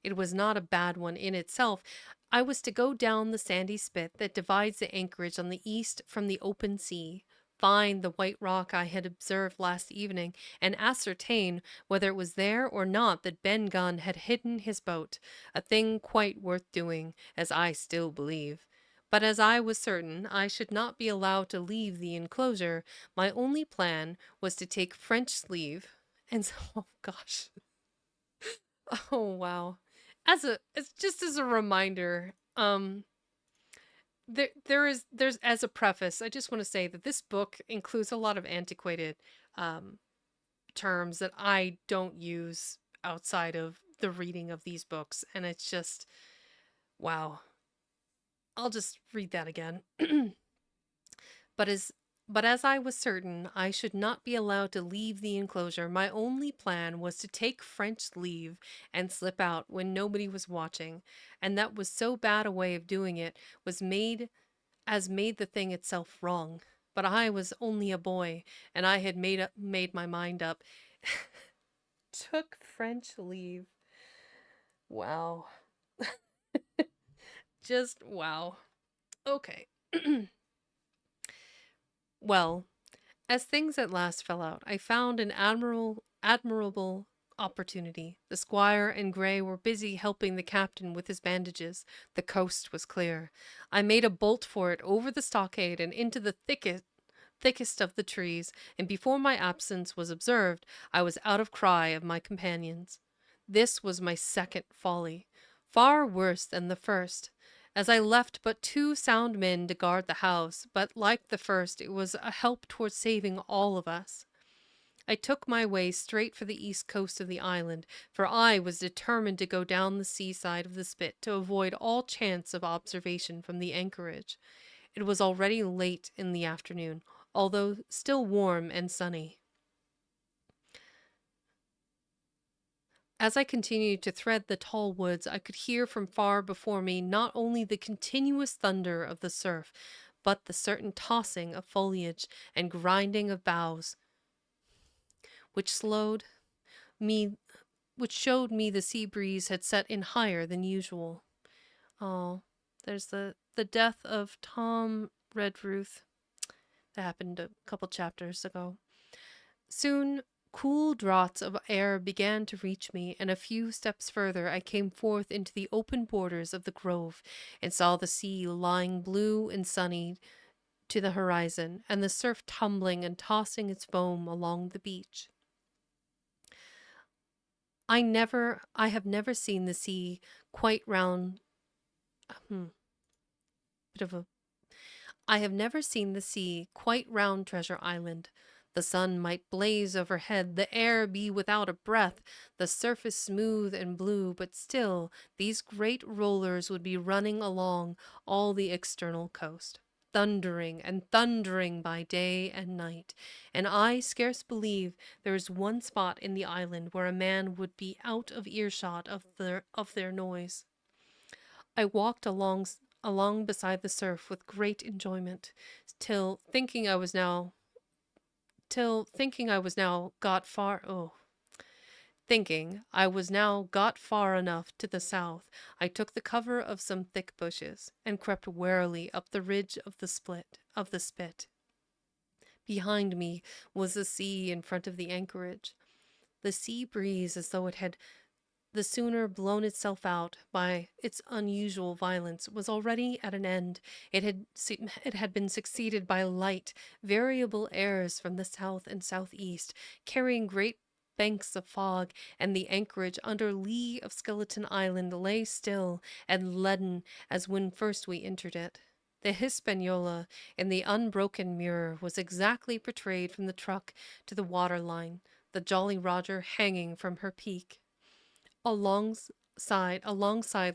it was not a bad one in itself. I was to go down the sandy spit that divides the anchorage on the east from the open sea, find the white rock I had observed last evening, and ascertain whether it was there or not that Ben Gunn had hidden his boat, a thing quite worth doing, as I still believe. But as I was certain I should not be allowed to leave the enclosure, my only plan was to take French leave. And so, oh gosh. Oh wow. As just as a reminder, there's as a preface, I just want to say that this book includes a lot of antiquated um terms that I don't use outside of the reading of these books, and it's just wow. I'll just read that again. But as I was certain I should not be allowed to leave the enclosure, my only plan was to take French leave and slip out when nobody was watching, and that was so bad a way of doing it made the thing itself wrong. But I was only a boy, and I had made my mind up. Took French leave. Wow. Just wow. Okay. Well, as things at last fell out, I found an admirable opportunity. The squire and Gray were busy helping the captain with his bandages. The coast was clear. I made a bolt for it over the stockade and into the thickest of the trees, and before my absence was observed, I was out of cry of my companions. This was my second folly, far worse than the first, as I left but two sound men to guard the house, but like the first, it was a help towards saving all of us. I took my way straight for the east coast of the island, for I was determined to go down the seaside of the spit to avoid all chance of observation from the anchorage. It was already late in the afternoon, although still warm and sunny. As I continued to thread the tall woods, I could hear from far before me not only the continuous thunder of the surf, but the certain tossing of foliage and grinding of boughs, which slowed me, which showed me the sea breeze had set in higher than usual. Oh, there's the death of Tom Redruth. That happened a couple chapters ago. Soon, cool draughts of air began to reach me, and a few steps further I came forth into the open borders of the grove and saw the sea lying blue and sunny to the horizon, and the surf tumbling and tossing its foam along the beach. I have never seen the sea quite round. Hmm, bit of a I have never seen the sea quite round Treasure Island. The sun might blaze overhead, the air be without a breath, the surface smooth and blue, but still these great rollers would be running along all the external coast, thundering and thundering by day and night, and I scarce believe there is one spot in the island where a man would be out of earshot of their noise. I walked along beside the surf with great enjoyment, till thinking I was now got far oh thinking I was now got far enough to the south, I took the cover of some thick bushes, and crept warily up the ridge of the spit. Behind me was the sea in front of the anchorage. The sea breeze, as though it had the sooner blown itself out by its unusual violence, was already at an end. It had been succeeded by light, variable airs from the south and southeast, carrying great banks of fog, and the anchorage under lee of Skeleton Island lay still and leaden as when first we entered it. The Hispaniola in the unbroken mirror was exactly portrayed from the truck to the water line, the Jolly Roger hanging from her peak. Alongside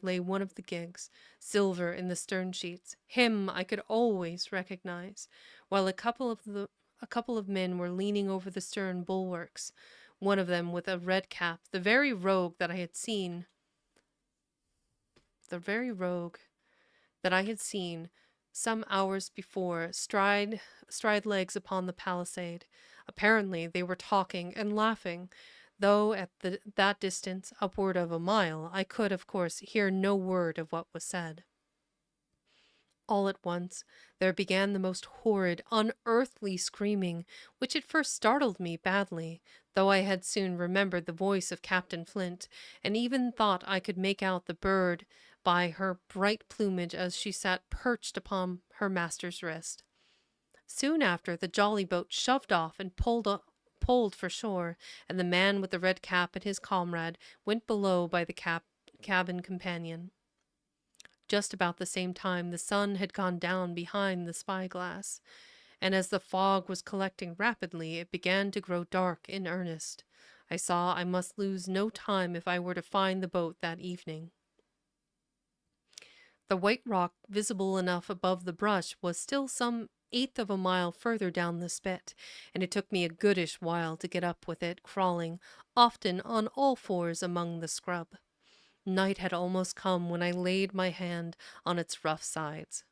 lay one of the gigs, silver in the stern sheets. Him I could always recognize, while a couple of men were leaning over the stern bulwarks, one of them with a red cap, the very rogue that I had seen some hours before stride legs upon the palisade. Apparently they were talking and laughing, though at that distance, upward of a mile, I could, of course, hear no word of what was said. All at once there began the most horrid, unearthly screaming, which at first startled me badly, though I had soon remembered the voice of Captain Flint, and even thought I could make out the bird by her bright plumage as she sat perched upon her master's wrist. Soon after, the jolly boat shoved off and pulled for shore, and the man with the red cap and his comrade went below by the cabin companion. Just about the same time, the sun had gone down behind the spyglass, and as the fog was collecting rapidly, it began to grow dark in earnest. I saw I must lose no time if I were to find the boat that evening. The white rock, visible enough above the brush, was still some eighth of a mile further down the spit, and it took me a goodish while to get up with it, crawling, often on all fours among the scrub. Night had almost come when I laid my hand on its rough sides.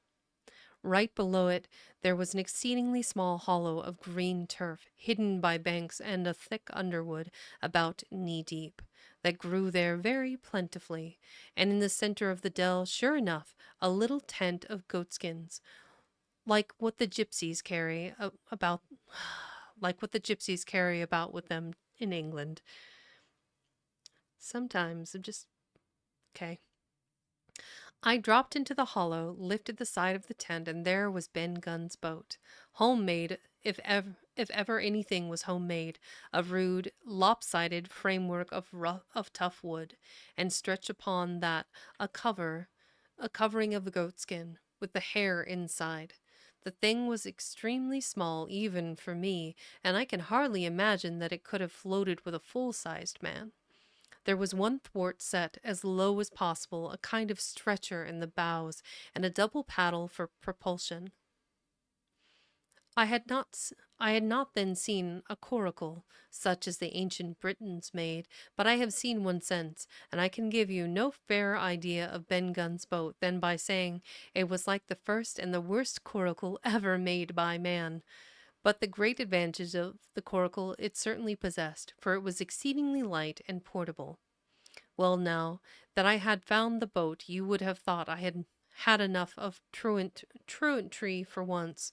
Right below it there was an exceedingly small hollow of green turf, hidden by banks and a thick underwood about knee-deep, that grew there very plentifully, and in the center of the dell, sure enough, a little tent of goatskins, like what the gypsies carry about, with them in England. Sometimes I'm just okay. I dropped into the hollow, lifted the side of the tent, and there was Ben Gunn's boat, homemade, if ever anything was homemade, a rude, lopsided framework of tough wood, and stretched upon that a covering of goatskin, with the hair inside. The thing was extremely small, even for me, and I can hardly imagine that it could have floated with a full-sized man. There was one thwart set as low as possible, a kind of stretcher in the bows, and a double paddle for propulsion. I had not then seen a coracle, such as the ancient Britons made, but I have seen one since, and I can give you no fairer idea of Ben Gunn's boat than by saying it was like the first and the worst coracle ever made by man. But the great advantage of the coracle it certainly possessed, for it was exceedingly light and portable. Well, now that I had found the boat, you would have thought I had enough of truantry for once,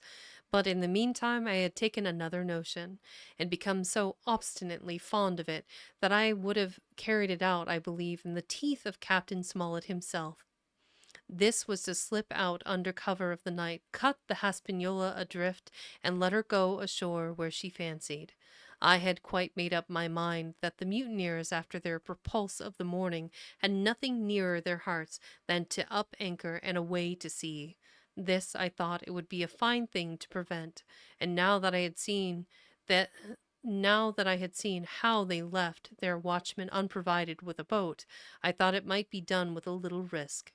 but in the meantime I had taken another notion, and become so obstinately fond of it that I would have carried it out, I believe, in the teeth of Captain Smollett himself. This was to slip out under cover of the night, cut the Haspaniola adrift, and let her go ashore where she fancied. I had quite made up my mind that the mutineers, after their repulse of the morning, had nothing nearer their hearts than to up anchor and away to sea. This I thought it would be a fine thing to prevent, and that now that I had seen how they left their watchmen unprovided with a boat, I thought it might be done with a little risk.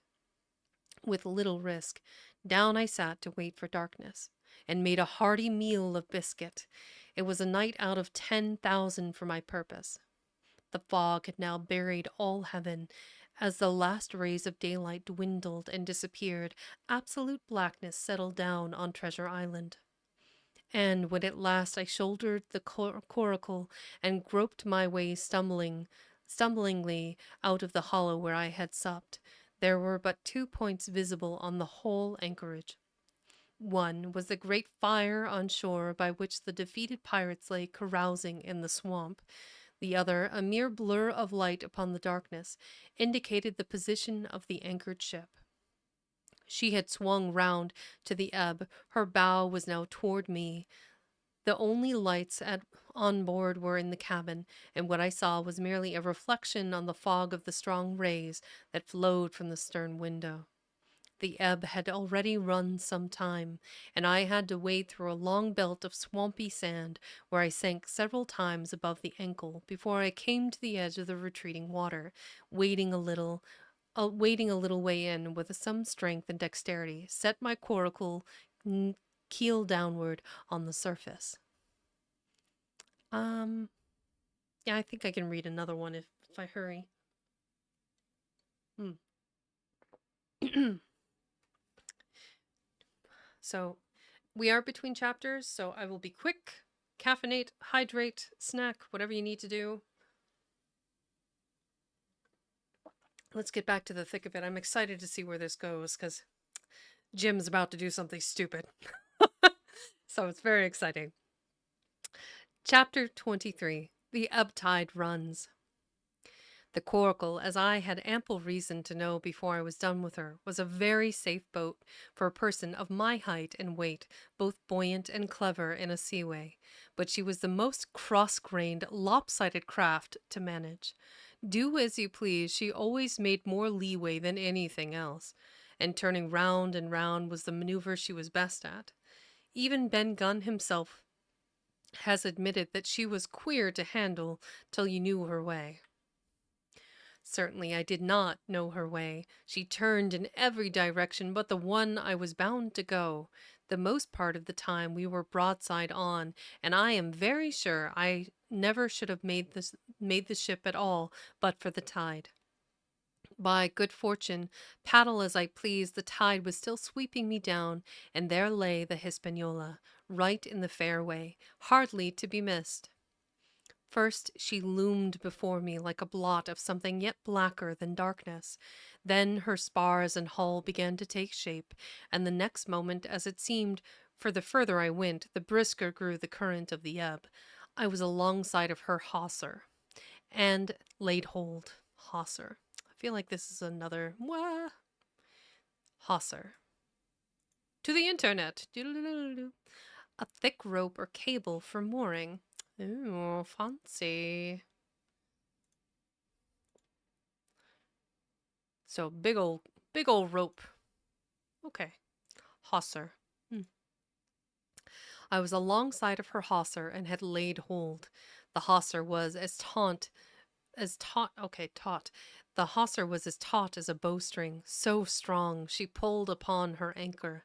With little risk, down I sat to wait for darkness, and made a hearty meal of biscuit. It was a night out of 10,000 for my purpose. The fog had now buried all heaven. As the last rays of daylight dwindled and disappeared, absolute blackness settled down on Treasure Island. And when at last I shouldered the coracle and groped my way stumblingly out of the hollow where I had supped, there were but 2 points visible on the whole anchorage. One was the great fire on shore by which the defeated pirates lay carousing in the swamp. The other, a mere blur of light upon the darkness, indicated the position of the anchored ship. She had swung round to the ebb. Her bow was now toward me. The only lights on board were in the cabin, and what I saw was merely a reflection on the fog of the strong rays that flowed from the stern window. The ebb had already run some time, and I had to wade through a long belt of swampy sand, where I sank several times above the ankle before I came to the edge of the retreating water, wading a little way in with some strength and dexterity, set my coracle keel downward on the surface. Um, yeah, I think I can read another one if I hurry. So, we are between chapters, so I will be quick. Caffeinate, hydrate, snack, whatever you need to do. Let's get back to the thick of it. I'm excited to see where this goes because Jim's about to do something stupid. So it's very exciting. Chapter 23. The Ebb Tide Runs. The Coracle, as I had ample reason to know before I was done with her, was a very safe boat for a person of my height and weight, both buoyant and clever in a seaway, but she was the most cross-grained, lopsided craft to manage. Do as you please, she always made more leeway than anything else, and turning round and round was the maneuver she was best at. Even Ben Gunn himself has admitted that she was queer to handle till you knew her way. Certainly I did not know her way. She turned in every direction but the one I was bound to go. The most part of the time we were broadside on, and I am very sure I never should have made the ship at all but for the tide. By good fortune, paddle as I pleased, the tide was still sweeping me down, and there lay the Hispaniola, right in the fairway, hardly to be missed. First she loomed before me like a blot of something yet blacker than darkness. Then her spars and hull began to take shape, and the next moment, as it seemed, for the further I went, the brisker grew the current of the ebb. I was alongside of her hawser, and laid hold. Hawser. I feel like this is another hawser. To the internet. A thick rope or cable for mooring. Ooh, fancy. So big old rope. Okay. Hawser. I was alongside of her hawser and had laid hold. The hawser was taut. The hawser was as taut as a bowstring, so strong she pulled upon her anchor.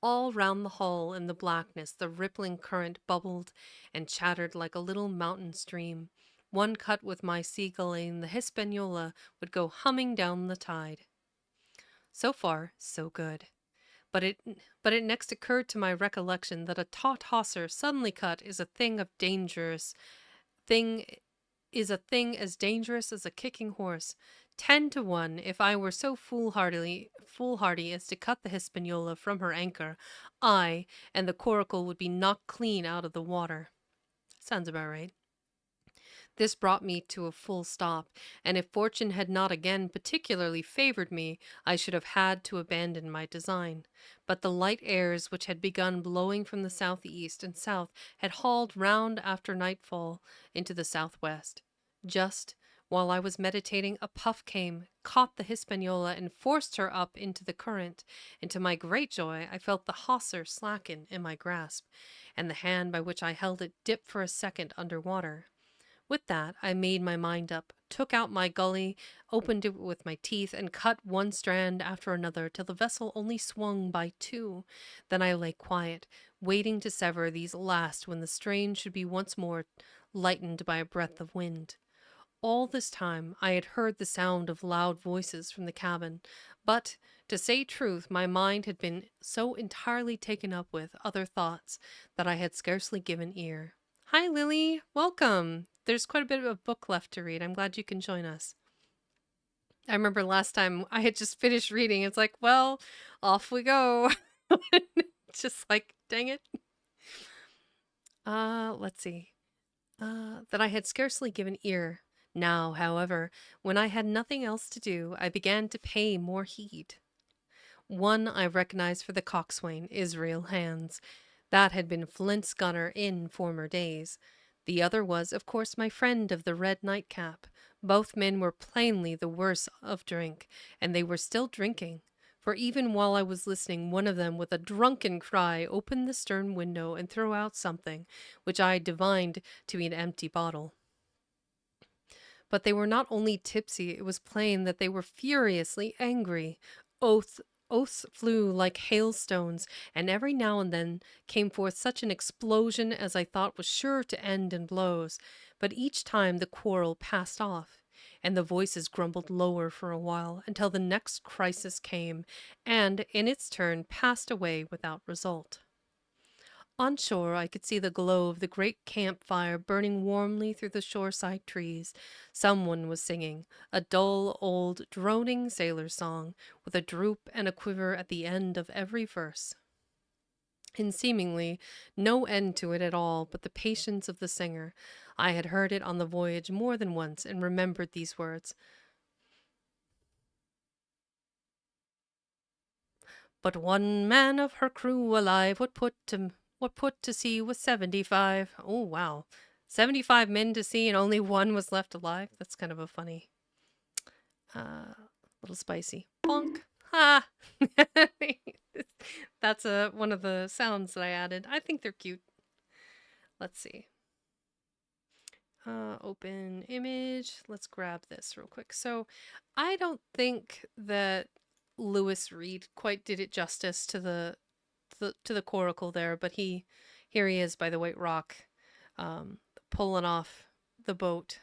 All round the hull in the blackness the rippling current bubbled and chattered like a little mountain stream. One cut with my sea-gulling, the Hispaniola would go humming down the tide. So far, so good. But it next occurred to my recollection that a taut hawser suddenly cut is a thing as dangerous as a kicking horse. 10 to 1, if I were so foolhardy as to cut the Hispaniola from her anchor, I and the coracle would be knocked clean out of the water. Sounds about right. This brought me to a full stop, and if fortune had not again particularly favored me, I should have had to abandon my design. But the light airs which had begun blowing from the southeast and south had hauled round after nightfall into the southwest. Just while I was meditating, a puff came, caught the Hispaniola, and forced her up into the current, and to my great joy I felt the hawser slacken in my grasp, and the hand by which I held it dip for a second under water. With that, I made my mind up, took out my gully, opened it with my teeth, and cut one strand after another till the vessel only swung by two. Then I lay quiet, waiting to sever these last when the strain should be once more lightened by a breath of wind. All this time I had heard the sound of loud voices from the cabin, but, to say truth, my mind had been so entirely taken up with other thoughts that I had scarcely given ear. Hi, Lily. Welcome. There's quite a bit of a book left to read. I'm glad you can join us. I remember last time I had just finished reading. It's like, well, off we go. Just like, dang it. Let's see. That I had scarcely given ear. Now, however, when I had nothing else to do, I began to pay more heed. One I recognized for the coxswain, Israel Hands. That had been Flint's gunner in former days. The other was, of course, my friend of the red nightcap. Both men were plainly the worse of drink, and they were still drinking. For even while I was listening, one of them, with a drunken cry, opened the stern window and threw out something, which I divined to be an empty bottle. But they were not only tipsy, it was plain that they were furiously angry. Oaths flew like hailstones, and every now and then came forth such an explosion as I thought was sure to end in blows. But each time the quarrel passed off, and the voices grumbled lower for a while until the next crisis came, and in its turn passed away without result. On shore, I could see the glow of the great campfire burning warmly through the shoreside trees. Someone was singing, a dull, old, droning sailor's song, with a droop and a quiver at the end of every verse. And seemingly no end to it at all but the patience of the singer. I had heard it on the voyage more than once and remembered these words. But one man of her crew alive what put to sea was 75. Oh, wow. 75 men to sea and only one was left alive. That's kind of a funny, little spicy. Bonk. Ha! That's one of the sounds that I added. I think they're cute. Let's see. Open image. Let's grab this real quick. So I don't think that Lewis Reed quite did it justice to the coracle there, but here he is by the White Rock, pulling off the boat.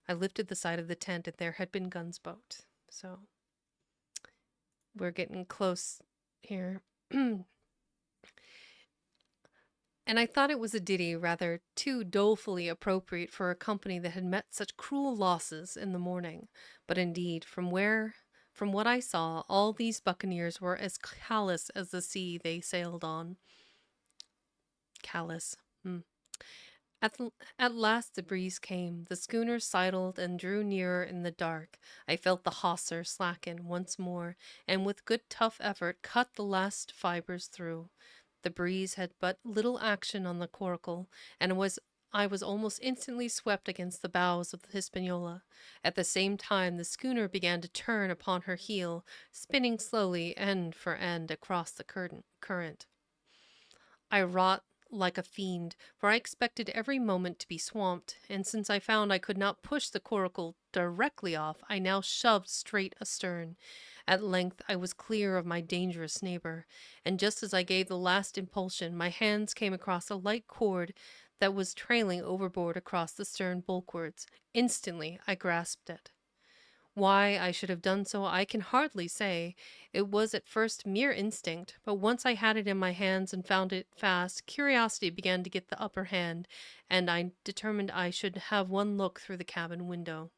I lifted the side of the tent, and there had been Gunn's boat. So we're getting close here. And I thought it was a ditty rather too dolefully appropriate for a company that had met such cruel losses in the morning. But indeed, from what I saw, all these buccaneers were as callous as the sea they sailed on. Callous. At last the breeze came. The schooner sidled and drew nearer in the dark. I felt the hawser slacken once more, and with good tough effort cut the last fibers through. The breeze had but little action on the coracle, and I was almost instantly swept against the bows of the Hispaniola. At the same time, the schooner began to turn upon her heel, spinning slowly end for end across the current. I wrought like a fiend, for I expected every moment to be swamped, and since I found I could not push the coracle directly off, I now shoved straight astern. At length I was clear of my dangerous neighbor, and just as I gave the last impulsion, my hands came across a light cord that was trailing overboard across the stern bulwarks. Instantly I grasped it. Why I should have done so I can hardly say. It was at first mere instinct, but once I had it in my hands and found it fast, curiosity began to get the upper hand, and I determined I should have one look through the cabin window.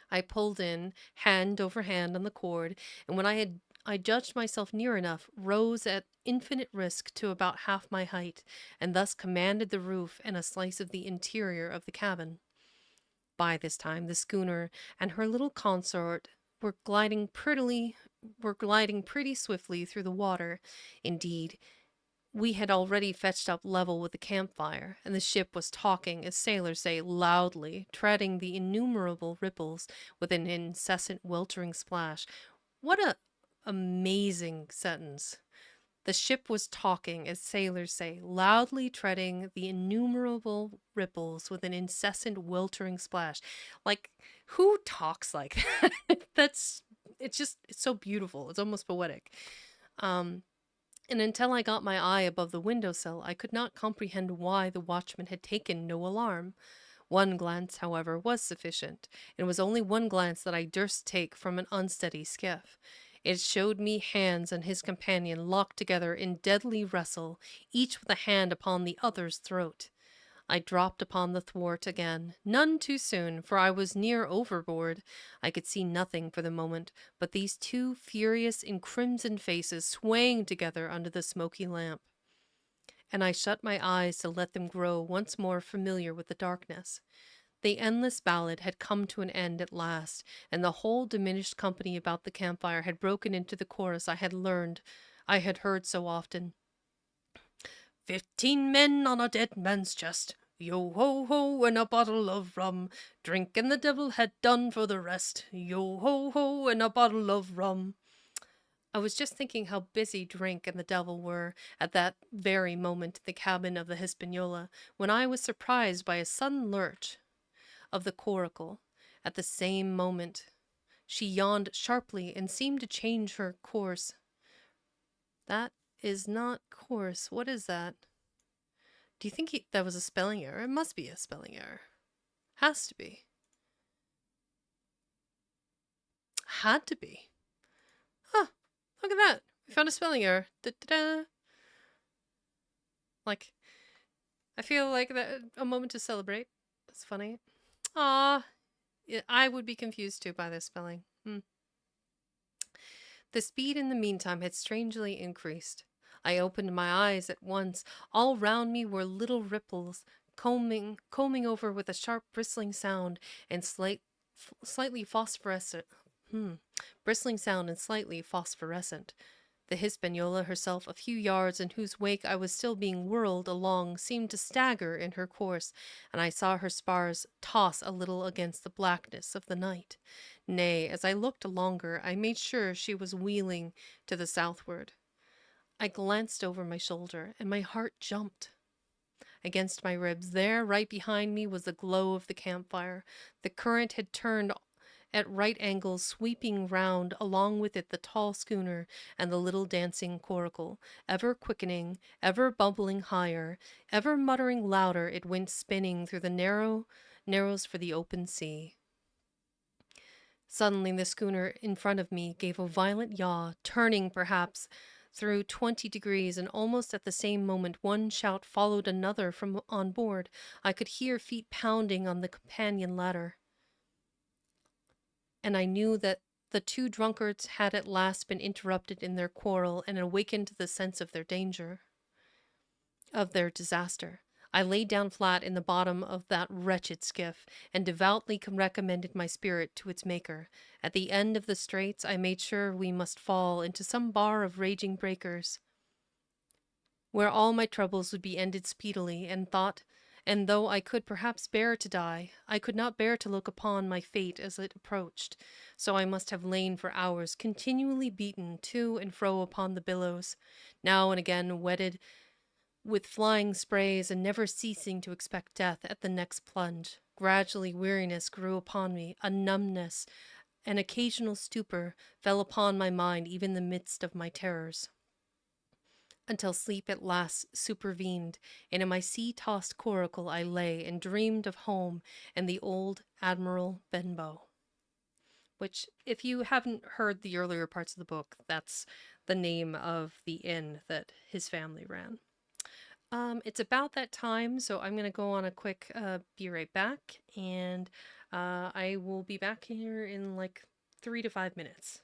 I pulled in, hand over hand on the cord, and when I judged myself near enough, rose at infinite risk to about half my height, and thus commanded the roof and a slice of the interior of the cabin. By this time the schooner and her little consort were gliding pretty swiftly through the water. Indeed, we had already fetched up level with the campfire, and the ship was talking, as sailors say, loudly, treading the innumerable ripples with an incessant weltering splash. What a amazing sentence. The ship was talking, as sailors say, loudly treading the innumerable ripples with an incessant weltering splash. Like, who talks like that? It's so beautiful. It's almost poetic. Um, and until I got my eye above the window sill, I could not comprehend why the watchman had taken no alarm. One glance, however, was sufficient, and it was only one glance that I durst take from an unsteady skiff. It showed me Hans and his companion locked together in deadly wrestle, each with a hand upon the other's throat. I dropped upon the thwart again, none too soon, for I was near overboard. I could see nothing for the moment but these two furious and crimson faces swaying together under the smoky lamp, and I shut my eyes to let them grow once more familiar with the darkness. The endless ballad had come to an end at last, and the whole diminished company about the campfire had broken into the chorus I had heard so often. 15 men on a dead man's chest, yo ho ho, and a bottle of rum. Drink and the devil had done for the rest, yo ho ho, and a bottle of rum. I was just thinking how busy drink and the devil were at that very moment in the cabin of the Hispaniola, when I was surprised by a sudden lurch of the coracle. At the same moment, she yawned sharply and seemed to change her course. That is not course. What is that? Do you think that was a spelling error? It must be a spelling error. Has to be. Had to be. Huh. Look at that. We found a spelling error. Da-da-da. Like, I feel like that a moment to celebrate. That's funny. Ah, I would be confused too by this spelling. The speed in the meantime had strangely increased. I opened my eyes at once. All round me were little ripples, combing over with a sharp bristling sound and slightly phosphorescent. Bristling sound and slightly phosphorescent. The Hispaniola herself, a few yards in whose wake I was still being whirled along, seemed to stagger in her course, and I saw her spars toss a little against the blackness of the night. Nay, as I looked longer, I made sure she was wheeling to the southward. I glanced over my shoulder, and my heart jumped. Against my ribs, there, right behind me, was the glow of the campfire. The current had turned at right angles, sweeping round along with it the tall schooner and the little dancing coracle. Ever quickening, ever bubbling higher, ever muttering louder, it went spinning through the narrows for the open sea. Suddenly the schooner in front of me gave a violent yaw, turning, perhaps, through 20 degrees, and almost at the same moment one shout followed another from on board. I could hear feet pounding on the companion ladder, and I knew that the two drunkards had at last been interrupted in their quarrel and awakened to the sense of their danger, of their disaster. I lay down flat in the bottom of that wretched skiff, and devoutly recommended my spirit to its Maker. At the end of the straits, I made sure we must fall into some bar of raging breakers, where all my troubles would be ended speedily, and though I could perhaps bear to die, I could not bear to look upon my fate as it approached, so I must have lain for hours continually beaten to and fro upon the billows, now and again wetted with flying sprays, and never ceasing to expect death at the next plunge. Gradually weariness grew upon me, a numbness, an occasional stupor fell upon my mind even in the midst of my terrors, until sleep at last supervened, and in my sea-tossed coracle I lay and dreamed of home and the old Admiral Benbow. Which, if you haven't heard the earlier parts of the book, that's the name of the inn that his family ran. It's about that time, so I'm going to go on a quick be right back, and I will be back here in like 3 to 5 minutes.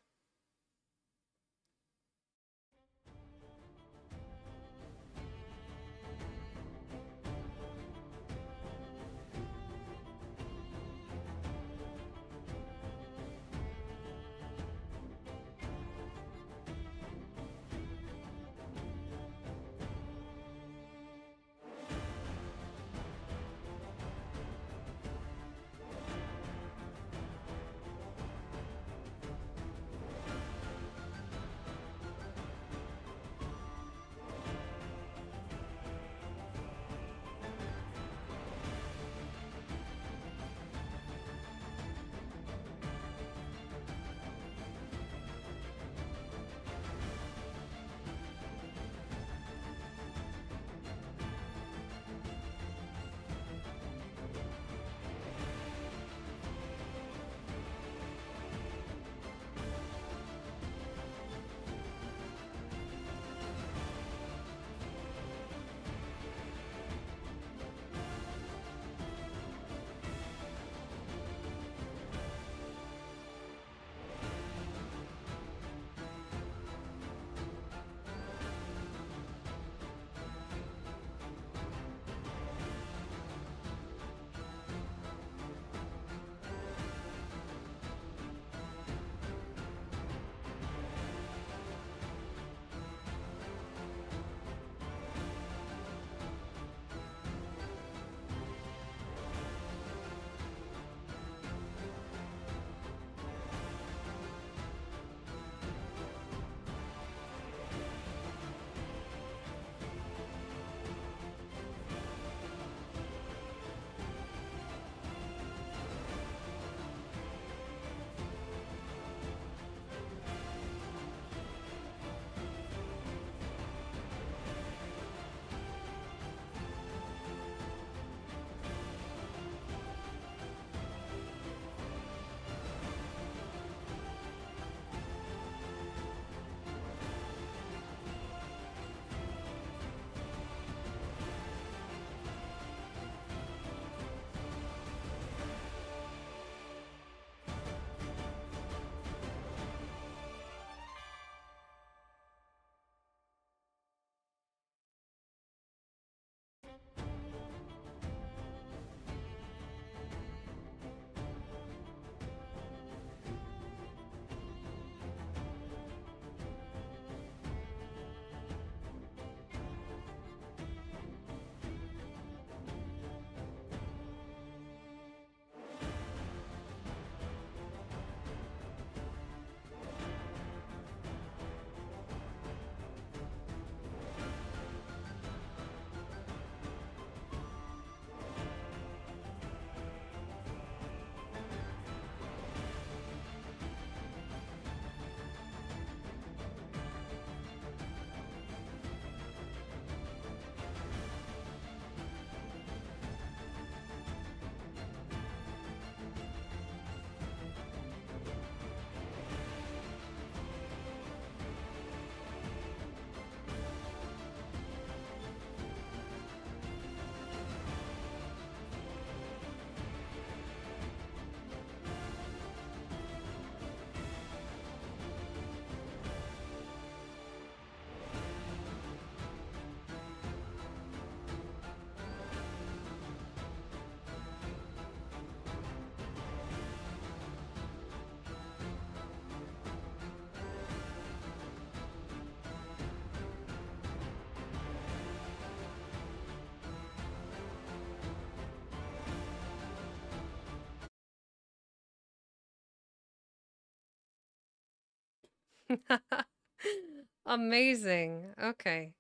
Amazing. Okay.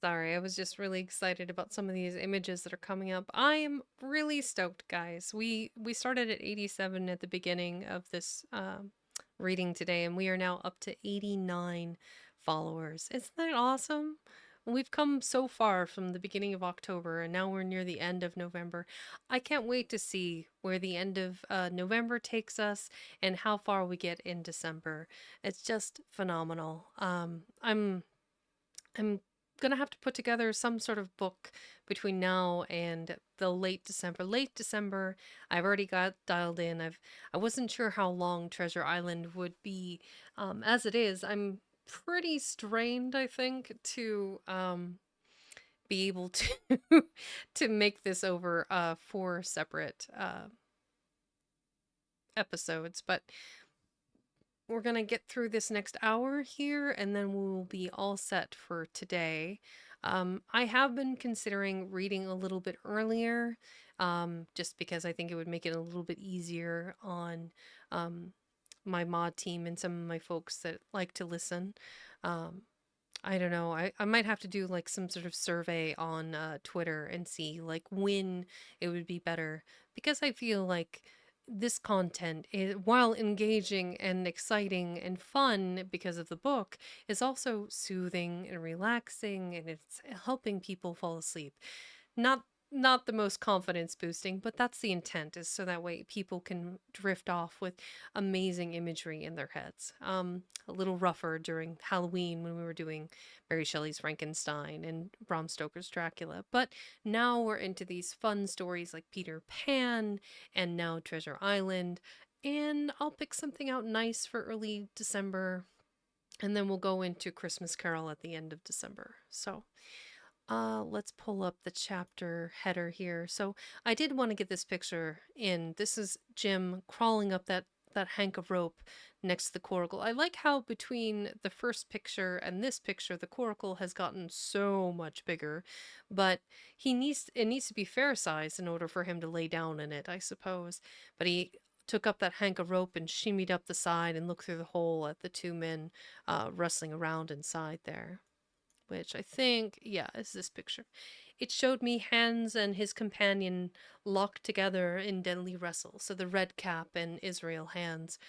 Sorry, I was just really excited about some of these images that are coming up. I am really stoked, guys. We started at 87 at the beginning of this reading today, and we are now up to 89 followers. Isn't that awesome? We've come so far from the beginning of October, and now we're near the end of November. I can't wait to see where the end of November takes us and how far we get in December. It's just phenomenal. I'm gonna have to put together some sort of book between now and the late December. Late December, I've already got dialed in. I wasn't sure how long Treasure Island would be. As it is, I'm pretty strained, I think, to be able to to make this over 4 separate episodes, but we're going to get through this next hour here and then we'll be all set for today. I have been considering reading a little bit earlier, just because I think it would make it a little bit easier on my mod team and some of my folks that like to listen. Um, I don't know. I might have to do like some sort of survey on Twitter and see like when it would be better, because I feel like this content is, while engaging and exciting and fun because of the book, is also soothing and relaxing, and it's helping people fall asleep. Not not the most confidence boosting, but that's the intent, is so that way people can drift off with amazing imagery in their heads. A little rougher during Halloween when we were doing Mary Shelley's Frankenstein and Bram Stoker's Dracula, but now we're into these fun stories like Peter Pan and now Treasure Island, and I'll pick something out nice for early December, and then we'll go into Christmas Carol at the end of December. So let's pull up the chapter header here. So I did want to get this picture in. This is Jim crawling up that hank of rope next to the coracle. I like how between the first picture and this picture, the coracle has gotten so much bigger, but it needs to be fair size in order for him to lay down in it, I suppose. But he took up that hank of rope and shimmied up the side and looked through the hole at the 2 men wrestling around inside there, which I think, yeah, is this picture. It showed me Hans and his companion locked together in deadly wrestle. So the red cap and Israel Hans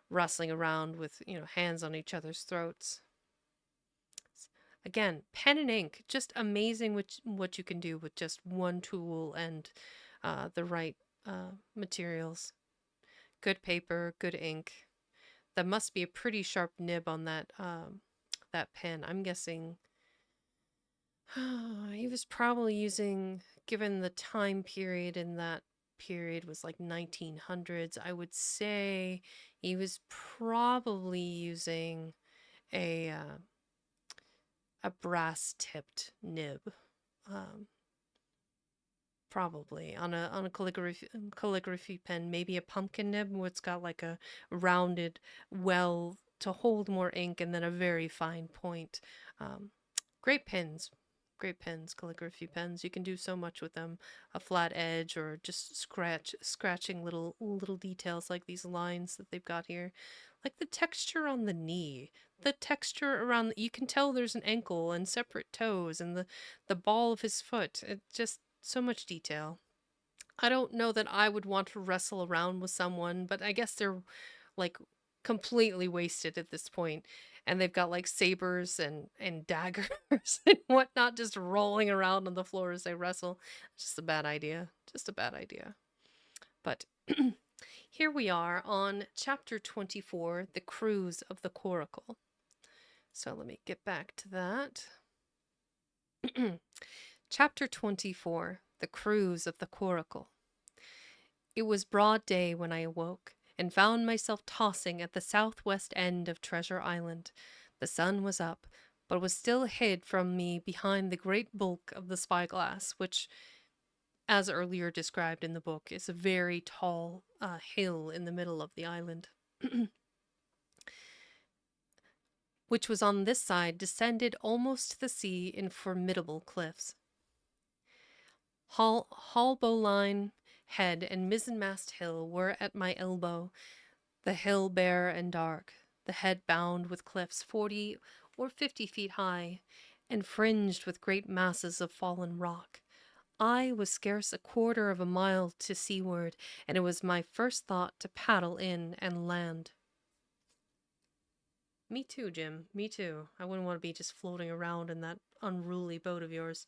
wrestling around with, hands on each other's throats. Again, pen and ink, just amazing what you can do with just one tool and the right materials. Good paper, good ink. That must be a pretty sharp nib on that pen. I'm guessing he was probably using, given the time period in that period was like 1900s, I would say he was probably using a brass tipped nib. Probably on a calligraphy pen, maybe a pumpkin nib where it's got like a rounded well to hold more ink and then a very fine point. Great pens, great pens, calligraphy pens. You can do so much with them. A flat edge or just scratching little details like these lines that they've got here. Like the texture on the knee, the texture around, you can tell there's an ankle and separate toes and the ball of his foot. It just so much detail. I don't know that I would want to wrestle around with someone, but I guess they're like completely wasted at this point, and they've got like sabers and daggers and whatnot just rolling around on the floor as they wrestle. Just a bad idea. Just a bad idea. But here we are on chapter 24, The Cruise of the Coracle. So let me get back to that. Chapter 24, The Cruise of the Coracle. It was broad day when I awoke, and found myself tossing at the southwest end of Treasure Island. The sun was up, but was still hid from me behind the great bulk of the spyglass, which, as earlier described in the book, is a very tall hill in the middle of the island. Which was on this side descended almost to the sea in formidable cliffs. Haulbowline Head and Mizzenmast Hill were at my elbow, the hill bare and dark, the head bound with cliffs 40 or 50 feet high, and fringed with great masses of fallen rock. I was scarce a quarter of a mile to seaward, and it was my first thought to paddle in and land. Me too, Jim. Me too. I wouldn't want to be just floating around in that unruly boat of yours.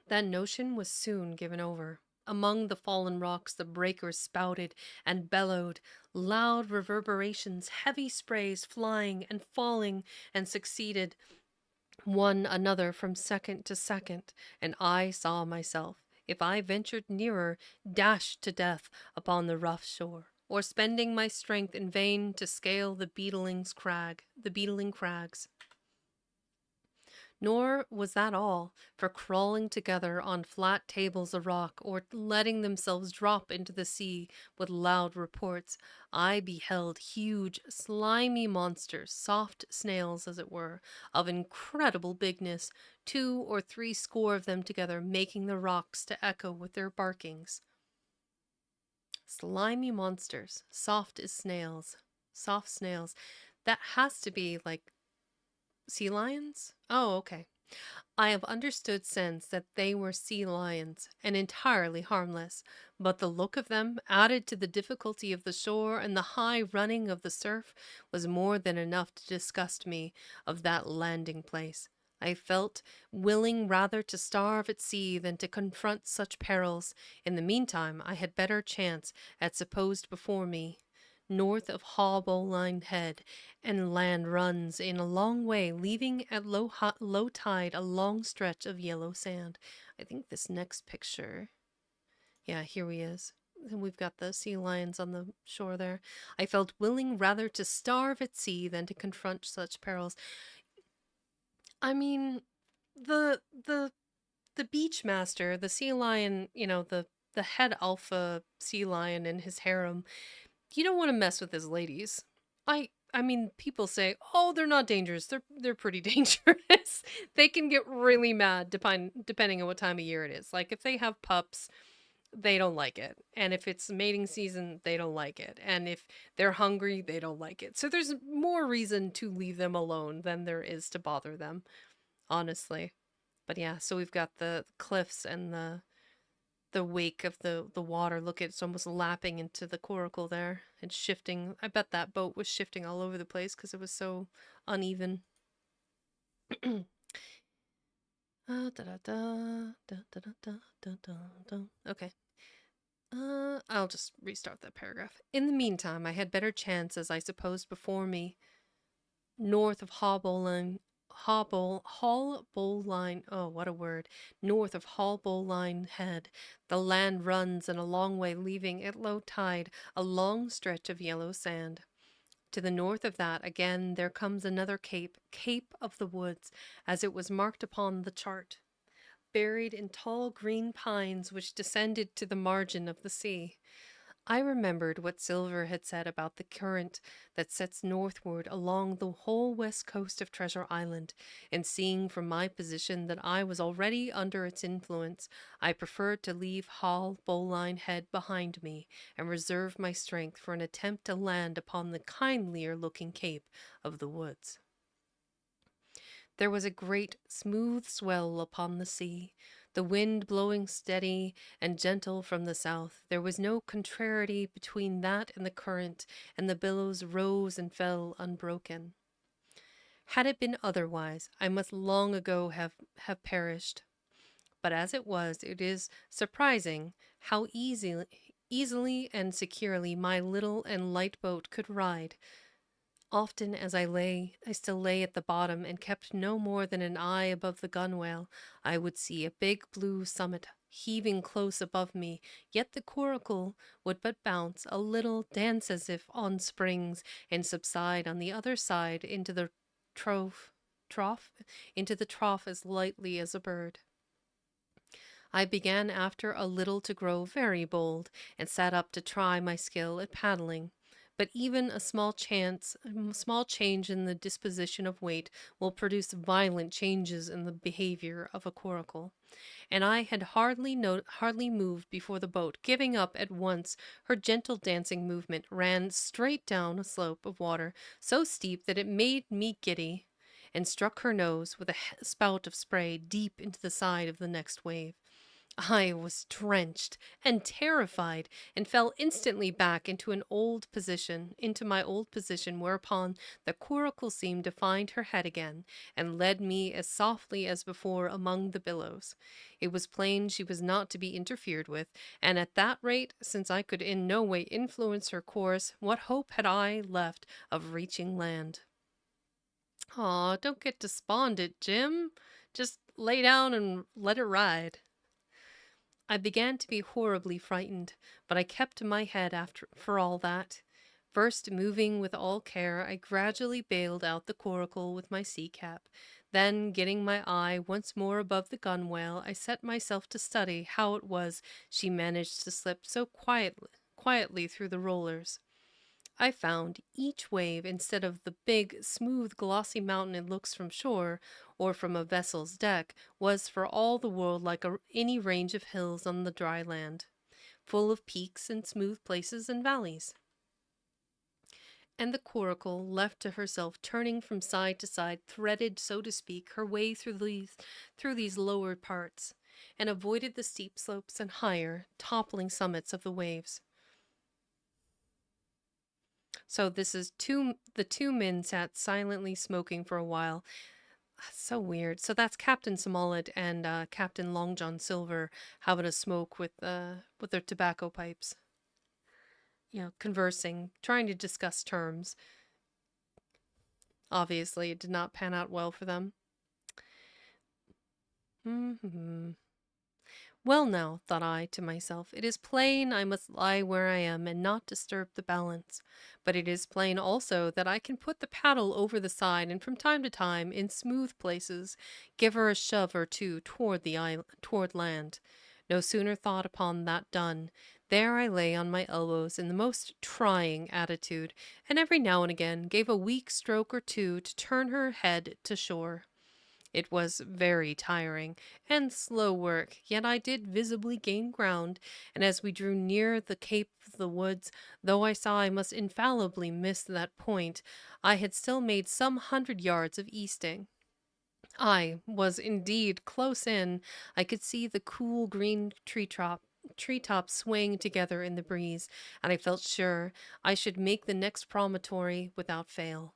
That notion was soon given over. Among the fallen rocks, the breakers spouted and bellowed, loud reverberations, heavy sprays flying and falling and succeeded one another from second to second, and I saw myself, if I ventured nearer, dashed to death upon the rough shore, or spending my strength in vain to scale the beetling crags. Nor was that all, for crawling together on flat tables of rock, or letting themselves drop into the sea with loud reports, I beheld huge, slimy monsters, soft snails as it were, of incredible bigness, 2 or 3 score of them together, making the rocks to echo with their barkings. Slimy monsters, soft snails. That has to be like sea lions? Oh, okay. I have understood since that they were sea lions, and entirely harmless, but the look of them, added to the difficulty of the shore and the high running of the surf, was more than enough to disgust me of that landing place. I felt willing rather to starve at sea than to confront such perils. In the meantime, I had better chance at supposed before me. North of Haulbowline Head, and land runs in a long way, leaving at low tide a long stretch of yellow sand. I think this next picture, yeah, here he is. And we've got the sea lions on the shore there. I felt willing rather to starve at sea than to confront such perils. I mean, the the the beach master, the sea lion, the head alpha sea lion and his harem, you don't want to mess with his ladies. I mean, people say, "Oh, they're not dangerous. They're pretty dangerous." They can get really mad depending on what time of year it is. Like if they have pups, they don't like it. And if it's mating season, they don't like it. And if they're hungry, they don't like it. So there's more reason to leave them alone than there is to bother them, honestly. But yeah, so we've got the cliffs and the wake of the water. Look, it's almost lapping into the coracle there. It's shifting. I bet that boat was shifting all over the place because it was so uneven. Okay. I'll just restart that paragraph. In the meantime, I had better chances, I supposed, before me, north of Hallbowline, oh, what a word, north of Hallbowline Head. The land runs in a long way, leaving at low tide a long stretch of yellow sand. To the north of that, again, there comes another cape, Cape of the Woods, as it was marked upon the chart, buried in tall green pines which descended to the margin of the sea. I remembered what Silver had said about the current that sets northward along the whole west coast of Treasure Island, and seeing from my position that I was already under its influence, I preferred to leave Hull Bowline Head behind me and reserve my strength for an attempt to land upon the kindlier looking Cape of the Woods. There was a great smooth swell upon the sea, the wind blowing steady and gentle from the south. There was no contrariety between that and the current, and the billows rose and fell unbroken. Had it been otherwise, I must long ago have perished. But as it was, it is surprising how easily and securely my little and light boat could ride. Often as I still lay at the bottom and kept no more than an eye above the gunwale, I would see a big blue summit heaving close above me, yet the coracle would but bounce a little, dance as if on springs, and subside on the other side into the trough, into the trough as lightly as a bird. I began after a little to grow very bold, and sat up to try my skill at paddling. But even a small change in the disposition of weight will produce violent changes in the behavior of a coracle, and I had hardly moved before the boat, giving up at once her gentle dancing movement, ran straight down a slope of water so steep that it made me giddy, and struck her nose with a spout of spray deep into the side of the next wave. I was drenched and terrified, and fell instantly back into my old position, whereupon the coracle seemed to find her head again, and led me as softly as before among the billows. It was plain she was not to be interfered with, and at that rate, since I could in no way influence her course, what hope had I left of reaching land? Aw, don't get despondent, Jim. Just lay down and let it ride. I began to be horribly frightened, but I kept my head after for all that. First, moving with all care, I gradually bailed out the coracle with my sea cap. Then, getting my eye once more above the gunwale, I set myself to study how it was she managed to slip so quietly through the rollers. I found each wave, instead of the big, smooth, glossy mountain it looks from shore or from a vessel's deck, was for all the world like any range of hills on the dry land, full of peaks and smooth places and valleys. And the coracle, left to herself, turning from side to side, threaded, so to speak, her way through these lower parts, and avoided the steep slopes and higher, toppling summits of the waves. So this is the two men sat silently smoking for a while. That's so weird. So that's Captain Smollett and Captain Long John Silver having a smoke with their tobacco pipes. You know, conversing, trying to discuss terms. Obviously, it did not pan out well for them. Hmm. Well, now, thought I to myself, it is plain I must lie where I am and not disturb the balance. But it is plain also that I can put the paddle over the side and from time to time, in smooth places, give her a shove or two toward land. No sooner thought upon that done. There I lay on my elbows in the most trying attitude, and every now and again gave a weak stroke or two to turn her head to shore. It was very tiring and slow work, yet I did visibly gain ground, and as we drew near the Cape of the Woods, though I saw I must infallibly miss that point, I had still made some 100 yards of easting. I was indeed close in. I could see the cool green treetops swaying together in the breeze, and I felt sure I should make the next promontory without fail.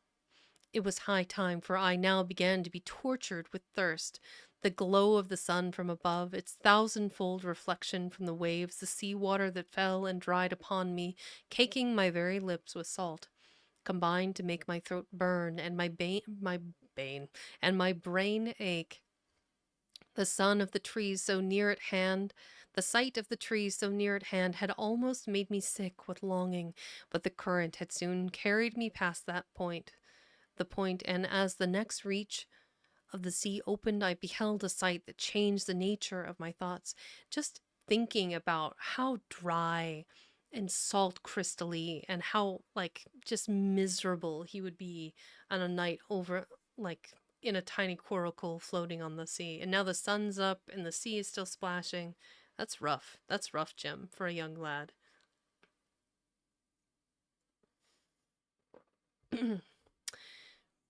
It was high time, for I now began to be tortured with thirst. The glow of the sun from above, its thousandfold reflection from the waves, the sea water that fell and dried upon me, caking my very lips with salt, combined to make my throat burn and my brain ache. The sun of the trees so near at hand, the sight of the trees so near at hand had almost made me sick with longing, but the current had soon carried me past that point. And as the next reach of the sea opened, I beheld a sight that changed the nature of my thoughts. Just thinking about how dry and salt crystally and how, like, just miserable he would be on a night over, like, in a tiny coracle floating on the sea. And now the sun's up and the sea is still splashing. That's rough. That's rough, Jim, for a young lad.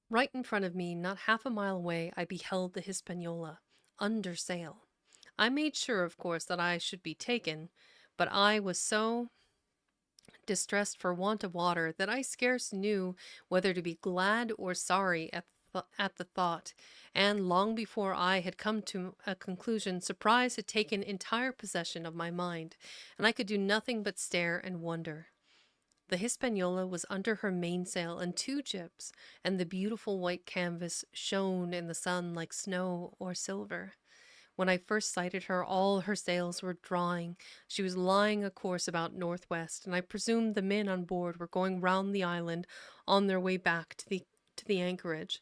Right in front of me, not half a mile away, I beheld the Hispaniola, under sail. I made sure, of course, that I should be taken, but I was so distressed for want of water that I scarce knew whether to be glad or sorry at the thought, and long before I had come to a conclusion, surprise had taken entire possession of my mind, and I could do nothing but stare and wonder. The Hispaniola was under her mainsail and two jibs, and the beautiful white canvas shone in the sun like snow or silver. When I first sighted her, all her sails were drawing. She was lying a course about northwest, and I presumed the men on board were going round the island on their way back to the anchorage.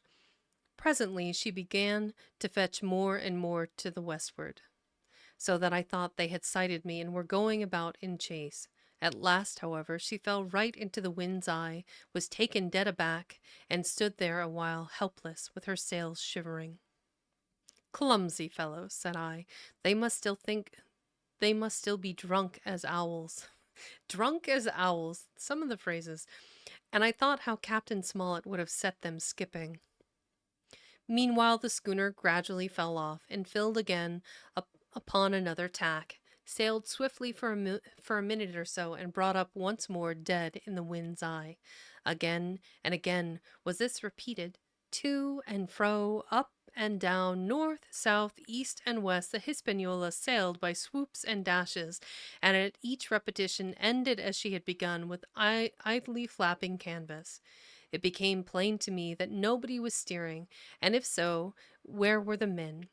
Presently she began to fetch more and more to the westward, so that I thought they had sighted me and were going about in chase. At last, however, she fell right into the wind's eye, was taken dead aback, and stood there a while helpless, with her sails shivering. Clumsy fellows, said I. They must still think they must still be drunk as owls. Drunk as owls, some of the phrases. And I thought how Captain Smollett would have set them skipping. Meanwhile, the schooner gradually fell off and filled again up upon another tack, sailed swiftly for a minute or so, and brought up once more dead in the wind's eye. Again and again was this repeated. To and fro, up and down, north, south, east, and west, the Hispaniola sailed by swoops and dashes, and at each repetition ended as she had begun, with idly flapping canvas. It became plain to me that nobody was steering, and if so, where were the men?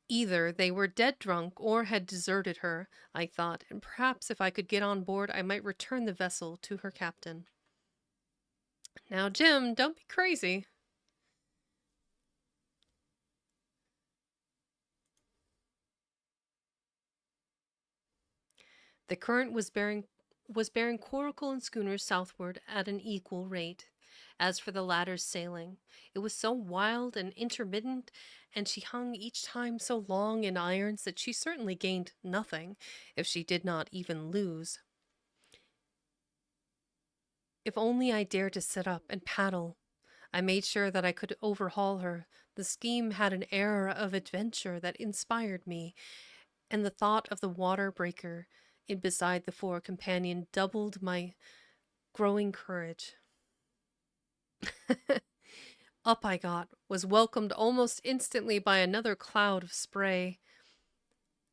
Either they were dead drunk or had deserted her, I thought, and perhaps if I could get on board I might return the vessel to her captain. Now, Jim, don't be crazy. The current was bearing coracle and schooners southward at an equal rate. As for the latter's sailing, it was so wild and intermittent, and she hung each time so long in irons that she certainly gained nothing, if she did not even lose. If only I dared to sit up and paddle. I made sure that I could overhaul her. The scheme had an air of adventure that inspired me, and the thought of the water breaker in beside the fore companion doubled my growing courage. Up I got, was welcomed almost instantly by another cloud of spray,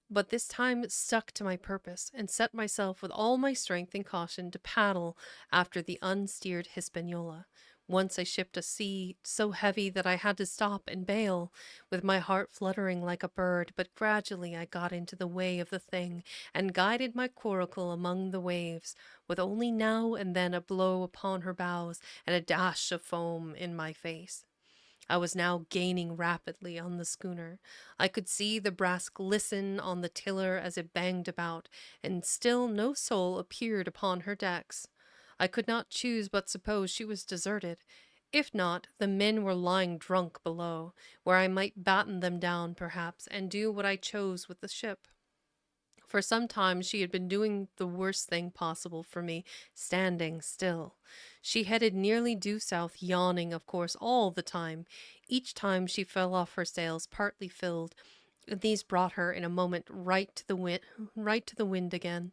but this time stuck to my purpose and set myself with all my strength and caution to paddle after the unsteered Hispaniola. Once I shipped a sea so heavy that I had to stop and bail, with my heart fluttering like a bird, but gradually I got into the way of the thing and guided my coracle among the waves, with only now and then a blow upon her bows and a dash of foam in my face. I was now gaining rapidly on the schooner. I could see the brass glisten on the tiller as it banged about, and still no soul appeared upon her decks. I could not choose but suppose she was deserted. If not, the men were lying drunk below, where I might batten them down, perhaps, and do what I chose with the ship. For some time she had been doing the worst thing possible for me, standing still. She headed nearly due south, yawning, of course, all the time. Each time she fell off her sails, partly filled, and these brought her in a moment right to the wind again.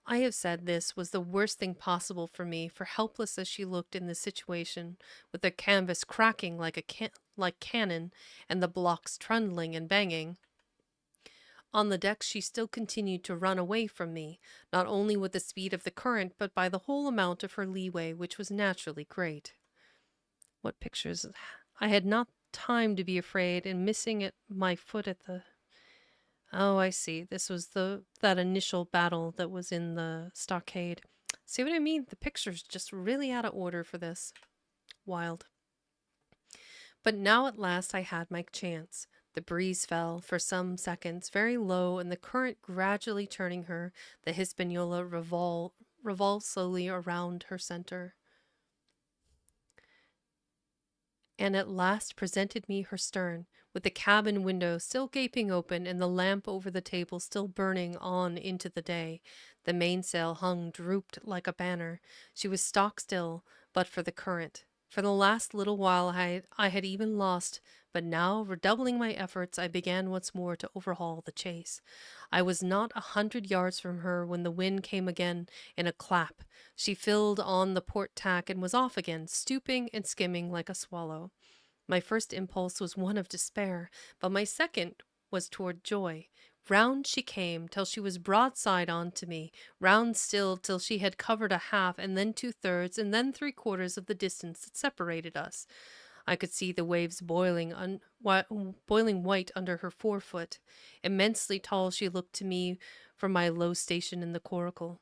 I have said this was the worst thing possible for me, for helpless as she looked in this situation, with the canvas cracking like cannon, and the blocks trundling and banging. On the deck she still continued to run away from me, not only with the speed of the current, but by the whole amount of her leeway, which was naturally great. What pictures? I had not time to be afraid, and missing at my foot at the... Oh, I see. This was that initial battle that was in the stockade. See what I mean? The picture's just really out of order for this. Wild. But now at last I had my chance. The breeze fell for some seconds very low, and the current gradually turning her, the Hispaniola revolved slowly around her center, and at last presented me her stern, with the cabin window still gaping open and the lamp over the table still burning on into the day. The mainsail hung drooped like a banner. She was stock still, but for the current. For the last little while I had even lost, but now, redoubling my efforts, I began once more to overhaul the chase. I was not 100 yards from her when the wind came again in a clap. She filled on the port tack and was off again, stooping and skimming like a swallow. My first impulse was one of despair, but my second was toward joy. Round she came till she was broadside on to me, round still till she had covered a half, and then 2/3, and then 3/4 of the distance that separated us. I could see the waves boiling white under her forefoot. Immensely tall she looked to me from my low station in the coracle.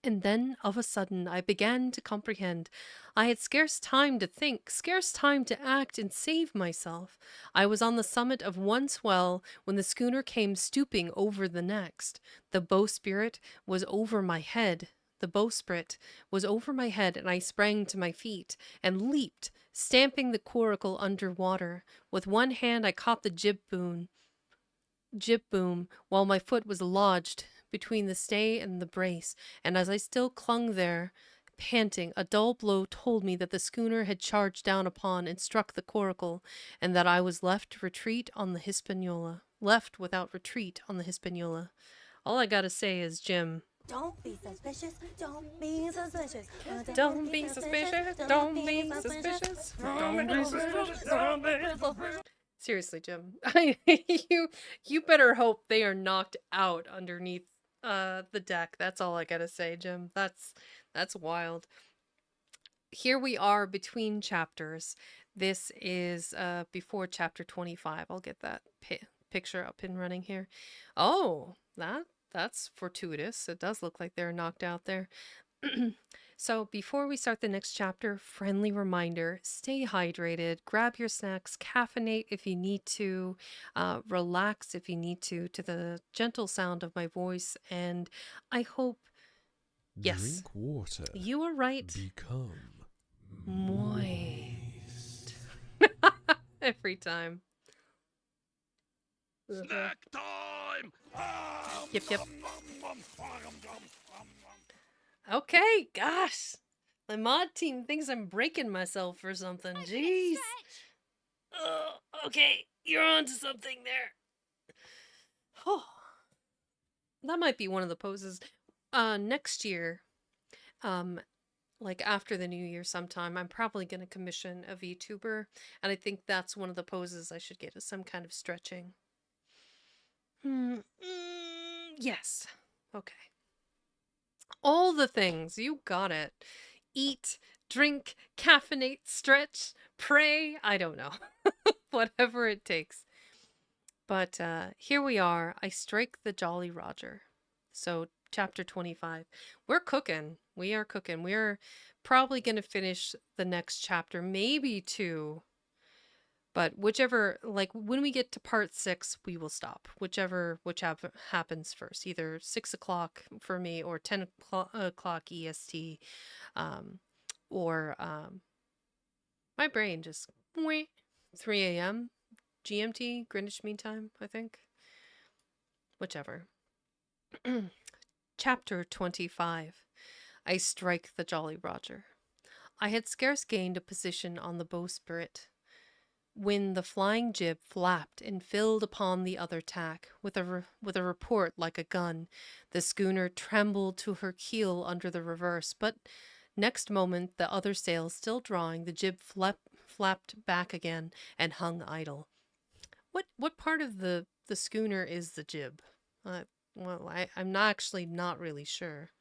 And then, of a sudden, I began to comprehend. I had scarce time to think, scarce time to act and save myself. I was on the summit of one swell when the schooner came stooping over the next. The bowsprit was over my head. The bowsprit was over my head, and I sprang to my feet and leaped, stamping the coracle under water. With one hand I caught the jib boom, while my foot was lodged between the stay and the brace, and as I still clung there, panting, a dull blow told me that the schooner had charged down upon and struck the coracle, and that I was left to retreat on the Hispaniola. left without retreat on the Hispaniola. All I gotta say is, Jim, Don't be suspicious. Don't be suspicious. don't be suspicious. Don't be suspicious. Don't be suspicious. Seriously, Jim, you better hope they are knocked out underneath the deck. That's all I gotta say, Jim. That's wild. Here we are between chapters. This is before chapter 25. I'll get that picture up and running here. Oh, that's fortuitous. It does look like they're knocked out there. So before we start the next chapter, friendly reminder, stay hydrated, grab your snacks, caffeinate if you need to, relax if you need to the gentle sound of my voice, and I hope, yes, Drink water. you were right. Become Moist. Every time. Snack time! Yep, yep. Okay, gosh. The mod team thinks I'm breaking myself or something. Jeez. Okay, you're on to something there. Oh, that might be one of the poses. Next year, like after the new year sometime, I'm probably going to commission a VTuber, and I think that's one of the poses I should get, is some kind of stretching. Yes. Okay. All the things. You got it. Eat, drink, caffeinate, stretch, pray. I don't know. Whatever it takes. But here we are. I strike the Jolly Roger. So, chapter 25. We're cooking. We are cooking. We're probably going to finish the next chapter, maybe 2. But whichever, like when we get to part 6, we will stop. Whichever happens first, either 6 o'clock for me or 10 o'clock EST, or my brain just 3 a.m. GMT, Greenwich Mean Time, I think. Whichever. Chapter 25. I strike the Jolly Roger. I had scarce gained a position on the bowsprit when the flying jib flapped and filled upon the other tack with a report like a gun. The schooner trembled to her keel under the reverse, but next moment, the other sail still drawing, the jib flapped back again and hung idle. What part of the schooner is the jib? I'm not really sure.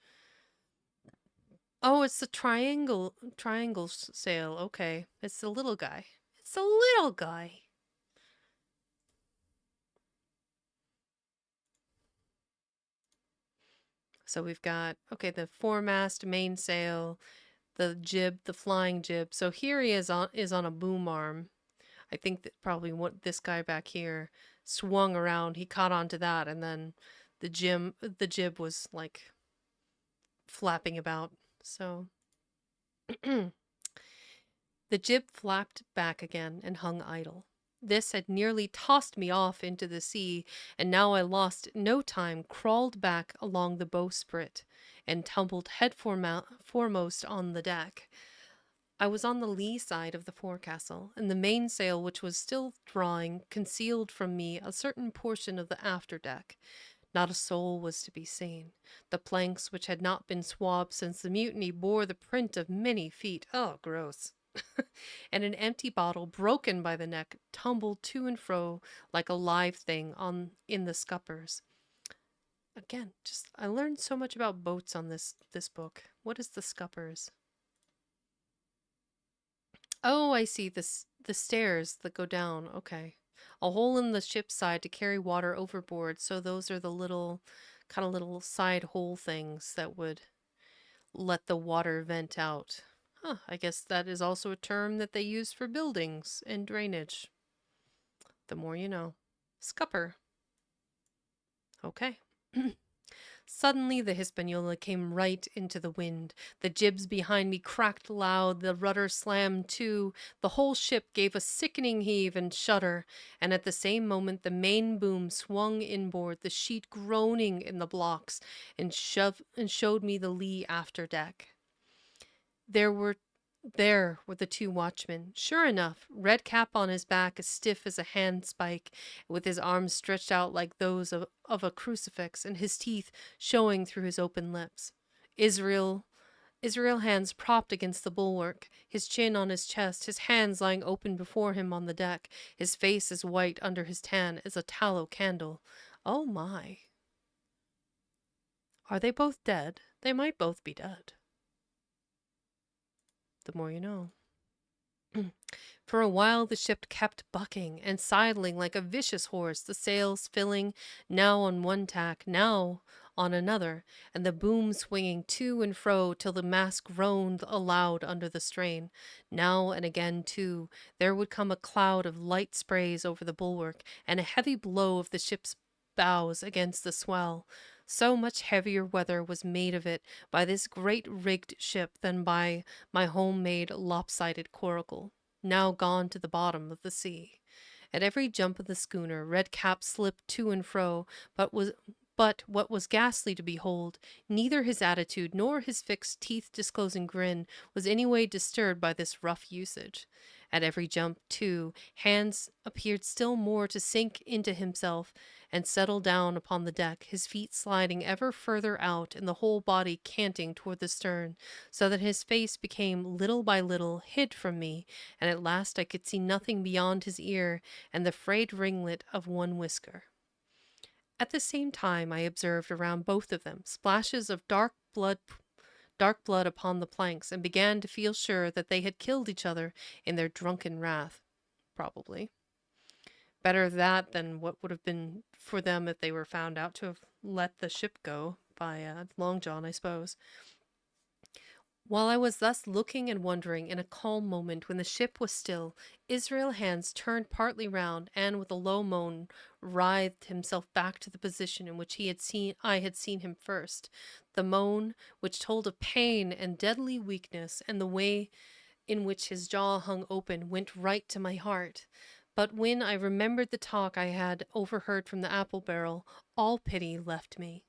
Oh, it's the triangle sail. Okay, it's the little guy. It's a little guy. So we've got, okay, the foremast, mainsail, the jib, the flying jib. So here he is on a boom arm. I think that probably what this guy back here swung around. He caught onto that, and then the jib was like flapping about. So the jib flapped back again and hung idle. This had nearly tossed me off into the sea, and now I lost no time, crawled back along the bowsprit, and tumbled head foremost on the deck. I was on the lee side of the forecastle, and the mainsail, which was still drawing, concealed from me a certain portion of the after deck. Not a soul was to be seen. The planks, which had not been swabbed since the mutiny, bore the print of many feet. Oh, gross. And an empty bottle, broken by the neck, tumbled to and fro like a live thing in the scuppers. Again, I learned so much about boats on this book. What is the scuppers? Oh, I see. The stairs that go down. Okay. A hole in the ship's side to carry water overboard. So those are the little side hole things that would let the water vent out. Huh, I guess that is also a term that they use for buildings and drainage. The more you know. Scupper. Okay. Suddenly the Hispaniola came right into the wind. The jibs behind me cracked loud, the rudder slammed to, the whole ship gave a sickening heave and shudder, and at the same moment the main boom swung inboard, the sheet groaning in the blocks, and showed me the lee after deck. There were There were the two watchmen. Sure enough, red cap on his back, as stiff as a handspike, with his arms stretched out like those of a crucifix, and his teeth showing through his open lips. Israel hands propped against the bulwark, his chin on his chest, his hands lying open before him on the deck, his face as white under his tan as a tallow candle. Oh my. Are they both dead? They might both be dead. The more you know. For a while the ship kept bucking and sidling like a vicious horse, the sails filling, now on one tack, now on another, and the boom swinging to and fro till the mast groaned aloud under the strain. Now and again, too, there would come a cloud of light sprays over the bulwark, and a heavy blow of the ship's bows against the swell. So much heavier weather was made of it by this great rigged ship than by my homemade lopsided coracle, now gone to the bottom of the sea. At every jump of the schooner, Redcap slipped to and fro, but what was ghastly to behold, neither his attitude nor his fixed teeth-disclosing grin was any way disturbed by this rough usage. At every jump, too, Hans appeared still more to sink into himself and settle down upon the deck, his feet sliding ever further out and the whole body canting toward the stern, so that his face became little by little hid from me, and at last I could see nothing beyond his ear and the frayed ringlet of one whisker. At the same time I observed around both of them splashes of dark blood upon the planks, and began to feel sure that they had killed each other in their drunken wrath. Probably. Better that than what would have been for them if they were found out to have let the ship go by Long John, I suppose. While I was thus looking and wondering in a calm moment when the ship was still, Israel Hands turned partly round and with a low moan writhed himself back to the position in which I had seen him first. The moan which told of pain and deadly weakness, and the way in which his jaw hung open went right to my heart. But when I remembered the talk I had overheard from the apple barrel, all pity left me.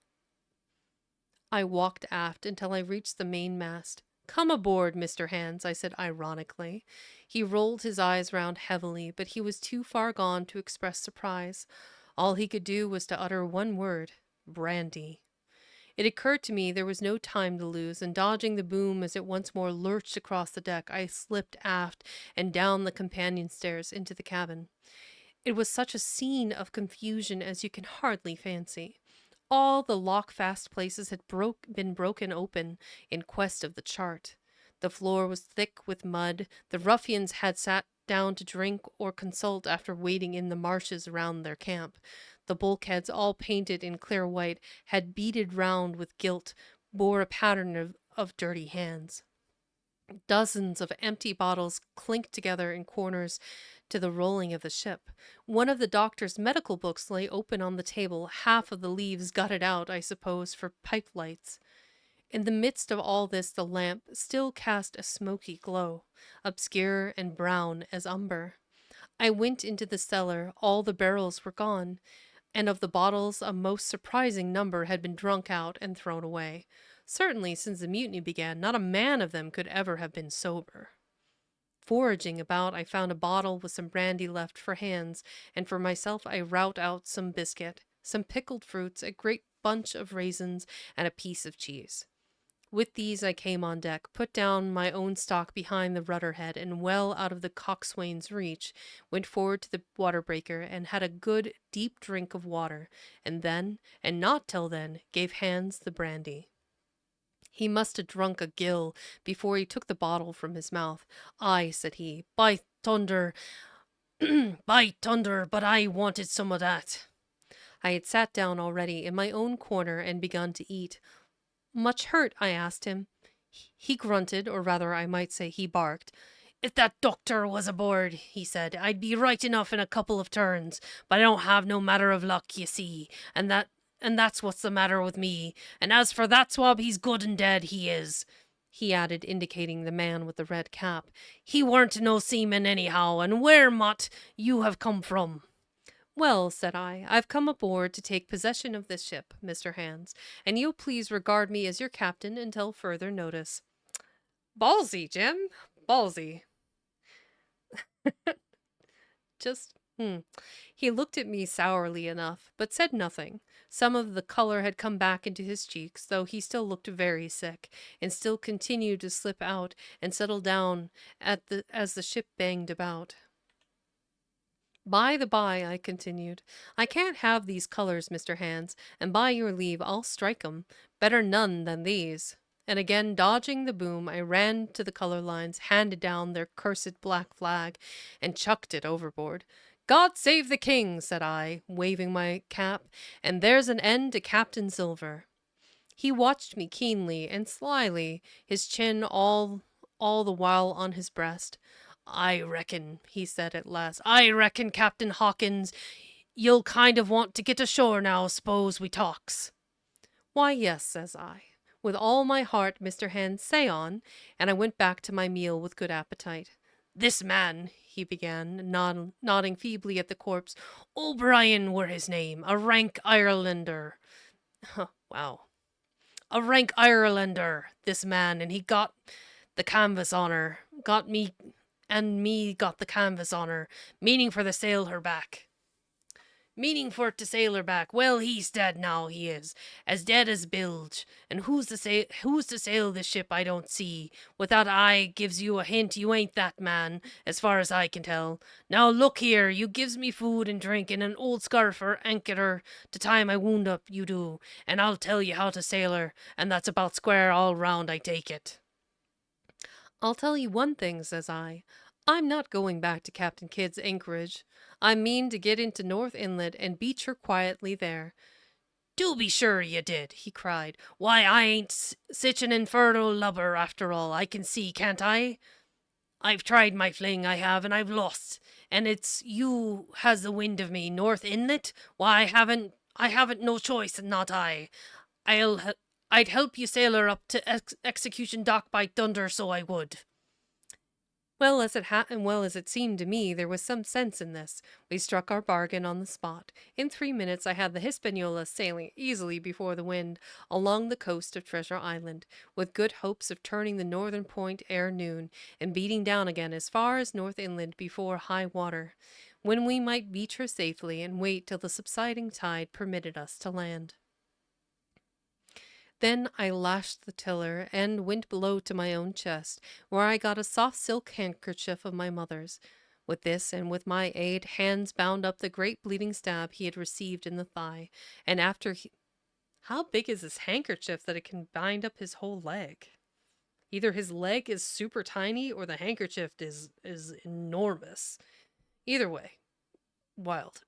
I walked aft until I reached the mainmast. "Come aboard, Mr. Hands," I said ironically. He rolled his eyes round heavily, but he was too far gone to express surprise. All he could do was to utter one word: brandy. It occurred to me there was no time to lose, and dodging the boom as it once more lurched across the deck, I slipped aft and down the companion stairs into the cabin. It was such a scene of confusion as you can hardly fancy. All the lock-fast places had been broken open in quest of the chart. The floor was thick with mud. The ruffians had sat down to drink or consult after wading in the marshes around their camp. The bulkheads, all painted in clear white, had beaded round with gilt, bore a pattern of dirty hands. Dozens of empty bottles clinked together in corners to the rolling of the ship. One of the doctor's medical books lay open on the table, half of the leaves gutted out, I suppose, for pipe lights. In the midst of all this the lamp still cast a smoky glow, obscure and brown as umber. I went into the cellar. All the barrels were gone, and of the bottles a most surprising number had been drunk out and thrown away. Certainly, since the mutiny began, not a man of them could ever have been sober. Foraging about, I found a bottle with some brandy left for Hands, and for myself I rout out some biscuit, some pickled fruits, a great bunch of raisins, and a piece of cheese. With these I came on deck, put down my own stock behind the rudder-head, and well out of the coxswain's reach, went forward to the water-breaker, and had a good, deep drink of water, and then, and not till then, gave Hands the brandy. He must have drunk a gill before he took the bottle from his mouth. "Aye," said he, "by thunder, by thunder, but I wanted some of that." I had sat down already in my own corner and begun to eat. "Much hurt?" I asked him. He grunted, or rather I might say he barked. "If that doctor was aboard," he said, "I'd be right enough in a couple of turns, but I don't have no matter of luck, you see, and that's what's the matter with me. And as for that swab, he's good and dead, he is," he added, indicating the man with the red cap. "He weren't no seaman anyhow, and where mought you have come from?" "Well," said I, "I've come aboard to take possession of this ship, Mr. Hands, and you'll please regard me as your captain until further notice." "Ballsy, Jim, Ballsy. Just, He looked at me sourly enough, but said nothing. Some of the color had come back into his cheeks, though he still looked very sick, and still continued to slip out and settle down as the ship banged about. By the by, I continued, I can't have these colors, Mr. Hands, and by your leave I'll strike 'em. Better none than these. And again dodging the boom, I ran to the color lines, handed down their cursed black flag, and chucked it overboard. God save the king, said I, waving my cap, and there's an end to Captain Silver. He watched me keenly and slyly, his chin all the while on his breast. I reckon, he said at last, I reckon, Captain Hawkins, you'll kind of want to get ashore now, s'pose we talks. Why, yes, says I. With all my heart, Mr. Hand, say on, and I went back to my meal with good appetite. This man, he began, nodding feebly at the corpse, O'Brien were his name, a rank Irelander. Wow. A rank Irelander, this man, and he got the canvas on her, got me, and me got the canvas on her, meaning for to sail her back. Well, he's dead now, he is, as dead as bilge. And who's to sail this ship I don't see. With that eye gives you a hint you ain't that man, as far as I can tell. Now look here, you gives me food and drink and an old scarf or anchor to tie my wound up, you do, and I'll tell you how to sail her, and that's about square all round, I take it. I'll tell you one thing, says I. I'm not going back to Captain Kidd's anchorage. I mean to get into North Inlet and beach her quietly there. Do be sure you did, he cried. Why, I ain't sich an infernal lubber after all, I can see, can't I? I've tried my fling, I have, and I've lost. And it's you has the wind of me, North Inlet? Why, I haven't no choice, not I. I'd help you sail her up to Execution Dock by thunder, so I would. Well as it seemed to me, there was some sense in this. We struck our bargain on the spot. In 3 minutes I had the Hispaniola sailing easily before the wind along the coast of Treasure Island, with good hopes of turning the northern point ere noon, and beating down again as far as North Inland before high water, when we might beach her safely and wait till the subsiding tide permitted us to land. Then I lashed the tiller and went below to my own chest, where I got a soft silk handkerchief of my mother's. With this and with my aid, Hands bound up the great bleeding stab he had received in the thigh, and how big is this handkerchief that it can bind up his whole leg? Either his leg is super tiny or the handkerchief is enormous. Either way, wild.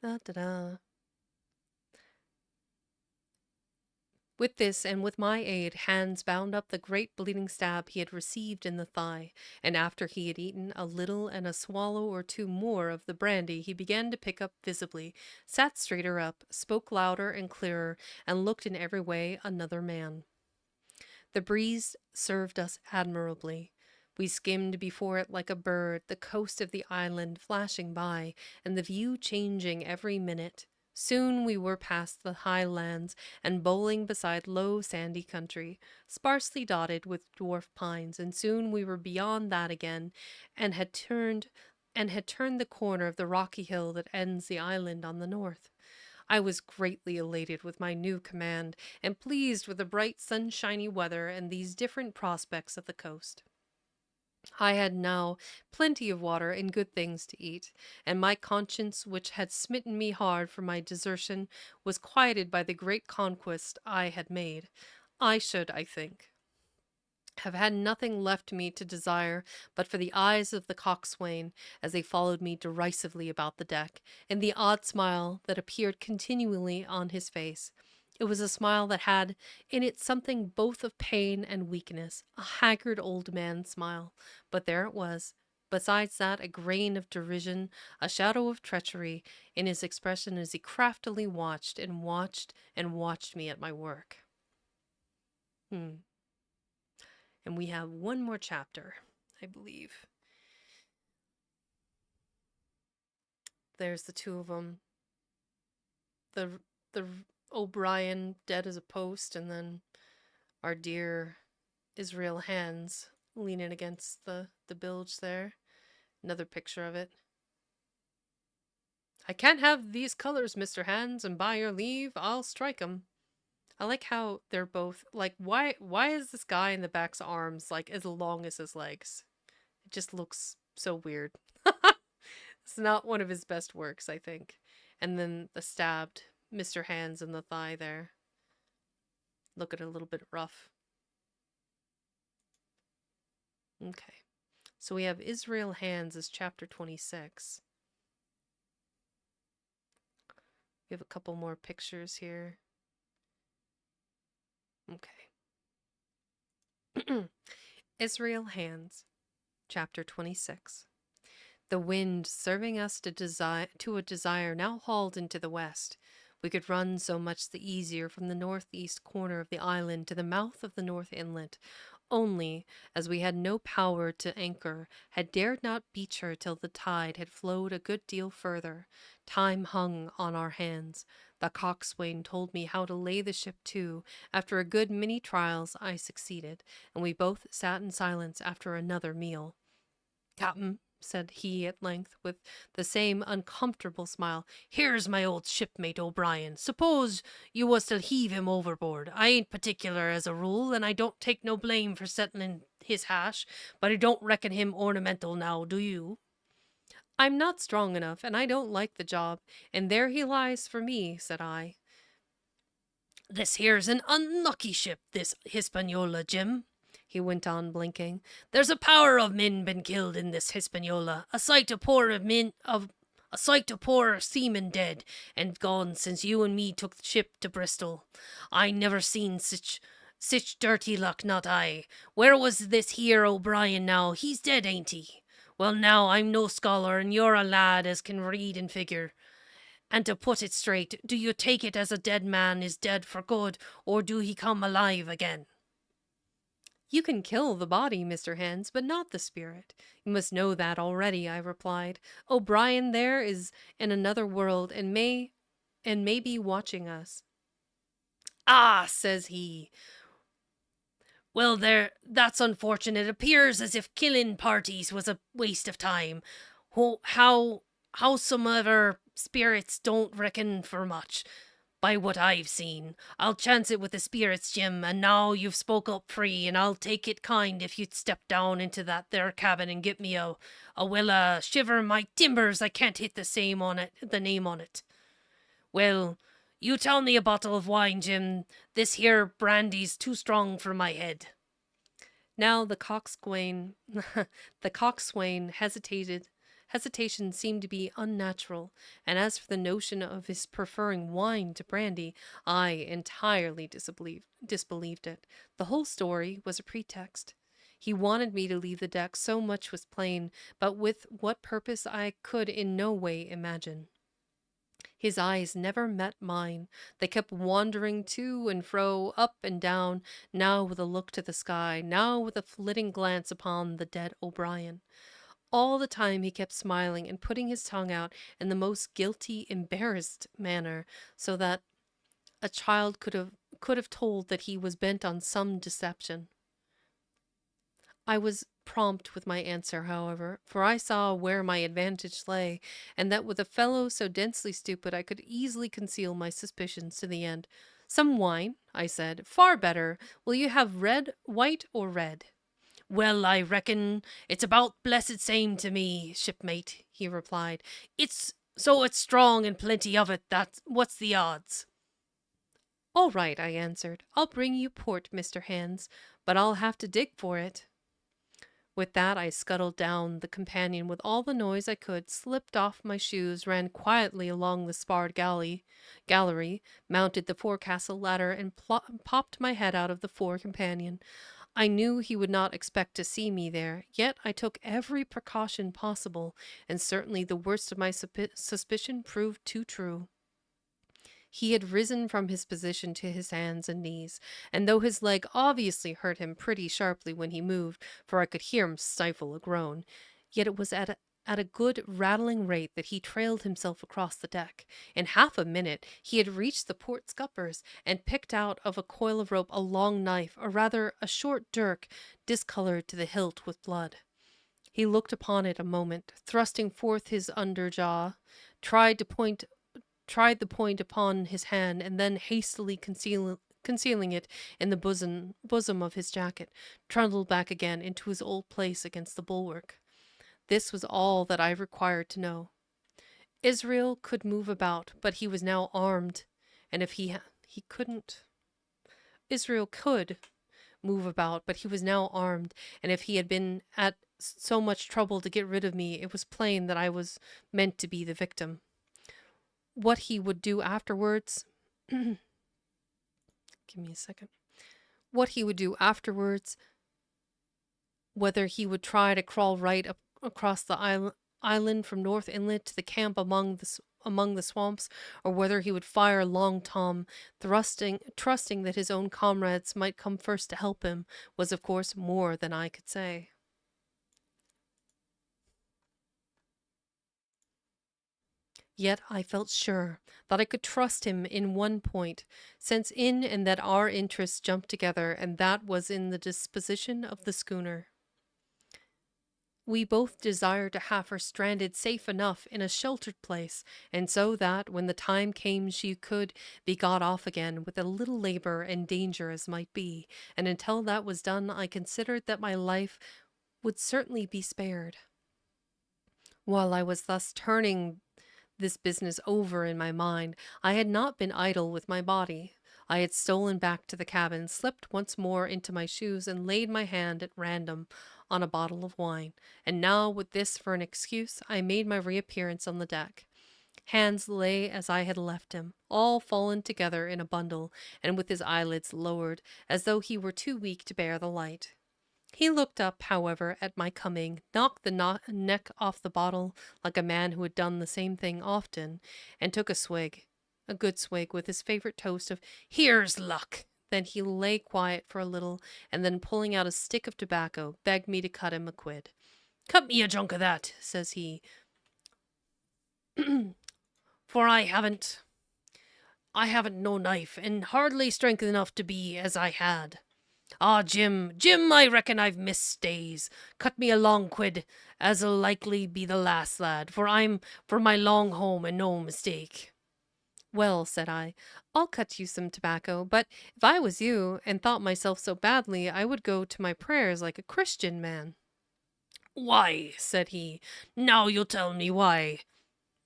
Da-da-da. With this and with my aid, Hands bound up the great bleeding stab he had received in the thigh, and after he had eaten a little and a swallow or two more of the brandy, he began to pick up visibly, sat straighter up, spoke louder and clearer, and looked in every way another man. The breeze served us admirably. We skimmed before it like a bird, the coast of the island flashing by, and the view changing every minute. Soon we were past the high lands and bowling beside low sandy country, sparsely dotted with dwarf pines, and soon we were beyond that again, and had turned the corner of the rocky hill that ends the island on the north. I was greatly elated with my new command, and pleased with the bright sunshiny weather and these different prospects of the coast. I had now plenty of water and good things to eat, and my conscience, which had smitten me hard for my desertion, was quieted by the great conquest I had made. I should, I think, have had nothing left me to desire but for the eyes of the coxswain as they followed me derisively about the deck, and the odd smile that appeared continually on his face. It was a smile that had in it something both of pain and weakness, a haggard old man's smile, but there it was. Besides that, a grain of derision, a shadow of treachery in his expression as he craftily watched and watched and watched me at my work. And we have one more chapter, I believe. There's the two of them. The O'Brien dead as a post, and then our dear Israel hands leaning against the bilge there. Another picture of it. I can't have these colors, Mr. Hands, and by your leave, I'll strike 'em. I like how they're both like, why is this guy in the back's arms like as long as his legs? It just looks so weird. It's not one of his best works, I think. And then the stabbed Mr. Hands in the thigh there. Look at it, a little bit rough. Okay. So we have Israel Hands as chapter 26. We have a couple more pictures here. Okay. Israel Hands, chapter 26. The wind serving us to a desire now hauled into the west. We could run so much the easier from the northeast corner of the island to the mouth of the North Inlet, only, as we had no power to anchor, had dared not beach her till the tide had flowed a good deal further. Time hung on our hands. The coxswain told me how to lay the ship to. After a good many trials, I succeeded, and we both sat in silence after another meal. Captain, said he at length, with the same uncomfortable smile, here's my old shipmate O'Brien. Suppose you was to heave him overboard. I ain't particular as a rule, and I don't take no blame for settling his hash, but I don't reckon him ornamental now, do you? I'm not strong enough, and I don't like the job, and there he lies for me, said I. This here's an unlucky ship, this Hispaniola, Jim, he went on, blinking. There's a power of men been killed in this Hispaniola, a sight of poor seamen dead and gone since you and me took the ship to Bristol. I never seen sich dirty luck, not I. Where was this here O'Brien now? He's dead, ain't he? Well, now, I'm no scholar, and you're a lad as can read and figure. And to put it straight, do you take it as a dead man is dead for good, or do he come alive again? You can kill the body, Mr. Hands, but not the spirit. You must know that already, I replied. O'Brien there is in another world and may be watching us. Ah, says he. Well, that's unfortunate. It appears as if killing parties was a waste of time. Howsomever, spirits don't reckon for much. By what I've seen, I'll chance it with the spirits, Jim, and now you've spoke up free, and I'll take it kind if you'd step down into that there cabin and get me a shiver my timbers, I can't hit the name on it. Well, you tell me a bottle of wine, Jim. This here brandy's too strong for my head. Now the coxswain hesitated. Hesitation seemed to be unnatural, and as for the notion of his preferring wine to brandy, I entirely disbelieved it. The whole story was a pretext. He wanted me to leave the deck, so much was plain, but with what purpose I could in no way imagine. His eyes never met mine. They kept wandering to and fro, up and down, now with a look to the sky, now with a flitting glance upon the dead O'Brien. All the time he kept smiling and putting his tongue out in the most guilty, embarrassed manner, so that a child could have told that he was bent on some deception. I was prompt with my answer, however, for I saw where my advantage lay, and that with a fellow so densely stupid I could easily conceal my suspicions to the end. Some wine, I said. Far better. Will you have white or red? Well, I reckon it's about blessed same to me, shipmate, he replied. It's strong and plenty of it, what's the odds? All right, I answered. I'll bring you port, Mr. Hands, but I'll have to dig for it. With that, I scuttled down the companion with all the noise I could, slipped off my shoes, ran quietly along the sparred gallery, mounted the forecastle ladder, and popped my head out of the fore companion. I knew he would not expect to see me there, yet I took every precaution possible, and certainly the worst of my suspicion proved too true. He had risen from his position to his hands and knees, and though his leg obviously hurt him pretty sharply when he moved, for I could hear him stifle a groan, yet it was at at a good rattling rate that he trailed himself across the deck. In half a minute he had reached the port scuppers and picked out of a coil of rope a long knife, or rather a short dirk, discolored to the hilt with blood. He looked upon it a moment, thrusting forth his under jaw, tried the point upon his hand, and then hastily concealing it in the bosom of his jacket, trundled back again into his old place against the bulwark. This was all that I required to know. Israel could move about, but he was now armed, and if he couldn't. Israel could move about, but he was now armed, and if he had been at so much trouble to get rid of me, it was plain that I was meant to be the victim. What he would do afterwards... Give me a second. What he would do afterwards, whether he would try to crawl right up across the island from North Inlet to the camp among the swamps, or whether he would fire Long Tom, trusting that his own comrades might come first to help him, was of course more than I could say. Yet I felt sure that I could trust him in one point, since in and that our interests jumped together, and that was in the disposition of the schooner. We both desired to have her stranded safe enough in a sheltered place, and so that, when the time came, she could be got off again with a little labor and danger as might be, and until that was done, I considered that my life would certainly be spared. While I was thus turning this business over in my mind, I had not been idle with my body. I had stolen back to the cabin, slipped once more into my shoes, and laid my hand at random on a bottle of wine, and now, with this for an excuse, I made my reappearance on the deck. Hans lay as I had left him, all fallen together in a bundle, and with his eyelids lowered, as though he were too weak to bear the light. He looked up, however, at my coming, knocked the neck off the bottle like a man who had done the same thing often, and took a good swig, with his favorite toast of "Here's luck!" Then he lay quiet for a little, and then pulling out a stick of tobacco, begged me to cut him a quid. "Cut me a junk of that," says he, "for I haven't no knife, and hardly strength enough to be as I had. Ah, Jim, I reckon I've missed stays. Cut me a long quid, as'll likely be the last, lad, for I'm for my long home and no mistake." "Well," said I, "I'll cut you some tobacco, but if I was you, and thought myself so badly, I would go to my prayers like a Christian man." Why? Said he. Now you'll tell me why.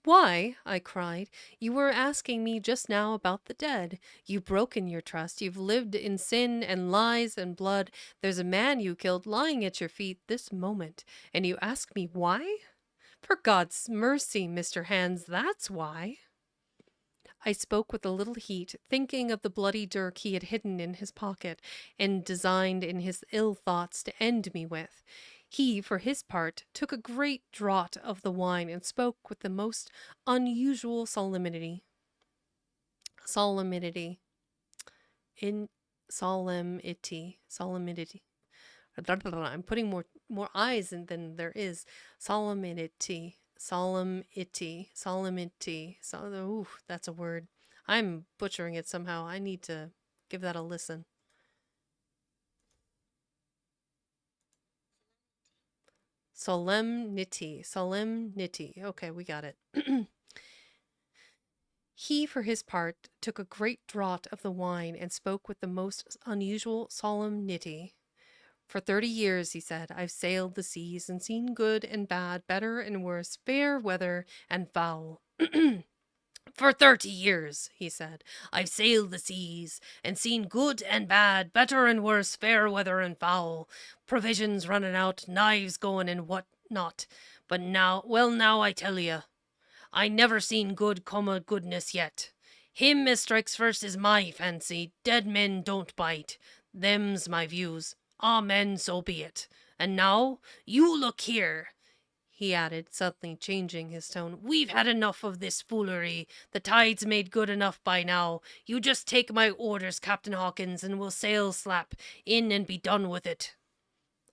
"Why?" I cried. "You were asking me just now about the dead. You've broken your trust. You've lived in sin and lies and blood. There's a man you killed lying at your feet this moment, and you ask me why? For God's mercy, Mr. Hans, that's why." I spoke with a little heat, thinking of the bloody dirk he had hidden in his pocket, and designed in his ill thoughts to end me with. He, for his part, took a great draught of the wine, and spoke with the most unusual solemnity. I'm putting more eyes in than there is. Solemnity. Ooh, that's a word. I'm butchering it somehow. I need to give that a listen. Solemnity. Okay, we got it. He, for his part, took a great draught of the wine, and spoke with the most unusual solemnity. "For 30 years," he said, "I've sailed the seas, and seen good and bad, better and worse, fair weather and foul." For 30 years, he said, I've sailed the seas, and seen good and bad, better and worse, fair weather and foul, provisions running out, knives going and what not. But now, well now I tell you, I never seen good come o' goodness yet. Him as strikes first is my fancy. Dead men don't bite. Them's my views. Amen, so be it. And now, you look here," he added, suddenly changing his tone. "We've had enough of this foolery. The tide's made good enough by now. You just take my orders, Captain Hawkins, and we'll sail slap in and be done with it."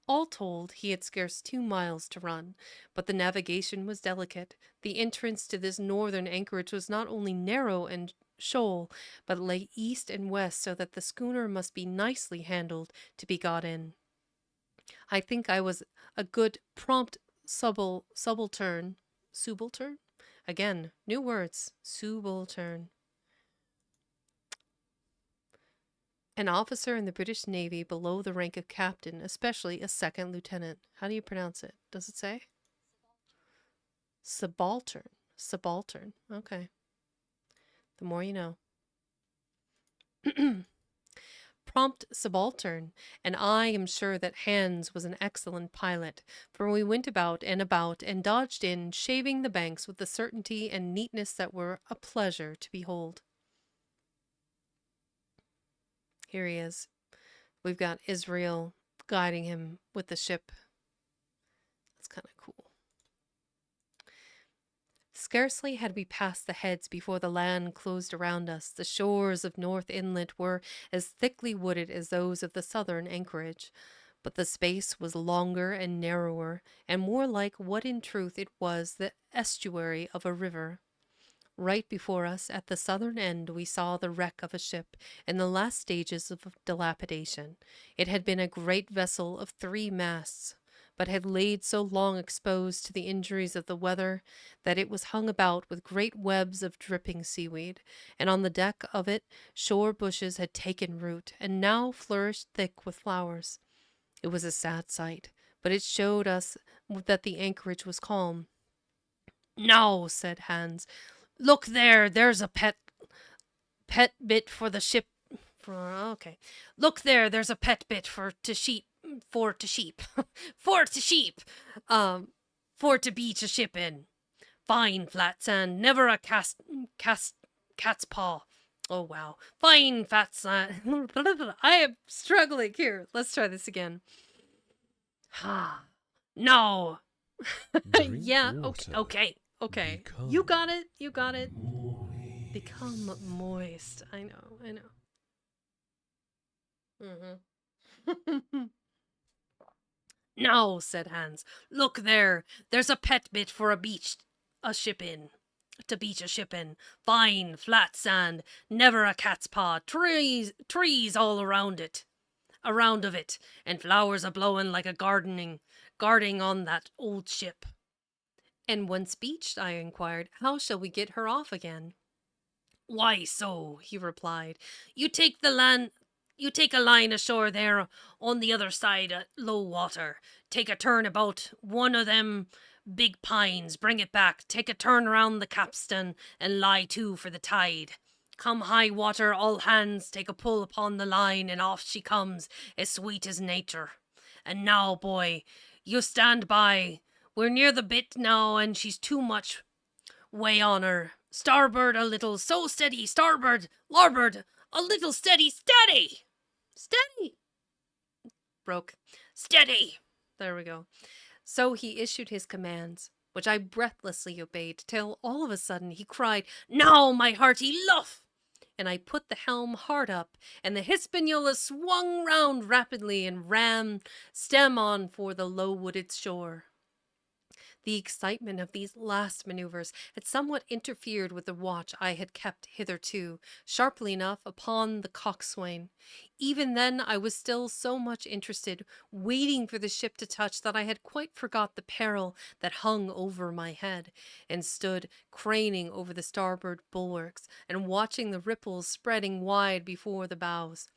All told, he had scarce 2 miles to run, but the navigation was delicate. The entrance to this northern anchorage was not only narrow and shoal, but lay east and west, so that the schooner must be nicely handled to be got in. I think I was a good prompt subaltern. Subaltern? Again, new words. Subaltern. An officer in the British Navy below the rank of captain, especially a second lieutenant. How do you pronounce it? Does it say? Subaltern. Subaltern. Okay. The more you know. Prompt subaltern, and I am sure that Hans was an excellent pilot, for we went about and dodged in, shaving the banks with a certainty and neatness that were a pleasure to behold. Here he is. We've got Israel guiding him with the ship. That's kind of cool. Scarcely had we passed the heads before the land closed around us. The shores of North Inlet were as thickly wooded as those of the southern anchorage, but the space was longer and narrower, and more like what in truth it was, the estuary of a river. Right before us, at the southern end, we saw the wreck of a ship in the last stages of dilapidation. It had been a great vessel of 3 masts, but had laid so long exposed to the injuries of the weather that it was hung about with great webs of dripping seaweed, and on the deck of it shore bushes had taken root, and now flourished thick with flowers. It was a sad sight, but it showed us that the anchorage was calm. "Now," said Hans, "look there, there's a pet bit for the ship. Okay. Look there, there's a pet bit for to sheep. For to sheep. For to sheep. For to beach a ship in. Fine flat sand, never a cat's paw. Oh, wow. Fine fat sand." I am struggling here. Let's try this again. No. Drink Yeah, water. okay. Become You got it. You got it. moist. Become moist. I know. Mm-hmm. "Now," said Hans, "look there, there's a pet bit for to beach a ship in. Fine, flat sand, never a cat's paw, trees all around of it, and flowers a-blowing like a guarding on that old ship." And once beached, I inquired, how shall we get her off again? "Why so," he replied, You take a line ashore there on the other side at low water. Take a turn about one o' them big pines, bring it back, take a turn around the capstan, and lie to for the tide. Come high water, all hands take a pull upon the line, and off she comes, as sweet as nature. And now, boy, you stand by. We're near the bit now, and she's too much way on her. Starboard a little, so steady, starboard, larboard, a little steady, steady! Steady! Broke. Steady! There we go. So he issued his commands, which I breathlessly obeyed, till all of a sudden he cried, "Now, my hearty luff!" and I put the helm hard up, and the Hispaniola swung round rapidly and ran stem on for the low-wooded shore. The excitement of these last maneuvers had somewhat interfered with the watch I had kept hitherto, sharply enough, upon the coxswain. Even then I was still so much interested, waiting for the ship to touch, that I had quite forgot the peril that hung over my head, and stood craning over the starboard bulwarks, and watching the ripples spreading wide before the bows.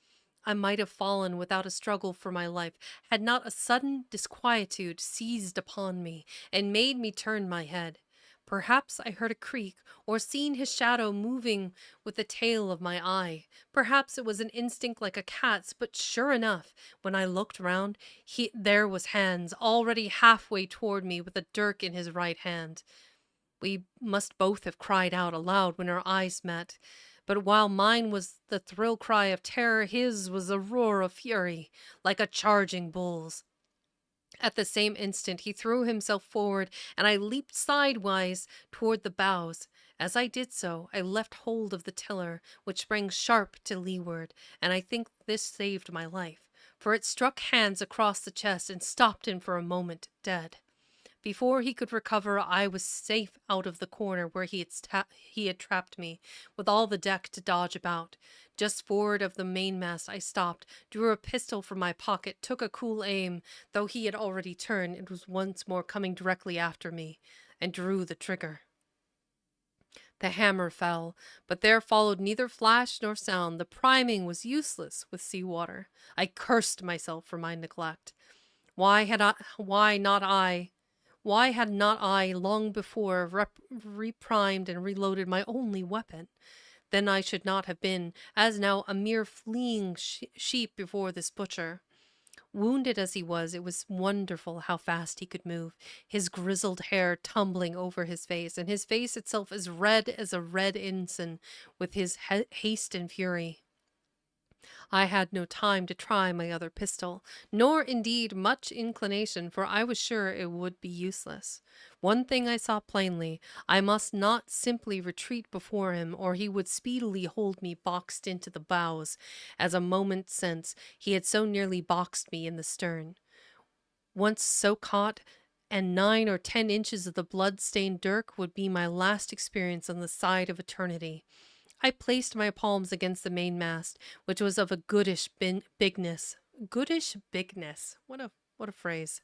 I might have fallen without a struggle for my life, had not a sudden disquietude seized upon me, and made me turn my head. Perhaps I heard a creak, or seen his shadow moving with the tail of my eye. Perhaps it was an instinct like a cat's, but sure enough, when I looked round, there was Hans, already halfway toward me, with a dirk in his right hand. We must both have cried out aloud when our eyes met. But while mine was the thrill cry of terror, his was a roar of fury, like a charging bull's. At the same instant he threw himself forward, and I leaped sidewise toward the bows. As I did so, I left hold of the tiller, which sprang sharp to leeward, and I think this saved my life, for it struck Hans across the chest and stopped him for a moment dead. Before he could recover, I was safe out of the corner where he had trapped me, with all the deck to dodge about. Just forward of the mainmast I stopped, drew a pistol from my pocket, took a cool aim, though he had already turned and was once more coming directly after me, and drew the trigger. The hammer fell, but there followed neither flash nor sound. The priming was useless with sea water. I cursed myself for my neglect. Why had not I long before reprimed and reloaded my only weapon? Then I should not have been, as now, a mere fleeing sheep before this butcher. Wounded as he was, it was wonderful how fast he could move, his grizzled hair tumbling over his face, and his face itself as red as a red ensign with his haste and fury. I had no time to try my other pistol, nor indeed much inclination, for I was sure it would be useless. One thing I saw plainly, I must not simply retreat before him, or he would speedily hold me boxed into the bows, as a moment since he had so nearly boxed me in the stern. Once so caught, and 9 or 10 inches of the blood-stained dirk would be my last experience on the side of eternity. I placed my palms against the mainmast, which was of a goodish bigness. Goodish bigness. What a phrase.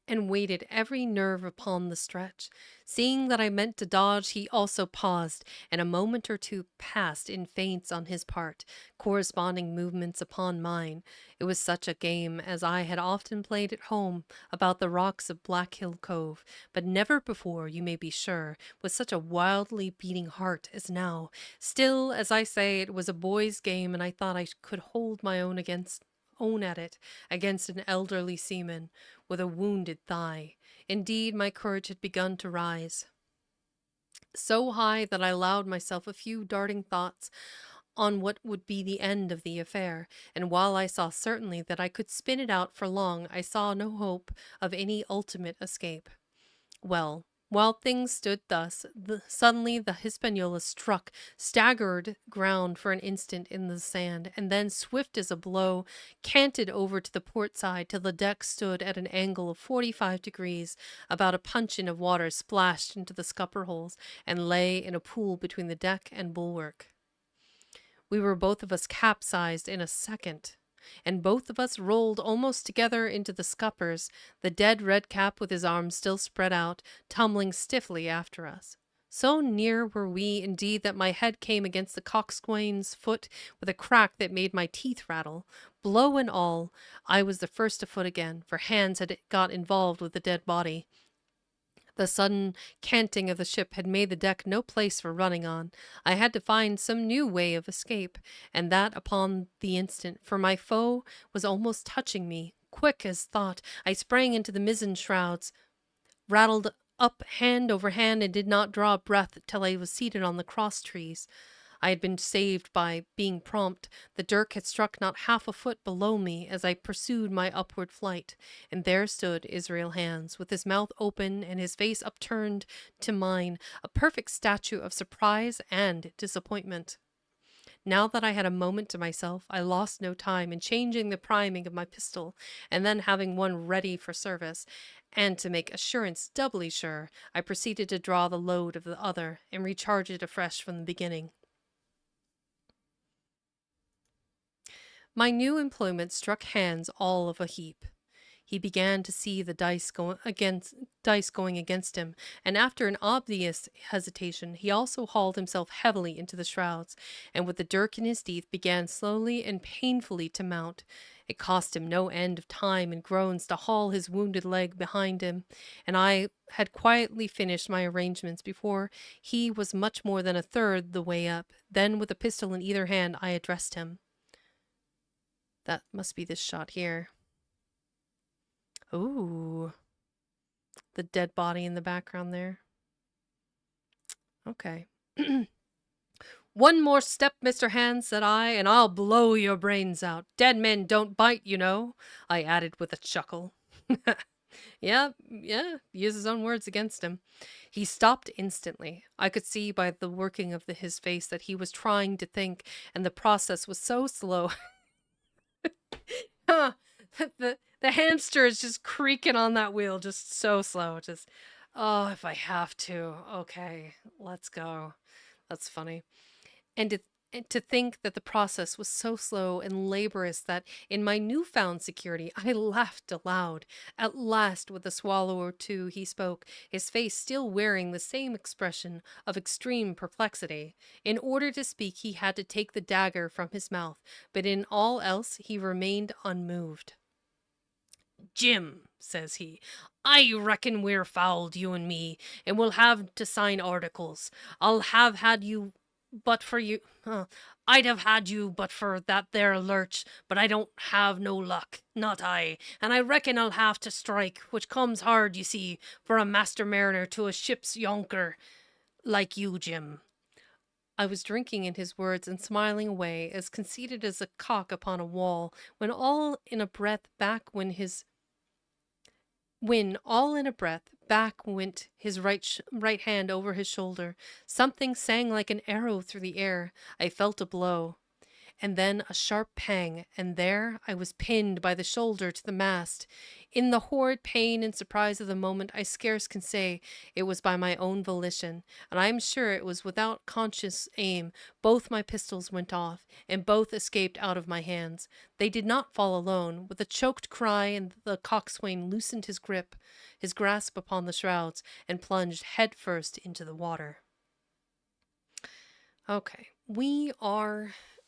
And waited every nerve upon the stretch. Seeing that I meant to dodge, he also paused, and a moment or two passed in feints on his part, corresponding movements upon mine. It was such a game as I had often played at home about the rocks of Black Hill Cove, but never before, you may be sure, with such a wildly beating heart as now. Still, as I say, it was a boy's game, and I thought I could hold my own at it against an elderly seaman with a wounded thigh. Indeed, my courage had begun to rise so high that I allowed myself a few darting thoughts on what would be the end of the affair, and while I saw certainly that I could spin it out for long, I saw no hope of any ultimate escape. Well, while things stood thus, suddenly the Hispaniola struck, staggered ground for an instant in the sand, and then, swift as a blow, canted over to the port side till the deck stood at an angle of 45 degrees. About a puncheon of water splashed into the scupper holes, and lay in a pool between the deck and bulwark. We were both of us capsized in a second, and both of us rolled almost together into the scuppers, the dead redcap with his arms still spread out, tumbling stiffly after us. So near were we, indeed, that my head came against the coxswain's foot with a crack that made my teeth rattle. Blow and all, I was the first afoot again, for Hans had got involved with the dead body. The sudden canting of the ship had made the deck no place for running on. I had to find some new way of escape, and that upon the instant, for my foe was almost touching me. Quick as thought, I sprang into the mizzen shrouds, rattled up hand over hand, and did not draw a breath till I was seated on the cross trees. I had been saved by being prompt. The dirk had struck not half a foot below me as I pursued my upward flight, and there stood Israel Hands, with his mouth open and his face upturned to mine, a perfect statue of surprise and disappointment. Now that I had a moment to myself, I lost no time in changing the priming of my pistol, and then having one ready for service, and to make assurance doubly sure, I proceeded to draw the load of the other and recharge it afresh from the beginning. My new employment struck Hans all of a heap. He began to see the dice going against him, and after an obvious hesitation, he also hauled himself heavily into the shrouds, and with the dirk in his teeth began slowly and painfully to mount. It cost him no end of time and groans to haul his wounded leg behind him, and I had quietly finished my arrangements before he was much more than a third the way up. Then, with a pistol in either hand, I addressed him. That must be this shot here. Ooh. The dead body in the background there. Okay. One more step, Mr. Hans, said I, and I'll blow your brains out. Dead men don't bite, you know, I added with a chuckle. Yeah, yeah, use his own words against him. He stopped instantly. I could see by the working of his face that he was trying to think, and the process was so slow. Huh, the hamster is just creaking on that wheel, just so slow. Just, oh, if I have to, okay, let's go. That's funny. And to think that the process was so slow and laborious that in my newfound security I laughed aloud. At last, with a swallow or two, he spoke, his face still wearing the same expression of extreme perplexity. In order to speak, he had to take the dagger from his mouth, but in all else he remained unmoved. "Jim," says he, "I reckon we're fouled, you and me, and we'll have to sign articles. I'll have had you but for you. I'd have had you but for that there lurch, but I don't have no luck, not I, and I reckon I'll have to strike, which comes hard, you see, for a master mariner to a ship's yonker like you, Jim." I was drinking in his words and smiling away, as conceited as a cock upon a wall, when all in a breath back went his right hand over his shoulder. Something sang like an arrow through the air. I felt a blow, and then a sharp pang, and there I was pinned by the shoulder to the mast. In the horrid pain and surprise of the moment, I scarce can say it was by my own volition, and I am sure it was without conscious aim. Both my pistols went off, and both escaped out of my hands. They did not fall alone. With a choked cry, and the coxswain loosened his grasp upon the shrouds, and plunged head first into the water. Okay,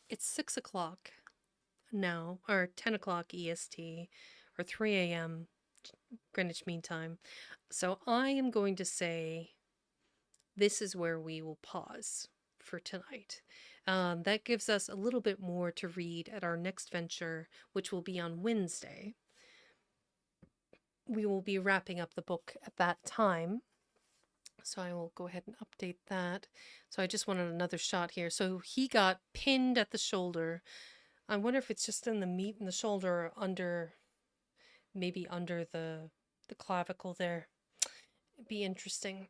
it's 6 o'clock now, or 10 o'clock EST, or 3 a.m. Greenwich Mean Time. So I am going to say this is where we will pause for tonight. That gives us a little bit more to read at our next venture, which will be on Wednesday. We will be wrapping up the book at that time. So I will go ahead and update that. So I just wanted another shot here. So he got pinned at the shoulder. I wonder if it's just in the meat in the shoulder, maybe under the clavicle there. It'd be interesting.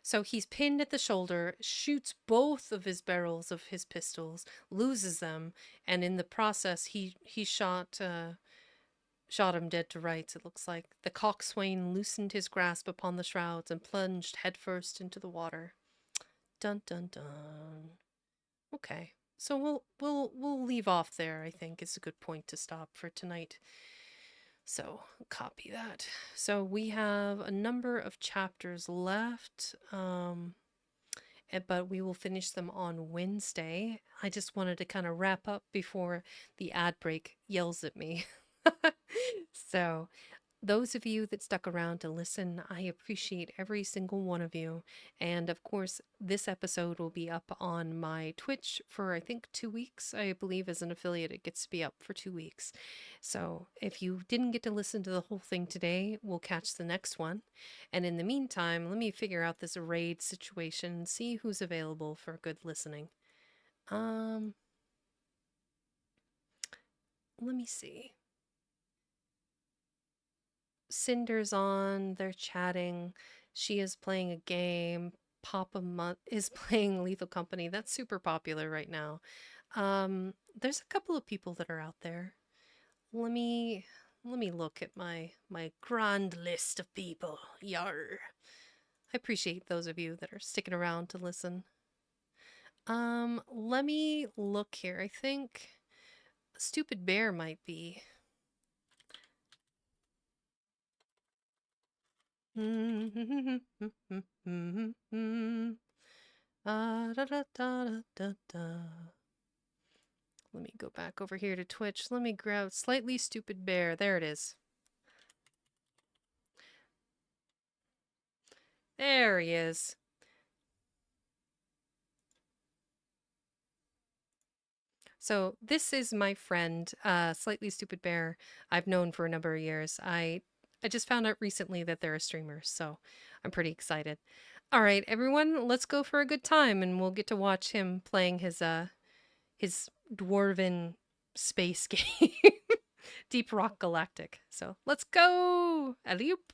So he's pinned at the shoulder, shoots both of his barrels of his pistols, loses them, and in the process he shot him dead to rights, it looks like. The coxswain loosened his grasp upon the shrouds and plunged headfirst into the water. Dun dun dun. Okay. So we'll leave off there, I think is a good point to stop for tonight. So copy that. So we have a number of chapters left, but we will finish them on Wednesday. I just wanted to kind of wrap up before the ad break yells at me. So those of you that stuck around to listen, I appreciate every single one of you. And of course, this episode will be up on my Twitch for, I think, 2 weeks. I believe as an affiliate, it gets to be up for 2 weeks. So if you didn't get to listen to the whole thing today, we'll catch the next one. And in the meantime, let me figure out this raid situation and see who's available for good listening. Let me see. Cinder's on, they're chatting. She is playing a game. Papa Mutt is playing Lethal Company. That's super popular right now. There's a couple of people that are out there. Let me look at my grand list of people. Yar. I appreciate those of you that are sticking around to listen. Let me look here. I think Stupid Bear might be. Let me go back over here to Twitch. Let me grab Slightly Stupid Bear. There it is. There he is. So this is my friend, Slightly Stupid Bear. I've known for a number of years. I just found out recently that they're a streamer, so I'm pretty excited. All right, everyone, let's go for a good time, and we'll get to watch him playing his dwarven space game. Deep Rock Galactic. So let's go. Alley-oop.